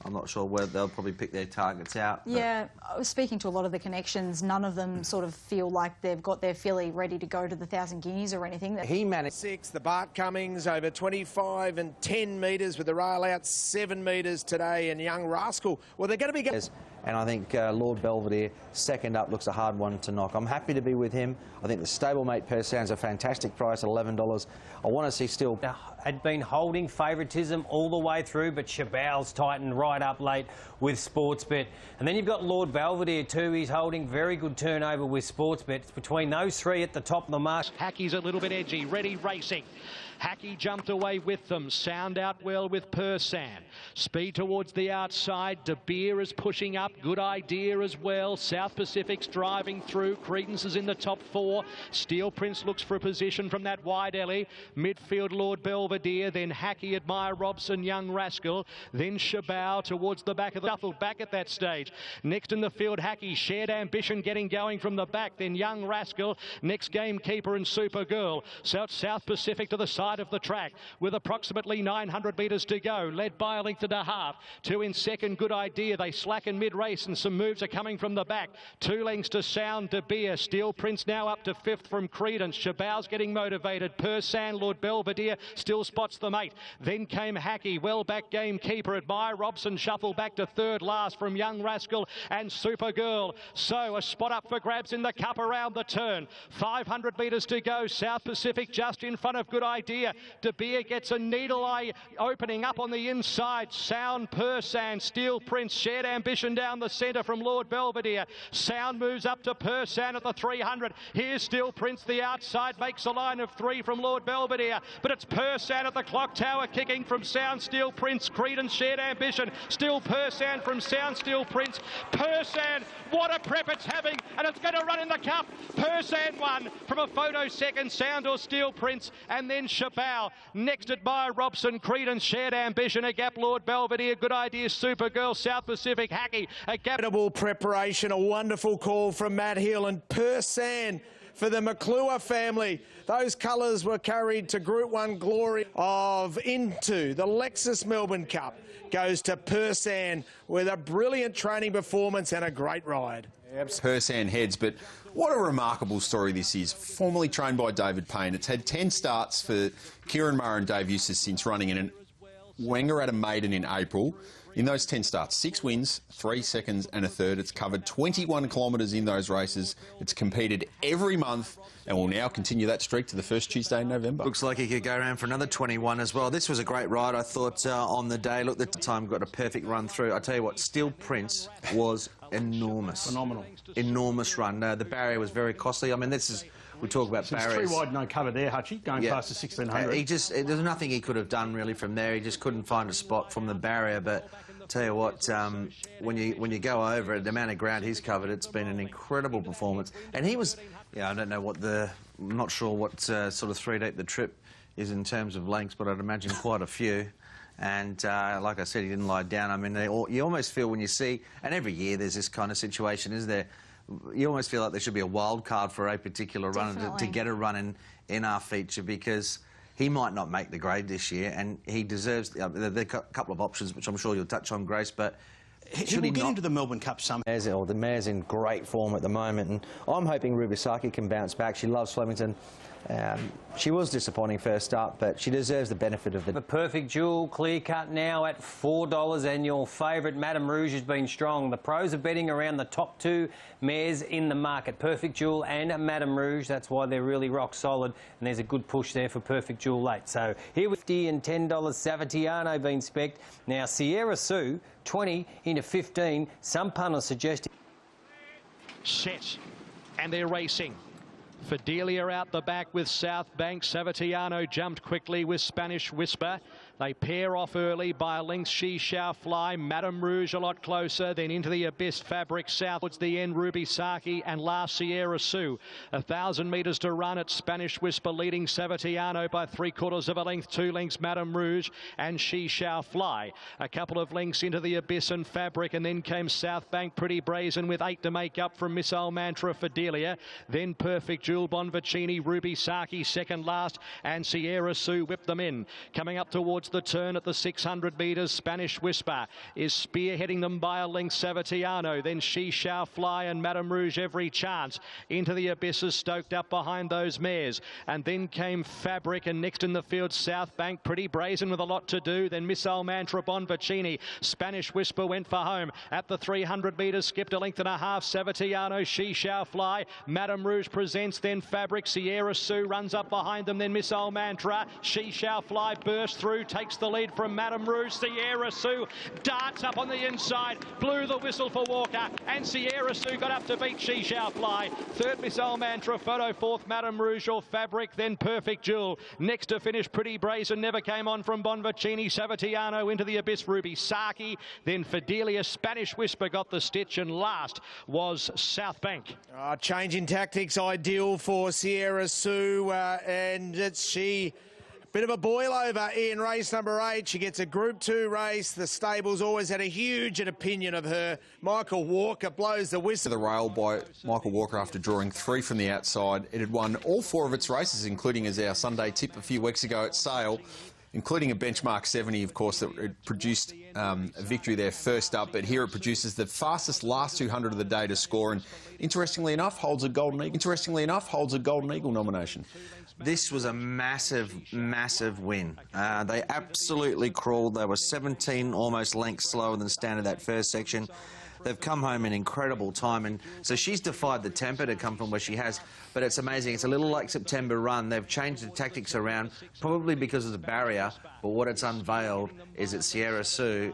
I'm not sure whether they'll probably pick their targets out. Yeah, I was speaking to a lot of the connections. None of them sort of feel like they've got their filly ready to go to the 1,000 guineas or anything. He managed 6. The Bart Cummings over 25 and 10 metres with the rail out 7 metres today. And Young Rascal, well, they're going to be... And I think Lord Belvedere, second up, looks a hard one to knock. I'm happy to be with him. I think the stablemate Persan's a fantastic price at $11. I want to see still. Had been holding favouritism all the way through, but Shabal's tightened right up late with Sportsbet. And then you've got Lord Belvedere too. He's holding very good turnover with Sportsbet. It's between those three at the top of the mark. Hackey's a little bit edgy, ready racing. Hackey jumped away with them. Sound out well with Persan. Speed towards the outside. De Beer is pushing up. Good idea as well. South Pacific's driving through. Credence is in the top 4. Steel Prince looks for a position from that wide alley. Midfield Lord Belvedere. Then Hackey, Admire Robson, Young Rascal. Then Shabao towards the back of the shuffle back at that stage. Next in the field, Hackey. Shared Ambition getting going from the back. Then Young Rascal. Next Gamekeeper and Supergirl. South Pacific to the side of the track with approximately 900 metres to go, led by a length and a half. 2 in second, Good Idea. They slacken mid-race and some moves are coming from the back. 2 lengths to Sound, De Beer. Steel Prince now up to 5th from Credence. Shabao's getting motivated. Persan, Lord Belvedere still spots the mate. Then came Hackey, well back Gamekeeper. Admire Robson shuffle back to 3rd last from Young Rascal and Supergirl. So a spot up for grabs in the cup around the turn. 500 metres to go. South Pacific just in front of Good Idea. De Beer gets a needle eye opening up on the inside. Sound, Persan, Steel Prince, Shared Ambition down the centre from Lord Belvedere. Sound moves up to Persan at the 300. Here's Steel Prince, the outside, makes a line of 3 from Lord Belvedere. But it's Persan at the clock tower kicking from Sound, Steel Prince, Credence, Shared Ambition. Still Persan from Sound, Steel Prince. Persan, what a prep it's having, and it's going to run in the cup. Persan won from a photo second, Sound or Steel Prince, and then Shabao. Next, Admire Robson, Credence, Shared Ambition, a gap Lord Belvedere, Good Idea, Supergirl, South Pacific, Hackey, a gap. Incredible preparation, a wonderful call from Matt Hill, and Persan for the McClure family. Those colours were carried to Group 1 glory of Into the Lexus Melbourne Cup. Goes to Persan with a brilliant training performance and a great ride. Persan heads, but what a remarkable story this is. Formerly trained by David Payne. It's had 10 starts for Kieran Murray and Dave Eustace since running in, and Wenger had a maiden in April. In those 10 starts, 6 wins, 3 seconds and a third. It's covered 21 kilometres in those races. It's competed every month and will now continue that streak to the first Tuesday in November. Looks like he could go around for another 21 as well. This was a great ride, I thought, on the day. Look, the time got a perfect run through. I tell you what, Steel Prince was enormous. Phenomenal. Enormous run. The barrier was very costly. I mean, this is... We talk about barriers. 3 wide, no cover there, Hutchie, going past the 1600. There's nothing he could have done really from there. He just couldn't find a spot from the barrier. But tell you what, when you go over it, the amount of ground he's covered, it's been an incredible performance. And he was, I don't know what I'm not sure what sort of 3 deep the trip is in terms of lengths, but I'd imagine quite a few. And like I said, he didn't lie down. I mean, you almost feel when you see, and every year there's this kind of situation, is there? You almost feel like there should be a wild card for a particular runner to get a run in our feature, because he might not make the grade this year, and he deserves. There are a couple of options, which I'm sure you'll touch on, Grace, but Should he get into the Melbourne Cup somehow? The mare's in great form at the moment, and I'm hoping Rubisaki can bounce back. She loves Flemington. She was disappointing first up, but she deserves the benefit of The Perfect Jewel, clear cut now at $4, and your favourite, Madame Rouge, has been strong. The pros are betting around the top 2 mares in the market, Perfect Jewel and Madame Rouge. That's why they're really rock solid, and there's a good push there for Perfect Jewel late. So here with $50 and $10, Savatiano being specced. Now Sierra Sue, 20 into 15. Some punters suggesting... Set, and they're racing. Fidelia out the back with South Bank. Savatiano jumped quickly with Spanish Whisper. They pair off early by a length. She Shall Fly. Madame Rouge a lot closer. Then into the Abyss Fabric south towards the end. Rubisaki and last Sierra Sue. 1,000 metres to run at Spanish Whisper, leading Savatiano by 3/4 of a length. 2 lengths Madame Rouge and She Shall Fly. A couple of lengths into the Abyss and Fabric, and then came South Bank Pretty Brazen with 8 to make up from Missile Mantra, Fidelia. Then Perfect Jewel, Bonvicini, Rubisaki second last, and Sierra Sue whipped them in. Coming up towards towards the turn at the 600 metres. Spanish Whisper is spearheading them by a length. Savatiano, then She Shall Fly and Madame Rouge every chance. Into the abysses, stoked up behind those mares. And then came Fabric, and next in the field, South Bank, Pretty Brazen with a lot to do. Then Missile Mantra, Bonvicini. Spanish Whisper went for home at the 300 metres, skipped a length and a half. Savatiano, She Shall Fly. Madame Rouge presents, then Fabric. Sierra Sue runs up behind them, then Missile Mantra. She Shall Fly bursts through, takes the lead from Madame Rouge. Sierra Sue darts up on the inside, blew the whistle for Walker, and Sierra Sue got up to beat She Shall Fly. Third, Missile Mantra, photo fourth, Madame Rouge or Fabric, then Perfect Jewel. Next to finish, Pretty Brazen, never came on from Bonvicini. Savatiano into the abyss, Ruby Saki, then Fidelia. Spanish Whisper got the stitch, and last was South Bank. Change in tactics ideal for Sierra Sue, and she... Bit of a boil over in race number 8. She gets a Group 2 race. The stable's always had a huge opinion of her. Michael Walker blows the whistle. The rail by Michael Walker after drawing 3 from the outside. It had won all 4 of its races, including as our Sunday tip a few weeks ago at Sale, including a benchmark 70, of course, that it produced a victory there first up. But here it produces the fastest last 200 of the day to score, and interestingly enough, holds a Golden Eagle nomination. This was a massive, massive win. They absolutely crawled. They were 17 almost lengths slower than standard that first section. They've come home in incredible time, and so she's defied the temper to come from where she has. But it's amazing. It's a little like September Run. They've changed the tactics around, probably because of the barrier. But what it's unveiled is that Sierra Sue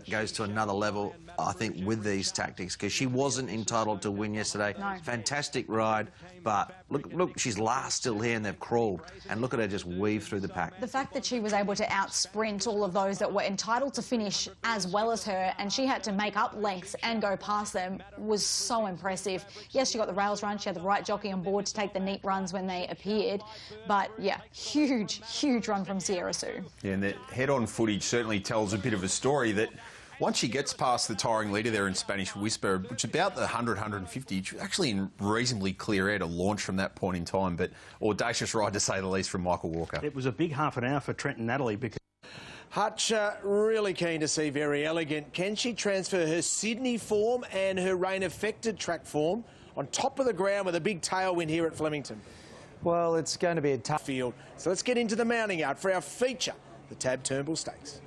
goes to another level, I think, with these tactics, because she wasn't entitled to win yesterday. No. Fantastic ride, but look, she's last still here, and they've crawled. And look at her just weave through the pack. The fact that she was able to out-sprint all of those that were entitled to finish as well as her, and she had to make up lengths and go past them, was so impressive. Yes, she got the rails run. She had the right jockey on board to take the neat runs when they appeared. But, yeah, huge, huge run from Sierra Sue. Yeah, and the head-on footage certainly tells a bit of a story that once she gets past the tiring leader there in Spanish Whisper, which is about the 100, 150, she's actually in reasonably clear air to launch from that point in time. But audacious ride, to say the least, from Michael Walker. It was a big half an hour for Trent and Natalie because... Hutch, really keen to see Very Elegant. Can she transfer her Sydney form and her rain-affected track form on top of the ground with a big tailwind here at Flemington? Well, it's going to be a tough field. So let's get into the mounting yard for our feature, the Tab Turnbull Stakes.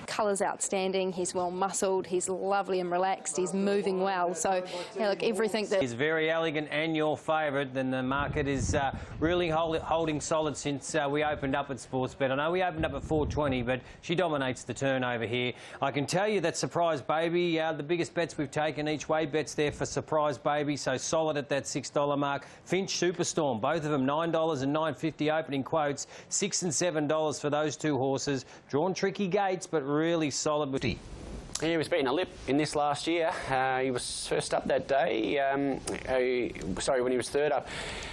Colour's outstanding, he's well muscled, he's lovely and relaxed, he's moving well. So, yeah, look, everything that... He's Very Elegant and your favourite, then the market is really holding solid since we opened up at Sportsbet. I know we opened up at 4.20, but she dominates the turnover here. I can tell you that Surprise Baby, the biggest bets we've taken each way, bets there for Surprise Baby, so solid at that $6 mark. Finch Superstorm, both of them $9 and $9.50 opening quotes, $6 and $7 for those 2 horses. Drawn tricky gates, but really solid with He was beating a lip in this last year. He was first up that day. When he was third up.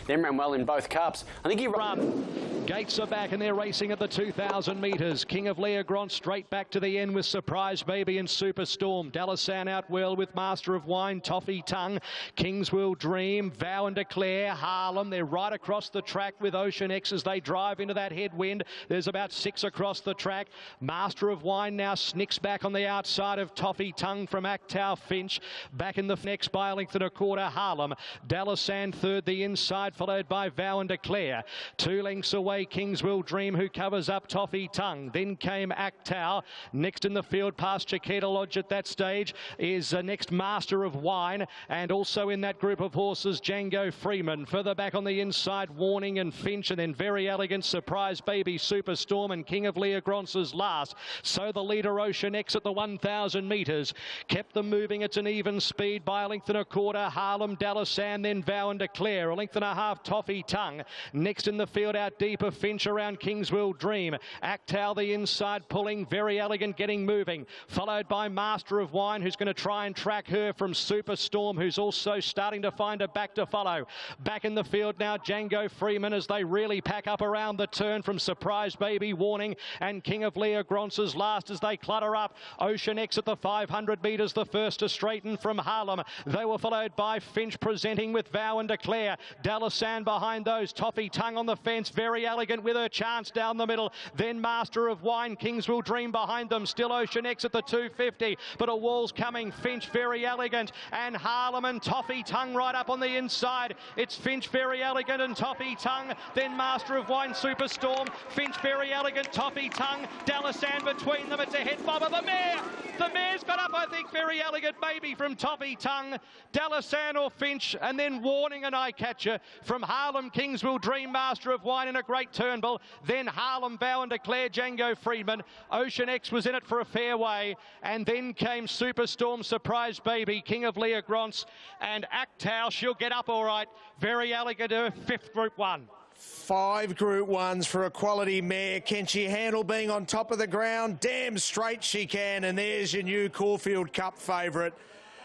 Then ran well in both cups. I think he run. Gates are back and they're racing at the 2,000 metres. King of Leogrand straight back to the end with Surprise Baby and Superstorm. Dallasan out well with Master of Wine, Toffee Tongue, King's Will Dream, Vow and Declare, Harlem. They're right across the track with Ocean X as they drive into that headwind. There's about 6 across the track. Master of Wine now snicks back on the outside of Toffee Tongue from Actow Finch. Back in the next by a length and a quarter, Harlem. Dallasan third the inside, followed by Vow and Declare. 2 lengths away, King's Will Dream, who covers up Toffee Tongue. Then came Actow. Next in the field, past Chiquita Lodge at that stage, is next Master of Wine. And also in that group of horses, Django Freeman. Further back on the inside, Warning and Finch. And then Very Elegant, Surprise Baby, Superstorm, and King of Leogrance last. So the leader, Ocean X, at the 1,000 metres. Kept them moving. It's an even speed by a length and a quarter. Harlem, Dallasan, then Vow and Declare. A length and a half, Toffee Tongue. Next in the field, out deeper, Finch around King's Will Dream. Actow the inside, pulling. Very Elegant getting moving. Followed by Master of Wine, who's going to try and track her from Superstorm, who's also starting to find a back to follow. Back in the field now, Django Freeman, as they really pack up around the turn from Surprise Baby, Warning, and King of Leogrance's last as they clutter up. Ocean X at the 500 metres, the first to straighten from Harlem. They were followed by Finch presenting with Vow and Declare. Dallasan behind those. Toffee Tongue on the fence. Very Elegant with her chance down the middle. Then Master of Wine, Kingsville Dream behind them. Still Ocean X at the 250, but a wall's coming. Finch, Very Elegant, and Harlem and Toffee Tongue right up on the inside. It's Finch, Very Elegant and Toffee Tongue. Then Master of Wine, Superstorm. Finch, Very Elegant, Toffee Tongue. Dallasan between them. It's a head bob of the mare. The mare's got up, I think, Very Elegant maybe from Toffee Tongue. Dallasan or Finch, and then Warning and Eye Catcher from Harlem, Kingsville Dream, Master of Wine in a great Turnbull. Then Harlem Vow and Declare Django Friedman. Ocean X was in it for a fair way, and then came Superstorm, Surprise Baby, King of Leah Grants, and Actau. She'll get up all right. Very Elegant, her 5th Group 1. 5 Group 1s for a quality mare. Can she handle being on top of the ground? Damn straight she can, and there's your new Caulfield Cup favourite.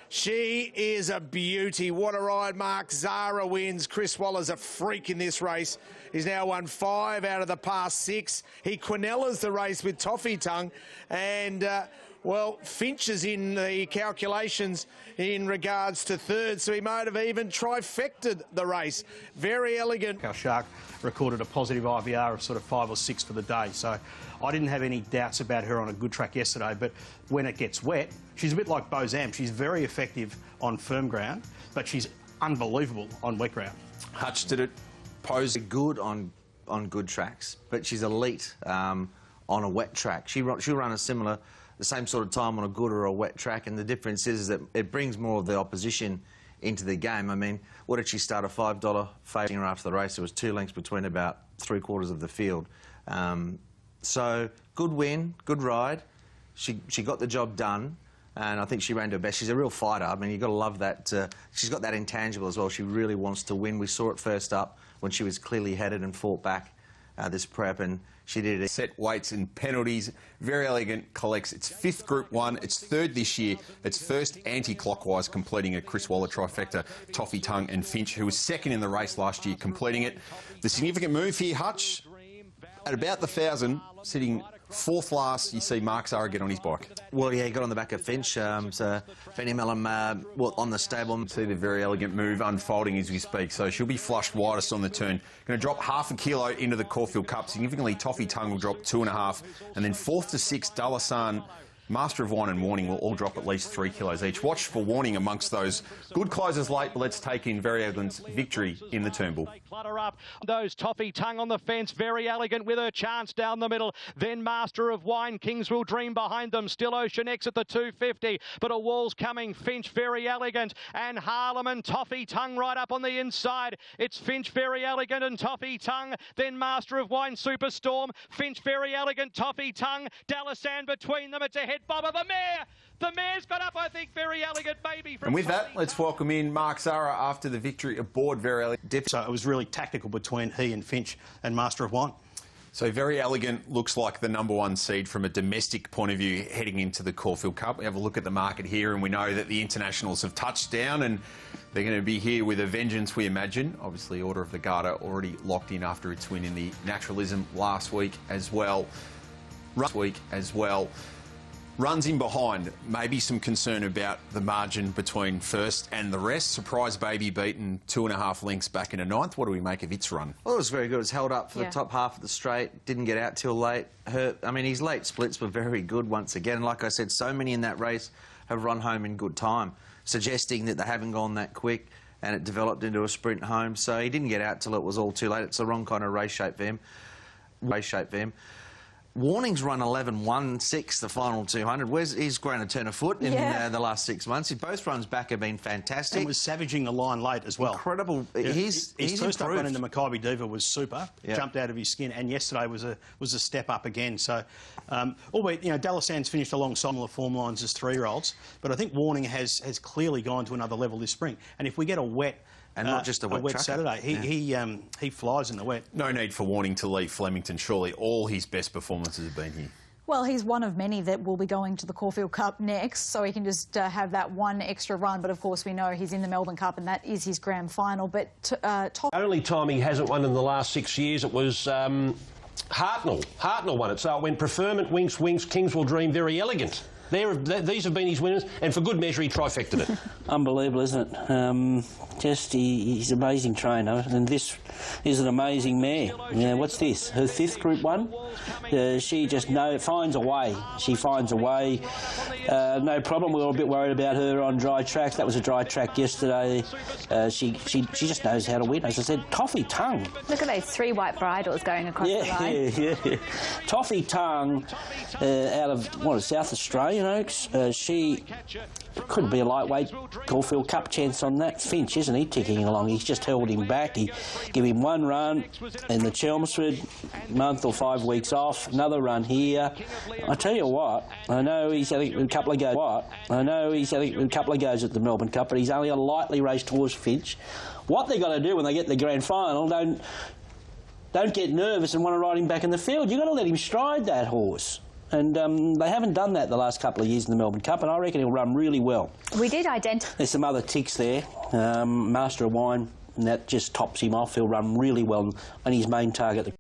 She is a beauty. What a ride. Mark Zara wins. Chris Waller's a freak in this race. He's now won 5 out of the past 6. He Quinellas the race with Toffee Tongue, and well, Finch is in the calculations in regards to 3rd, so he might have even trifected the race. Very Elegant. Our Shark recorded a positive IVR of sort of 5 or 6 for the day, so I didn't have any doubts about her on a good track yesterday, but when it gets wet, she's a bit like Bozam. She's very effective on firm ground, but she's unbelievable on wet ground. Hutch did it pose good on good tracks, but she's elite on a wet track. She'll run the same sort of time on a good or a wet track, and the difference is that it brings more of the opposition into the game. I mean, what did she start a $5 favour after the race? There was 2 lengths between about 3/4 of the field. So good win, good ride. She got the job done, and I think she ran to her best. She's a real fighter. I mean, you've got to love that. She's got that intangible as well. She really wants to win. We saw it first up when she was clearly headed and fought back this prep, and she did it. Set weights and penalties. Very Elegant collects its 5th Group 1, its 3rd this year, its 1st anti-clockwise, completing a Chris Waller trifecta. Toffee Tongue and Finch, who was 2nd in the race last year, completing it. The significant move here, Hutch, at about the 1,000, sitting 4th last, you see Mark Zara get on his bike. Well, yeah, he got on the back of Finch, so Fanny Mellum on the stable. See the Very Elegant move unfolding as we speak, so she'll be flushed widest on the turn. Going to drop ½ a kilo into the Caulfield Cup. Significantly, Toffee Tongue will drop 2.5, and then 4th to 6th, Dallasan, Master of Wine and Warning will all drop at least 3 kilos each. Watch for Warning amongst those. Good closers late, but let's take in Very Elegant's victory in the Turnbull. Clutter up those. Toffee Tongue on the fence. Very Elegant with her chance down the middle. Then Master of Wine, Kingsville Dream behind them. Still Ocean X at the 250, but a wall's coming. Finch, Very Elegant, and Harlem and Toffee Tongue right up on the inside. It's Finch, Very Elegant and Toffee Tongue. Then Master of Wine, Superstorm. Finch, Very Elegant, Toffee Tongue. Dallasan between them. It's a head bob of the mare. The mare's got up, I think, Very Elegant maybe. And with that, let's welcome in Mark Zara after the victory aboard Very Elegant. So it was really tactical between he and Finch and Master of Wine. So Very Elegant looks like the #1 seed from a domestic point of view heading into the Caulfield Cup. We have a look at the market here, and we know that the internationals have touched down, and they're going to be here with a vengeance, we imagine. Obviously, Order of the Garter already locked in after its win in the Naturalism last week as well. Runs in behind, maybe some concern about the margin between first and the rest. Surprise Baby beaten 2.5 lengths back into 9th. What do we make of its run? Well, it was very good. It was held up for the top half of the straight, didn't get out till late. His late splits were very good once again. Like I said, so many in that race have run home in good time, suggesting that they haven't gone that quick, and it developed into a sprint home. So he didn't get out till it was all too late. It's the wrong kind of race shape for him. Warning's run 11.16 the final 200. He's grown a turn of foot in the last 6 months. Both runs back have been fantastic. And was savaging the line late as well. Incredible. Yeah. His first up run in the Maccabi Diva was super. Yeah. Jumped out of his skin, and yesterday was a step up again. So, albeit Dallasan's finished along similar form lines as 3-year-olds, but I think Warning has clearly gone to another level this spring. And if we get a wet and not just a wet Saturday. He flies in the wet. No need for Warning to leave Flemington, surely. All his best performances have been here. Well, he's one of many that will be going to the Caulfield Cup next, so he can just have that one extra run. But, of course, we know he's in the Melbourne Cup and that is his grand final. But only time he hasn't won in the last 6 years, it was Hartnell. Hartnell won it. So it went Preferment, Winks, Kingsville Dream, Very Elegant. These have been his winners, and for good measure, he trifected it. Unbelievable, isn't it? He's an amazing trainer, and this is an amazing mare. What's this? Her 5th Group 1? She just finds a way. She finds a way. No problem. We were a bit worried about her on dry tracks. That was a dry track yesterday. She just knows how to win. As I said, Toffee Tongue. Look at those 3 white bridles going across the line. Yeah. Toffee Tongue, out of South Australian Oaks. She could be a lightweight Caulfield Cup chance on that. Finch, isn't he, ticking along? He's just held him back. He give him 1 run in the Chelmsford, month or 5 weeks off. Another run here. I tell you what, I know he's had a couple of goes. At the Melbourne Cup, but he's only a lightly raced horse, Finch. What they've got to do when they get to the grand final, don't get nervous and want to ride him back in the field. You've got to let him stride that horse. And they haven't done that the last couple of years in the Melbourne Cup, and I reckon he'll run really well. We did identify... There's some other ticks there. Master of Wine, and that just tops him off. He'll run really well on his main target.